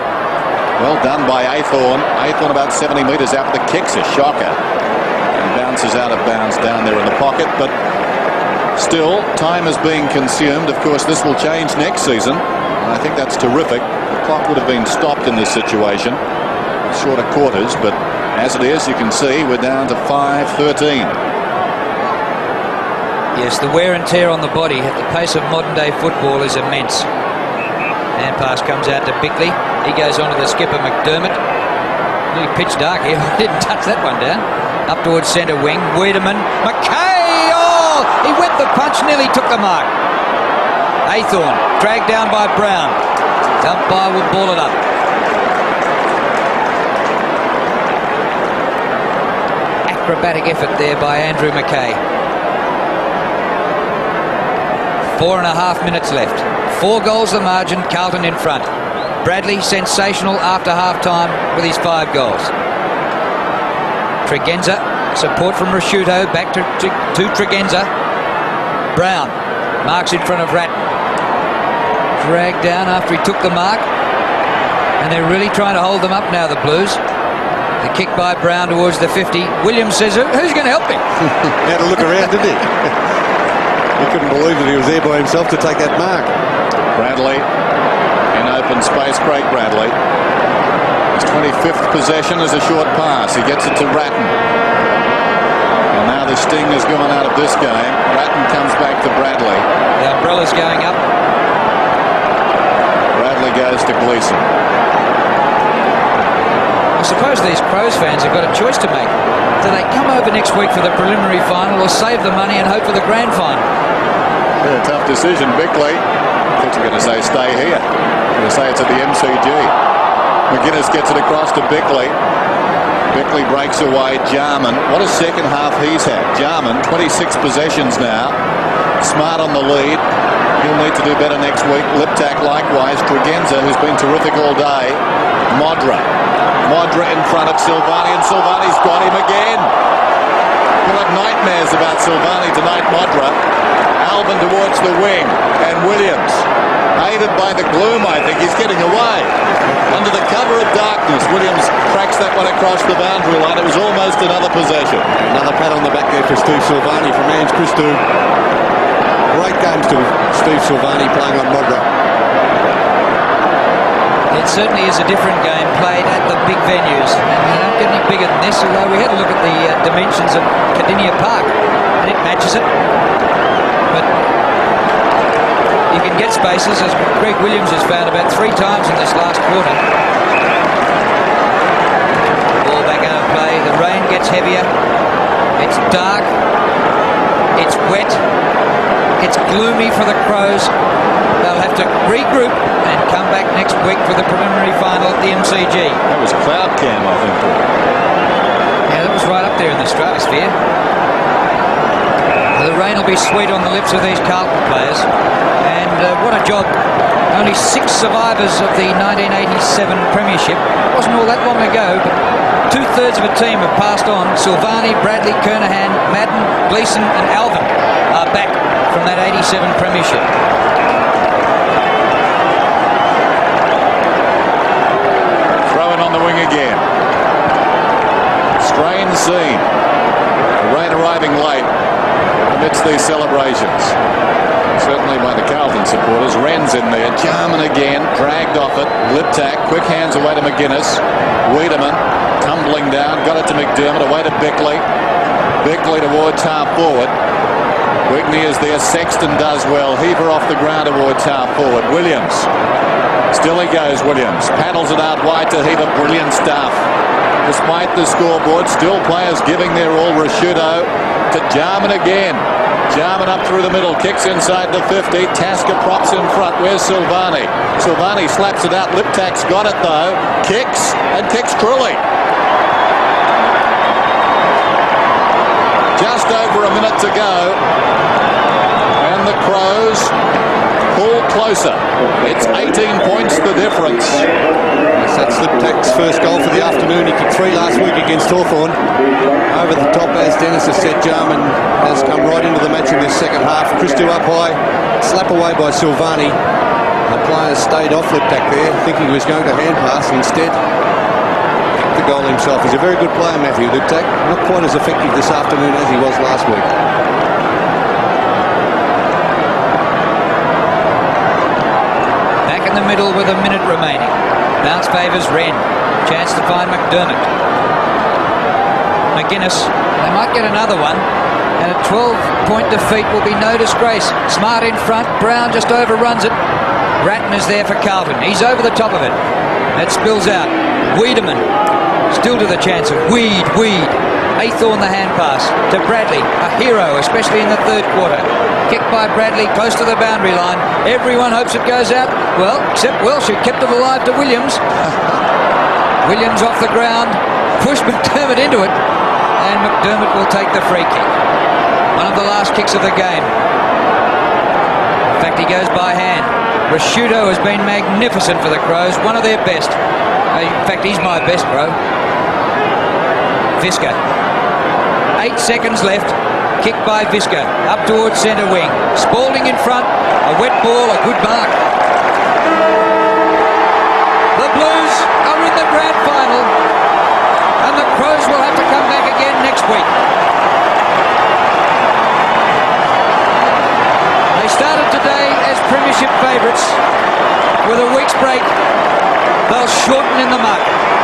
Well done by Aythorne. Aythorne about 70 metres out. The kick's a shocker. And bounces out of bounds down there in the pocket. But still, time is being consumed. Of course, this will change next season. And I think that's terrific. The clock would have been stopped in this situation. Shorter quarters, but as it is, you can see we're down to 5:13. Yes, the wear and tear on the body at the pace of modern day football is immense. Hand pass comes out to Bickley. He goes on to the skipper McDermott. Really pitch dark here. Didn't touch that one down. Up towards centre wing. Wiedemann. McKay! Oh! He went the punch, nearly took the mark. Aythorne dragged down by Brown. The umpire will ball it up. Acrobatic effort there by Andrew McKay. 4.5 minutes left. 4 goals the margin, Carlton in front. Bradley sensational after half-time with his 5 goals. Tregenza, support from Rashudo, back to Tregenza. Brown marks in front of Ratton. Dragged down after he took the mark. And they're really trying to hold them up now, the Blues. The kick by Brown towards the 50. Williams says, who's going to help me? He had to look around, didn't he? He couldn't believe that he was there by himself to take that mark. Bradley in open space. Craig Bradley. His 25th possession is a short pass. He gets it to Ratton. And now the sting has gone out of this game. Ratton comes back to Bradley. The umbrella's going up. Bradley goes to Gleeson. I suppose these Crows fans have got a choice to make. Do they come over next week for the preliminary final or save the money and hope for the grand final? Yeah, tough decision. Bickley. I thought you were going to say stay here. I'm going to say it's at the MCG. McGuinness gets it across to Bickley. Bickley breaks away. Jarman. What a second half he's had. Jarman, 26 possessions now. Smart on the lead. He'll need to do better next week. Liptak likewise. Tregenza, who's been terrific all day. Modra in front of Silvani, and Silvani's got him again. You'll have nightmares about Silvani tonight. Modra. Alvin towards the wing, and Williams, aided by the gloom, I think, he's getting away. Under the cover of darkness, Williams cracks that one across the boundary line. It was almost another possession. Another pat on the back there for Steve Silvani from Ange Christou. Great games to Steve Silvani playing on Modra. It certainly is a different game played at the big venues. And they don't get any bigger than this, although we had a look at the dimensions of Cardinia Park, and it matches it. But you can get spaces, as Greg Williams has found about 3 times in this last quarter. Ball back out of play. The rain gets heavier. It's dark. It's wet. It's gloomy for the Crows. They'll have to regroup and come back next week for the preliminary final at the MCG. That was cloud cam, I think. Yeah, that was right up there in the stratosphere. The rain will be sweet on the lips of these Carlton players. And what a job. Only 6 survivors of the 1987 Premiership. It wasn't all that long ago, but 2/3 of a team have passed on. Silvani, Bradley, Kernahan, Madden, Gleeson and Alvin are back from that 87 Premiership. Throw-in on the wing again. Strange scene. The rain arriving late amidst these celebrations. Certainly by the Carlton supporters. Wren's in there. Jarman again. Dragged off it. Liptak. Quick hands away to McGuinness. Wiedemann tumbling down. Got it to McDermott. Away to Bickley. Bickley towards half forward. Wigney is there. Sexton does well. Heaver off the ground towards half forward. Williams. Still he goes, Williams. Paddles it out wide to Heaver. Brilliant stuff. Despite the scoreboard, still players giving their all. Rashudo to Jarman again. Jarman up through the middle. Kicks inside the 50. Tasker props in front. Where's Silvani? Silvani slaps it out. Liptak's got it though. Kicks and kicks cruelly. Just over a minute to go. And the Crows pull closer. It's 18 points the difference. Yes, that's Liptak's first goal for the afternoon. He kicked 3 last week against Hawthorn. Over the top, as Dennis has said, Jarman has come right into the match in this second half. Christou up high, slap away by Silvani. The player stayed off Liptak there, thinking he was going to hand pass. Instead, kicked the goal himself. He's a very good player, Matthew Liptak. Not quite as effective this afternoon as he was last week. Back in the middle with a minute remaining. Bounce favours Wren. Chance to find McDermott. McGuinness. They might get another one. And a 12-point defeat will be no disgrace. Smart in front. Brown just overruns it. Ratton is there for Carlton. He's over the top of it. It spills out. Wiedemann. Still to the chance of Weed. Aythorne the hand pass to Bradley. A hero, especially in the third quarter. Kicked by Bradley close to the boundary line. Everyone hopes it goes out. Well, except Welsh, who kept it alive to Williams. Williams off the ground. Pushed McDermott into it. And McDermott will take the free kick. One of the last kicks of the game. In fact, he goes by hand. Rashudo has been magnificent for the Crows. One of their best. In fact, he's my best, bro. Visca. 8 seconds left. Kick by Visca. Up towards centre wing. Spalding in front. A wet ball. A good mark. The Blues week. They started today as premiership favourites. With a week's break, they'll shorten in the market.